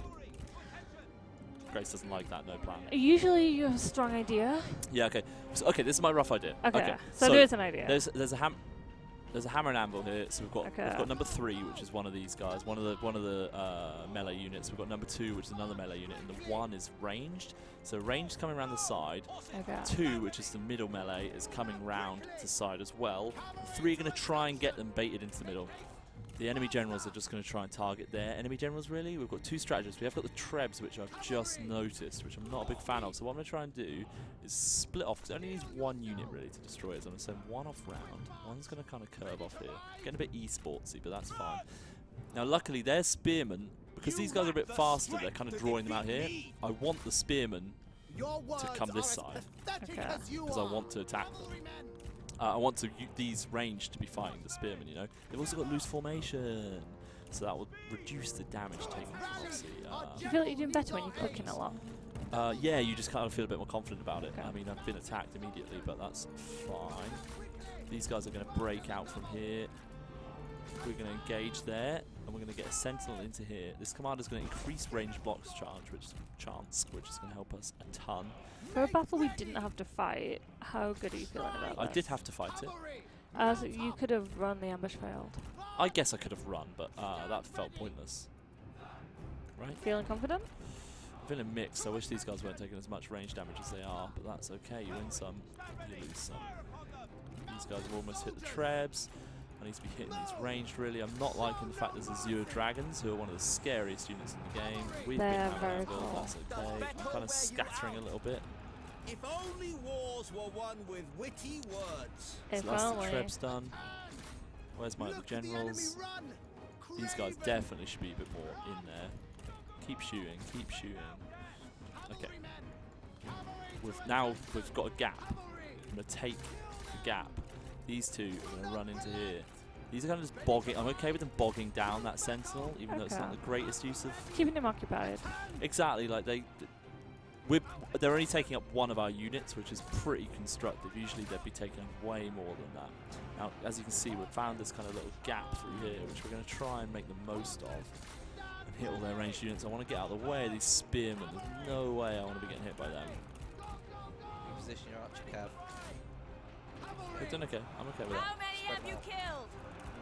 Grace doesn't like that, no plan. Usually you have a strong idea. Yeah, okay. So, okay, this is my rough idea. Okay, so there is an idea. There's a hammer and anvil here. So we've Okay. got number 3, which is one of these guys, one of the melee units. We've got number 2, which is another melee unit, and the 1 is ranged. So ranged coming around the side. Okay. 2, which is the middle melee, is coming round to the side as well. And 3 are going to try and get them baited into the middle. The enemy generals are just going to try and target their enemy generals, really. We've got 2 strategists. We have got the Trebs, which I've just noticed, which I'm not a big fan of. So what I'm going to try and do is split off, because it only needs 1 unit, really, to destroy it. So I'm going to send 1 off round. 1's going to kind of curve off here. Getting a bit e-sportsy, but that's fine. Now, luckily, their spearmen, because these guys are a bit faster, they're kind of drawing them out here. I want the spearmen to come this side, Okay. because I want to attack them. I want these range to be fighting the spearmen, you know. They've also got loose formation, so that will reduce the damage taken from, obviously. Do you feel like you're doing better when you're clicking a lot? Yeah, you just kind of feel a bit more confident about it. Okay. I mean, I've been attacked immediately, but that's fine. These guys are going to break out from here. We're going to engage there, and we're going to get a sentinel into here. This commander's going to increase range blocks charge, which is going to help us a ton. For a battle we didn't have to fight, how good are you feeling about I this? did have to fight it. So you could have run, the ambush failed. I guess I could have run, but that felt pointless. Right? Feeling confident? I'm feeling mixed. I wish these guys weren't taking as much range damage as they are, but that's okay. You win some, you lose some. These guys have almost hit the trebs. I need to be hitting these ranged, really. I'm not liking the fact there's Azure Dragons, who are one of the scariest units in the game. We've been They're having very a build, cool. that's okay. I'm kind of scattering a little bit. If only wars were won with witty words. So If that's the only. trebs done. Where's my Look at the enemy generals? run. These guys Craven. definitely should be a bit more in there. Keep shooting, keep shooting. Okay. We've got a gap. I'm going to take the gap. These two are going to run into here. These are kind of just bogging. I'm okay with them bogging down that sentinel, even though it's not Okay. the greatest use of. Keeping him occupied. Exactly, like they're only taking up one of our units, which is pretty constructive. Usually they'd be taking up way more than that. Now, as you can see, we've found this kind of little gap through here, which we're going to try and make the most of and hit all their ranged units. I want to get out of the way of these spearmen. There's no way I want to be getting hit by them. Position your archer cav. They've done okay. I'm okay with that. How many have you killed?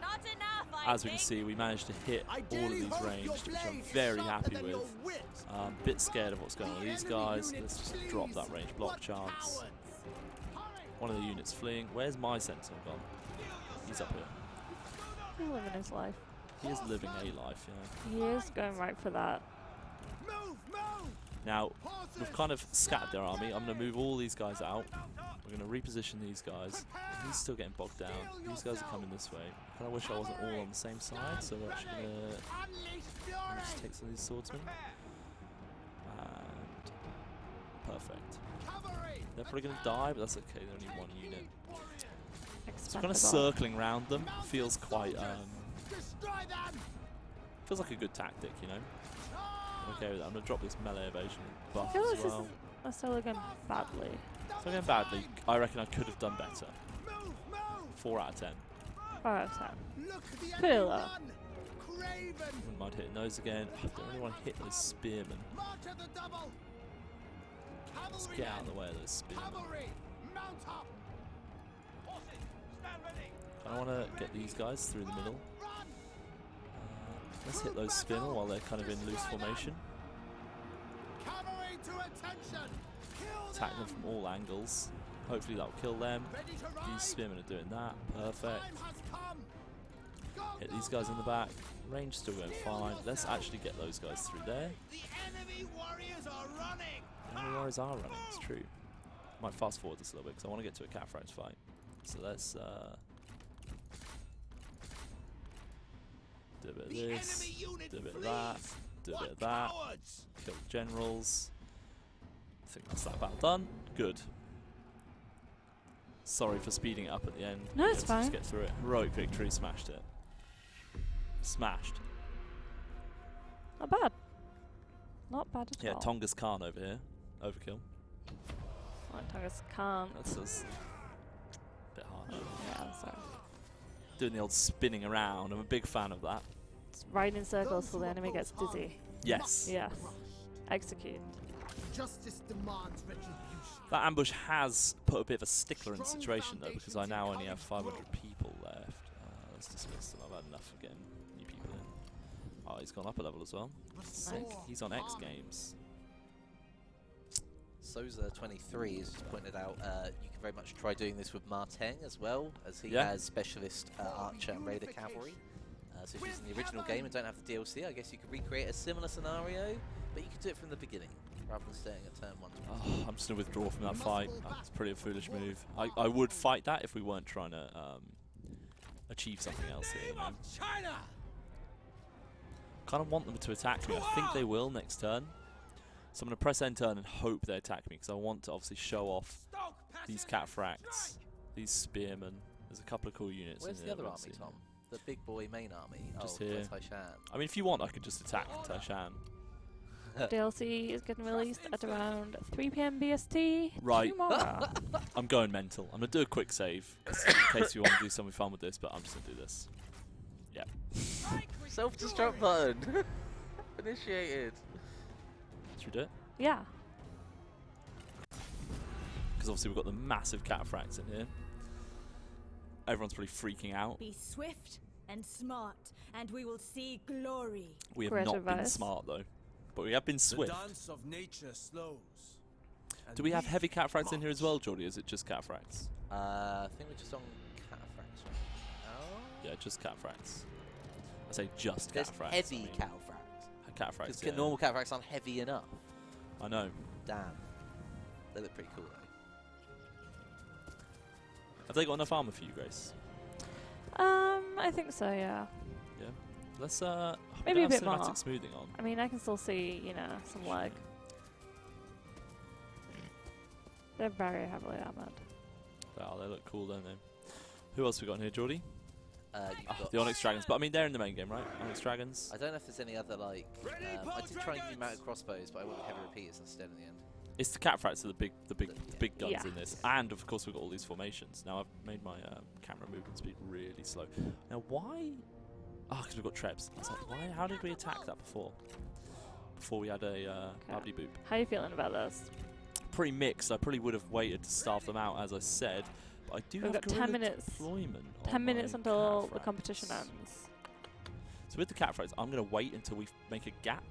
Not enough, I As we can think. see, we managed to hit all of Ideally these hope ranged, your which I'm blades very sharper happy than your with. wit. Bit scared of what's going on with these The enemy guys. unit Let's just flees. drop that range block What chance. cowards. One of the units fleeing. Where's my sentinel gone? He's up here. He's living his life. He is living a life, yeah. He is going right for that. Move, move. Now, Horses. we've kind of scattered their army. I'm going to move all these guys out. We're going to reposition these guys. He's still getting bogged down. These guys are coming this way. I kind of wish I wasn't all on the same side, so we're actually going to Unleash just fury. take some of these swordsmen. And perfect. Cavalry. They're probably going to die, but that's okay. They're only one unit. So kind of Expendable. circling around them feels quite, Destroy them. feels like a good tactic, you know? I'm okay with that. I'm going to drop this melee evasion I buff feel as like this well. is necessarily going badly. So going badly, I reckon I could have done better. Move, move. 4 out of 10. 4 out of 10. Look at the Pretty enemy low. run. Craven. Wouldn't mind hitting those again. I don't really want to hit those spearmen. March at the double. Let's Cavalry get out of men. the way of those spearmen. Cavalry. Mount up. I want to get these guys through the middle. Run. Let's hit those spearmen while they're kind of in loose formation. Cavalry to attention. Kill Attack them from all angles. Hopefully that'll kill them. Ready to ride. These spearmen are doing that. Perfect. Time has come. Go, Hit go, these guys in the go. back. Range still going fine. Let's actually get those guys through there. The enemy warriors are running. Enemy warriors are running, it's true. Might fast forward this a little bit because I want to get to a cataphracts fight. So let's do a bit of The this, enemy unit do a bit of flees. that, do a What bit of that. cowards. Kill the generals. I think that's that battle done. Good. Sorry for speeding it up at the end. No, it's Let's fine. Just get through it. Heroic victory, smashed it. Smashed. Not bad. Not bad at Yeah, all. Tonga's Khan over here. Overkill. Like Tonga's can't. That's just a bit harsh. Yeah, I'm sorry. Doing the old spinning around. I'm a big fan of that. It's riding in circles Those till who the enemy oppose gets dizzy. harm Yes. must be Yes. crushed. Execute. Justice demands retribution. That ambush has put a bit of a stickler in the Strong situation though, because I foundations now in only have college 500 people left. Let's dismiss them. I've had enough of getting new people in. Oh, he's gone up a level as well. Sick. Restore He's on X harmony. Games. Soza23 has just pointed out you can very much try doing this with Marteng as well, as he Yeah. has specialist archer and raider cavalry. So if you're using the original game and don't have the DLC, I guess you could recreate a similar scenario, but you could do it from the beginning rather than staying at turn 1. Oh, I'm just going to withdraw from that fight. It's pretty a foolish move. I would fight that if we weren't trying to achieve something else here. You know? China. Kind of want them to attack me. I think they will next turn. So I'm going to press end turn and hope they attack me because I want to obviously show off Stoke these passengers, cataphracts, strike. these spearmen. There's a couple of cool units Where's in the here. other let's army, see. Tom? The big boy main army? Just oh, here. Taishan. I mean, if you want, I could just attack Taishan. DLC is getting released at around 3 p.m. BST Right. tomorrow. I'm going mental. I'm going to do a quick save in case you want to do something fun with this, but I'm just going to do this. Yeah. Self-destruct button! Initiated. Should we do it? Yeah. Because obviously we've got the massive cataphracts in here. Everyone's probably freaking out. Be swift and smart, and we will see glory. We have Great not been advice. smart though. but we have been The swift. dance of nature slows. And Do we have heavy cataphracts in here as well, Geordie? Is it just cataphracts? I think we're just on cataphracts right now. Yeah, just cataphracts. I say just There's cataphracts. heavy I mean, cataphracts. cataphracts. Because Yeah. normal cataphracts aren't heavy enough. I know. Damn. They look pretty cool though. Have they got enough armor for you, Grace? I think so, yeah. Yeah. Let's we Maybe don't a have bit more. cinematic smoothing on. I mean, I can still see, you know, some leg. They're very heavily armored. Wow, they look cool, don't they? Who else we got in here, Geordie? You've got The Onyx Dragons. But I mean, they're in the main game, right? Onyx Dragons. I don't know if there's any other like. I did try and use mounted crossbows, but I went with heavy repeaters instead in the end. It's the cataphracts are the big guns Yeah. in this, and of course we've got all these formations. Now I've made my camera movement speed really slow. Now why? Oh, because we've got trebs. I was like, why? How did we attack that before? Before we had a bubbly boop. How are you feeling about this? Pretty mixed. I probably would have waited to starve them out, as I said. But I do We've have got 10 guerrilla minutes. deployment. 10 minutes until the cataphracts. competition ends. So with the cataphracts, I'm going to wait until we make a gap,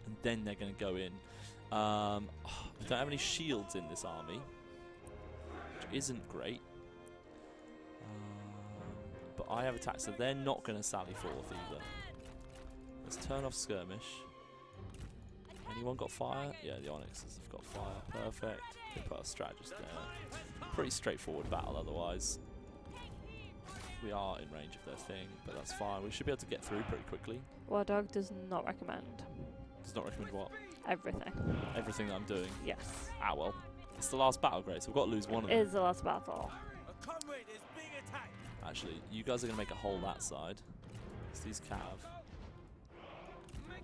and then they're going to go in. I don't have any shields in this army, which isn't great. But I have attacks, so they're not going to sally forth either. Let's turn off skirmish. Anyone got fire? Yeah, the Onyxes have got fire. Perfect. They put a strategist there. Pretty straightforward battle otherwise. We are in range of their thing, but that's fine. We should be able to get through pretty quickly. War Dog does not recommend Does not recommend what? everything. Everything that I'm doing. Yes. Ah, well. It's the last battle, Grace. We've got to lose one of It them. is the last battle. A comrade is being attacked. Actually, you guys are going to make a hole that side. It's these cav.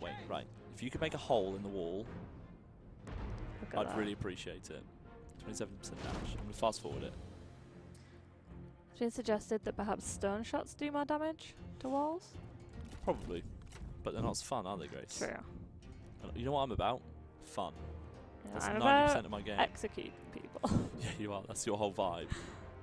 Wait, right. If you could make a hole in the wall, Look at I'd that. really appreciate it. 27% damage. I'm going to fast forward it. It's been suggested that perhaps stone shots do more damage to walls. Probably. But they're not as fun, are they, Grace? True. And you know what I'm about? Fun. Yeah, That's I'm 90% about of my game. execute people. Yeah, you are. That's your whole vibe.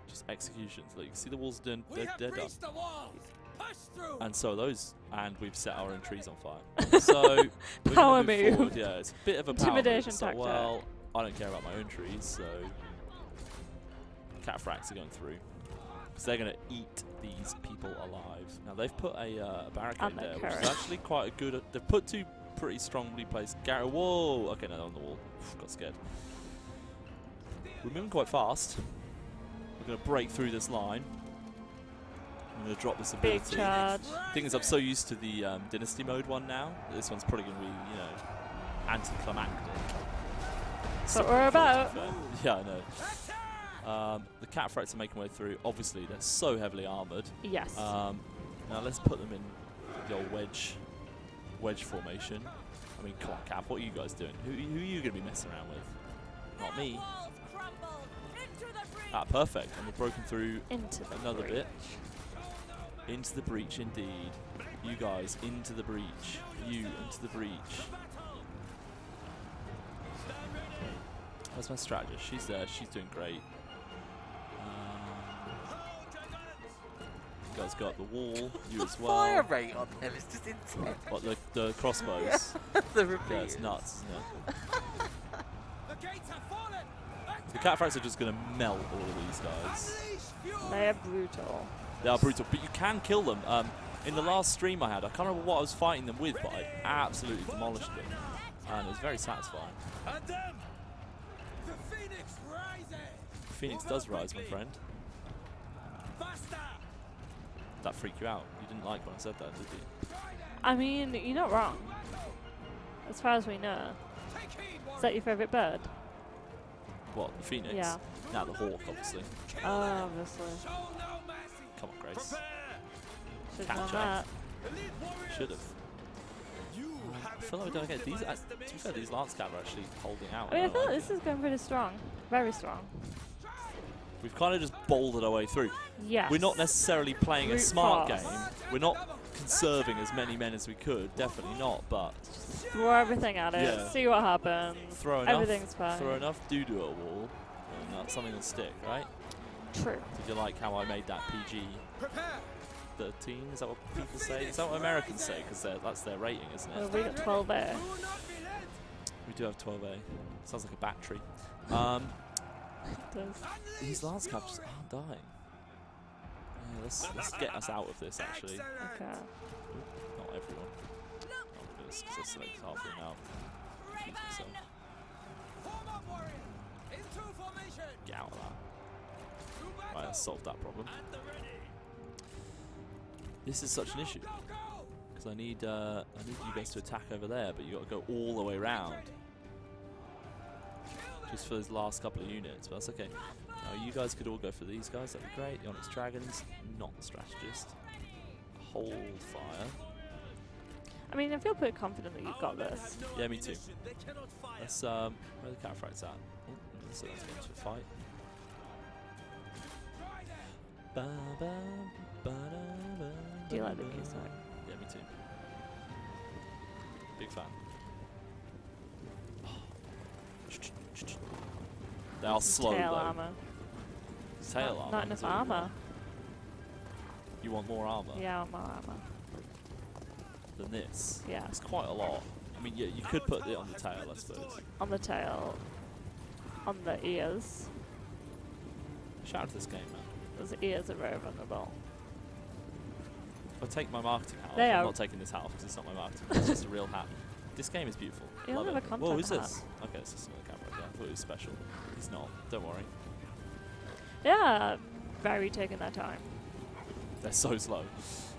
Just executions. Like, you can see the walls doing, We they're have done. breached the walls. Push through. And so are those. And we've set our own trees on fire. So, we're Power gonna move move. forward. Yeah, it's a bit of a power move. Intimidation It's like, tactic. well, I don't care about my own trees, so cataphracts are going through. Because they're going to eat these people alive. Now, they've put a barricade And there, they're which is courage. actually quite a good... They've put two pretty strongly placed... Whoa! Okay, no, they're on the wall. Got scared. We're moving quite fast. We're going to break through this line. I'm going to drop this ability. Big charge. Thing is, I'm so used to the Dynasty mode one now. This one's probably going to be, you know, anticlimactic. That's what we're about. Yeah, I know. The cataphracts are making way through. Obviously, they're so heavily armoured. Yes. Now let's put them in the old wedge formation. I mean, come on, Cap, what are you guys doing? Who are you going to be messing around with? Not me. Walls crumble into the breach. Ah, perfect. And we've broken through Into the another breach. bit. Into the breach, indeed. You guys, into the breach. You, into the breach. Where's my strategist? She's there. She's doing great. You guys got the wall. You as well. Fire rate on them is just intense. What, the crossbows? The repeaters. Yeah, it's nuts, isn't it? The gates have fallen. The cataphracts are just going to melt all of these guys. Unleash fury. They are brutal. They are brutal, but you can kill them. In the last stream I had, I can't remember what I was fighting them with, but I absolutely demolished them. And it was very satisfying. And them. The phoenix rises. Phoenix does rise, my friend. Faster. Did that freak you out? You didn't like when I said that, did you? I mean, you're not wrong. As far as we know. Take heed, Is that your favourite bird? What, the Phoenix? Yeah. Nah, the Hawk, obviously. Obviously. Show no mercy. Come on, Grace. Prepare. Should Catch know up. that. Elite warriors. Should have. You I have feel like we don't get these. improved my To be fair, estimation. these Lance Cav are actually holding out. I mean, I feel like like this is going pretty strong. Very strong. We've kind of just bouldered our way through. Yes. We're not necessarily playing a Brute smart force. game. We're not conserving as many men as we could. Definitely not. But Throw everything at it. Yeah. See what happens. throw enough. Everything's fine. Throw enough doo-doo at a wall, and something will stick, right? True. Did you like how I made that PG? Prepare. 13. Is that what people say? Is that what Americans say? Because that's their rating, isn't Well, it? we got 12A. We do have 12A. Sounds like a battery. It does. These lance captures aren't dying. Yeah, let's get us out of this, actually. Okay. Not everyone. Oh, goodness, because there's like half of them now. So, get out of that. Right, let's solve that problem. This is such an issue. Because I need you guys to attack over there, but you got to go all the way around. Just for those last couple of units, but that's okay. Now you guys could all go for these guys, that'd be great. The Onyx Dragons, not the strategist. Hold fire. I mean, I feel pretty confident that you've got this. Yeah, me too. Let's where are the cataphracts at? Oh, so let's get into a fight. Do you like the music? Yeah, me too. Big fan. They are slow Tail though. armor. Tail armor. Not enough is what you armor. want. You want more armor Yeah, I want more armor. than this? Yeah. It's quite a lot. I mean, yeah, you could put it on the tail, I suppose. On the tail. On the ears. Shout out to this game, man. Those ears are very vulnerable. If I take my marketing hat off, They I'm are- not taking this hat off because it's not my marketing. It's just a real hat. This game is beautiful. You Love don't have it. a content Whoa, who's hat. this? Okay, it's just another camera. Yeah, I thought it was special. He's not. Don't worry. Yeah, very taking their time. They're so slow.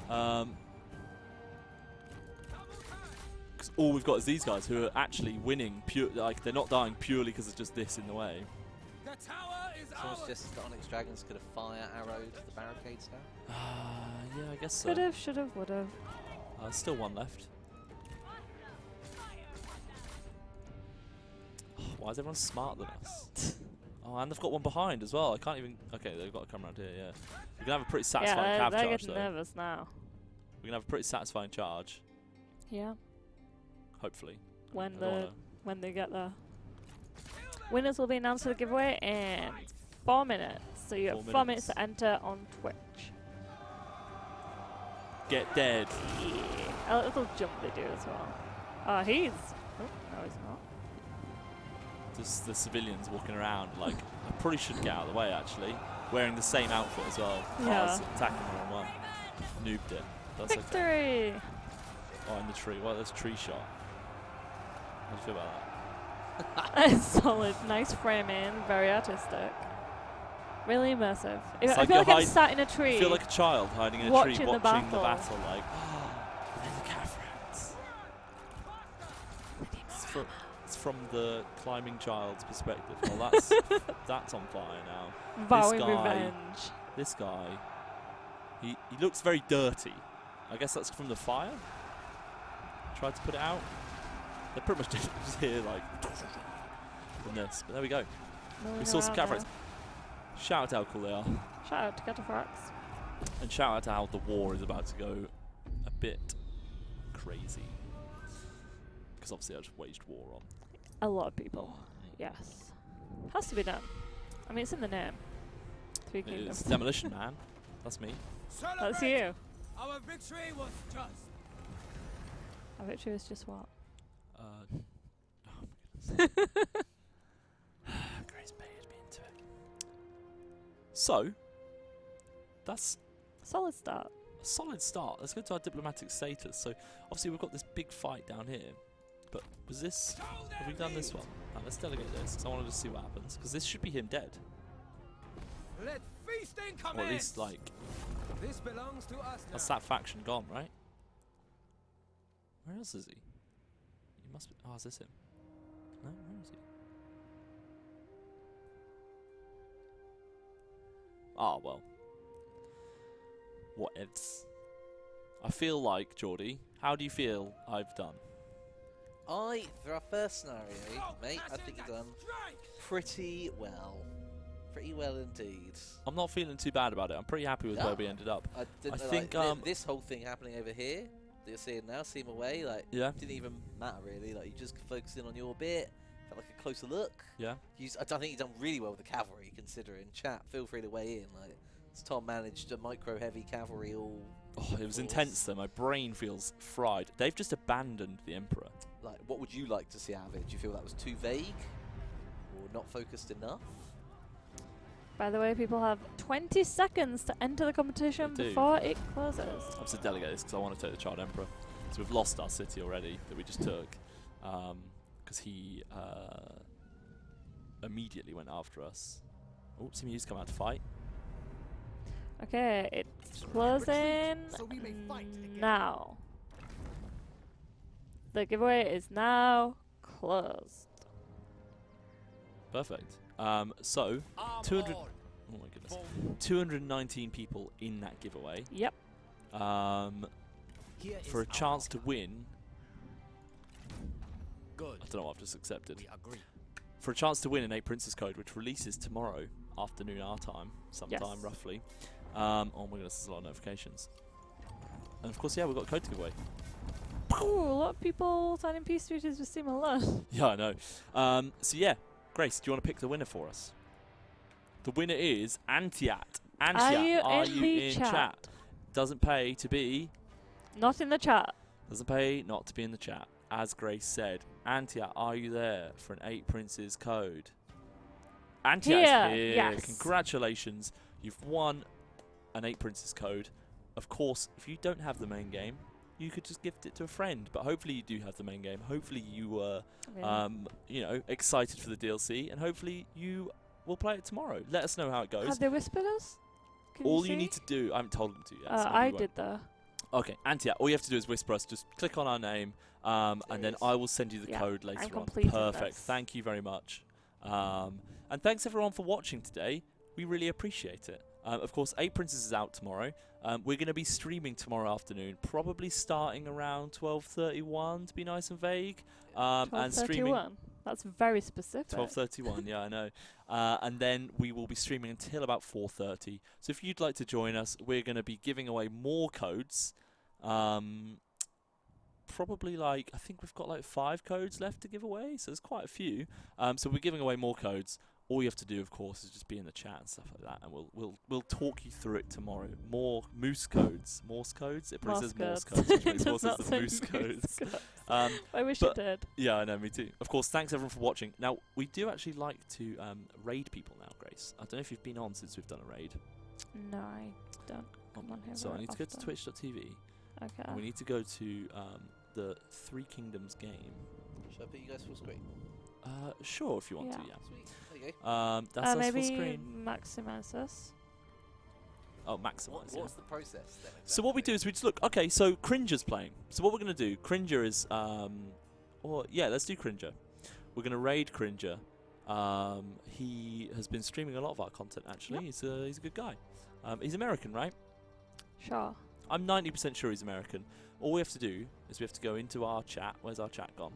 Because all we've got is these guys who are actually winning. Like they're not dying purely because it's just this in the way. Someone's just the Onyx Dragons could have fire arrowed the barricades down. Yeah, I guess so. Could've, should've, would've. Still one left. Why is everyone smarter than us? Oh, and they've got one behind as well. I can't even. Okay, they've got to come around here. Yeah, we can have a pretty satisfying Yeah, cav they're charge getting though. nervous now. We can have a pretty satisfying charge, Yeah, hopefully. when I don't wanna- when they get there. Winners will be announced for the giveaway in 4 minutes. So you have 4 minutes to enter on Twitch. Get dead. Yeah. A little jump they do as well. Oh, he's. Oh, no, he's not. Just the civilians walking around. Like, I probably should get out of the way actually. Wearing the same outfit as well. Yeah. I was attacking the wrong one. Noobed it. That's okay. Victory! Oh, in the tree. What? That's tree shot. How do you feel about that? Solid, nice framing, very artistic. Really immersive. I like feel like you're I'm sat in a tree. I feel like a child hiding in a watching tree, the watching the battle. battle. Like, they're the cataphracts. It's from the climbing child's perspective. Well, that's that's on fire now. Vowing guy- revenge. This guy, he looks very dirty. I guess that's from the fire. Tried to put it out. They're pretty much just here like from this. But there we go. Milling We saw some around cataphracts. Shout out to how cool they are. there. Shout out to Cataphracts. And shout out to how the war is about to go a bit crazy. Because obviously I just waged war on. A lot of people. Yes. Has to be done. I mean, it's in the name. Three It Kingdoms. is Demolition Man. That's me. That's you. Our victory was just. Our victory is just what? Oh my goodness. Grace paid me into it. So, that's Solid start. a solid start. Let's go to our diplomatic status. So, obviously we've got this big fight down here. But was this... Have we done this one? No, let's delegate this, because I wanted to see what happens. Because this should be him dead. Let feasting Or commence. at least, like, This belongs to us now. that's that faction gone, right? Where else is he? He must be... Oh, is this him? No, where is he? Ah, well. What ifs? I feel like, Geordie, how do you feel I've done? For our first scenario, mate, I think you've done pretty well. Pretty well indeed. I'm not feeling too bad about it. I'm pretty happy with where we ended up. I didn't know, think, like, this whole thing happening over here that you're seeing now, Sima way, like, Yeah. didn't even matter really. Like, you just focused in on your bit, felt like a closer look. Yeah. I don't think you've done really well with the cavalry, considering. Chat, feel free to weigh in. Like, as Tom managed a micro-heavy cavalry all Oh, it was intense though. My brain feels fried. They've just abandoned the Emperor. Like, what would you like to see out of it? Do you feel that was too vague or not focused enough? By the way, people have 20 seconds to enter the competition They do. before it closes. I'm just delegate this because I want to take the Child Emperor. So we've lost our city already that we just took because he immediately went after us. Oh, Simi's come out to fight. Okay, it's closing so we may fight again. now. The giveaway is now closed. Perfect. So 200. Oh my goodness. 219 people in that giveaway. Yep. Here For a is our chance to offer. win. Good. I don't know what I've just accepted. We agree. For a chance to win an 8 Princess code, which releases tomorrow afternoon our time, sometime Yes. roughly. Oh my goodness, there's a lot of notifications. And of course, yeah, we've got a code to give away. Ooh, a lot of people signing peace treaties with Sima alone. Yeah, I know. So yeah, Grace, do you want to pick the winner for us? The winner is Antiat. Antiat, Are you in the chat? Doesn't pay to be. Not in the chat. Doesn't pay not to be in the chat. As Grace said, Antiat, are you there for an 8 Princes code? Antiat Here, is here. yes. Congratulations. You've won an 8 Princes code. Of course, if you don't have the main game, you could just gift it to a friend. But hopefully you do have the main game. Hopefully you were, you know, excited for the DLC. And hopefully you will play it tomorrow. Let us know how it goes. Have they whispered us? Can All you you see? need to do, I haven't told them to yet. so maybe I you won't. did though. Okay, Antia, all you have to do is whisper us. Just click on our name, and then I will send you the Yeah, code later on. completing Perfect. this. Thank you very much. And thanks everyone for watching today. We really appreciate it. Of course, 8 Princes is out tomorrow. We're going to be streaming tomorrow afternoon, probably starting around 12:31 to be nice and vague. And streaming 12:31. That's very specific. 12:31. Yeah, I know. And then we will be streaming until about 4:30. So if you'd like to join us, we're going to be giving away more codes. Probably like, I think we've got like 5 codes left to give away, so there's quite a few. So we're giving away more codes. All you have to do, of course, is just be in the chat and stuff like that, and we'll talk you through it tomorrow. More Moose codes, Morse codes. It probably says Morse codes, which makes more sense than Moose codes. I wish but- it did. Yeah, I know, me too. Of course, thanks everyone for watching. Now, we do actually like to raid people now, Grace. I don't know if you've been on since we've done a raid. No, I don't. Come on here So I very need to go to often. twitch.tv. Okay. And we need to go to the Three Kingdoms game. Should I put you guys full screen? Sure, if you want to, Yeah. yeah. Sweet. There you go. That's us full maybe screen. maximize this. Oh, maximize. Yeah. What's the process then? So what we do is we just look. Okay, so Cringer's playing. So what we're gonna do? Cringer is or yeah, let's do Cringer. We're gonna raid Cringer. He has been streaming a lot of our content actually. Yep. He's a good guy. He's American, right? Sure. I'm 90% sure he's American. All we have to do is we have to go into our chat. Where's our chat gone?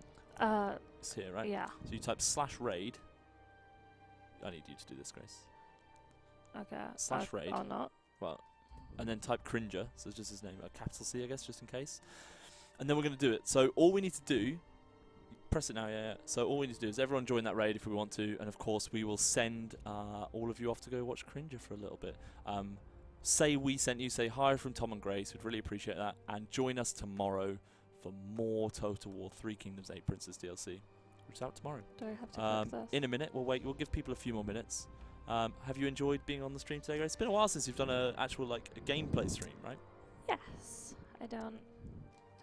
It's here, right? Yeah. So you type /raid. I need you to do this, Grace. Okay. /raid. Or not. Well, and then type Cringer. So it's just his name, a capital C, I guess, just in case. And then we're going to do it. So all we need to do, press it now, yeah. So all we need to do is everyone join that raid if we want to, and of course we will send all of you off to go watch Cringer for a little bit. Say we sent you, say hi from Tom and Grace. We'd really appreciate that, and join us tomorrow for more Total War 3 Kingdoms 8 Princess DLC, which is out tomorrow. Do I have to click this? In a minute, we'll wait. We'll give people a few more minutes. Have you enjoyed being on the stream today, Grace? It's been a while since you've done an actual like a gameplay stream, right? Yes. I don't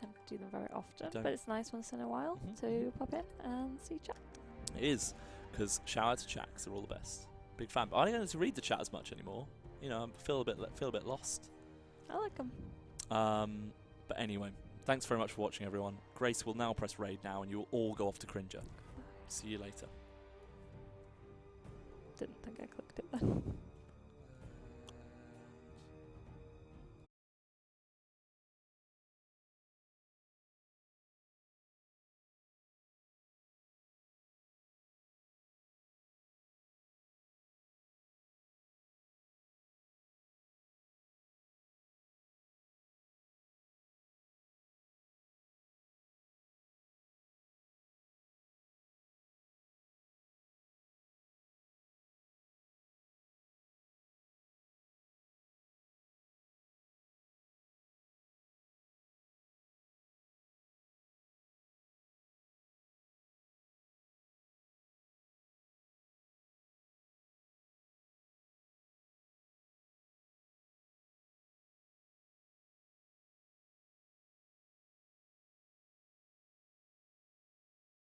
tend to do them very often, Don't. but it's nice once in a while Mhm. to pop in and see chat. It is, because shout out to Chaks, they're all the best. Big fan. But I don't get to read the chat as much anymore. You know, I feel a bit lost. I like them. But anyway, thanks very much for watching, everyone. Grace will now press raid now, and you will all go off to Cringer. See you later. Didn't think I clicked it then.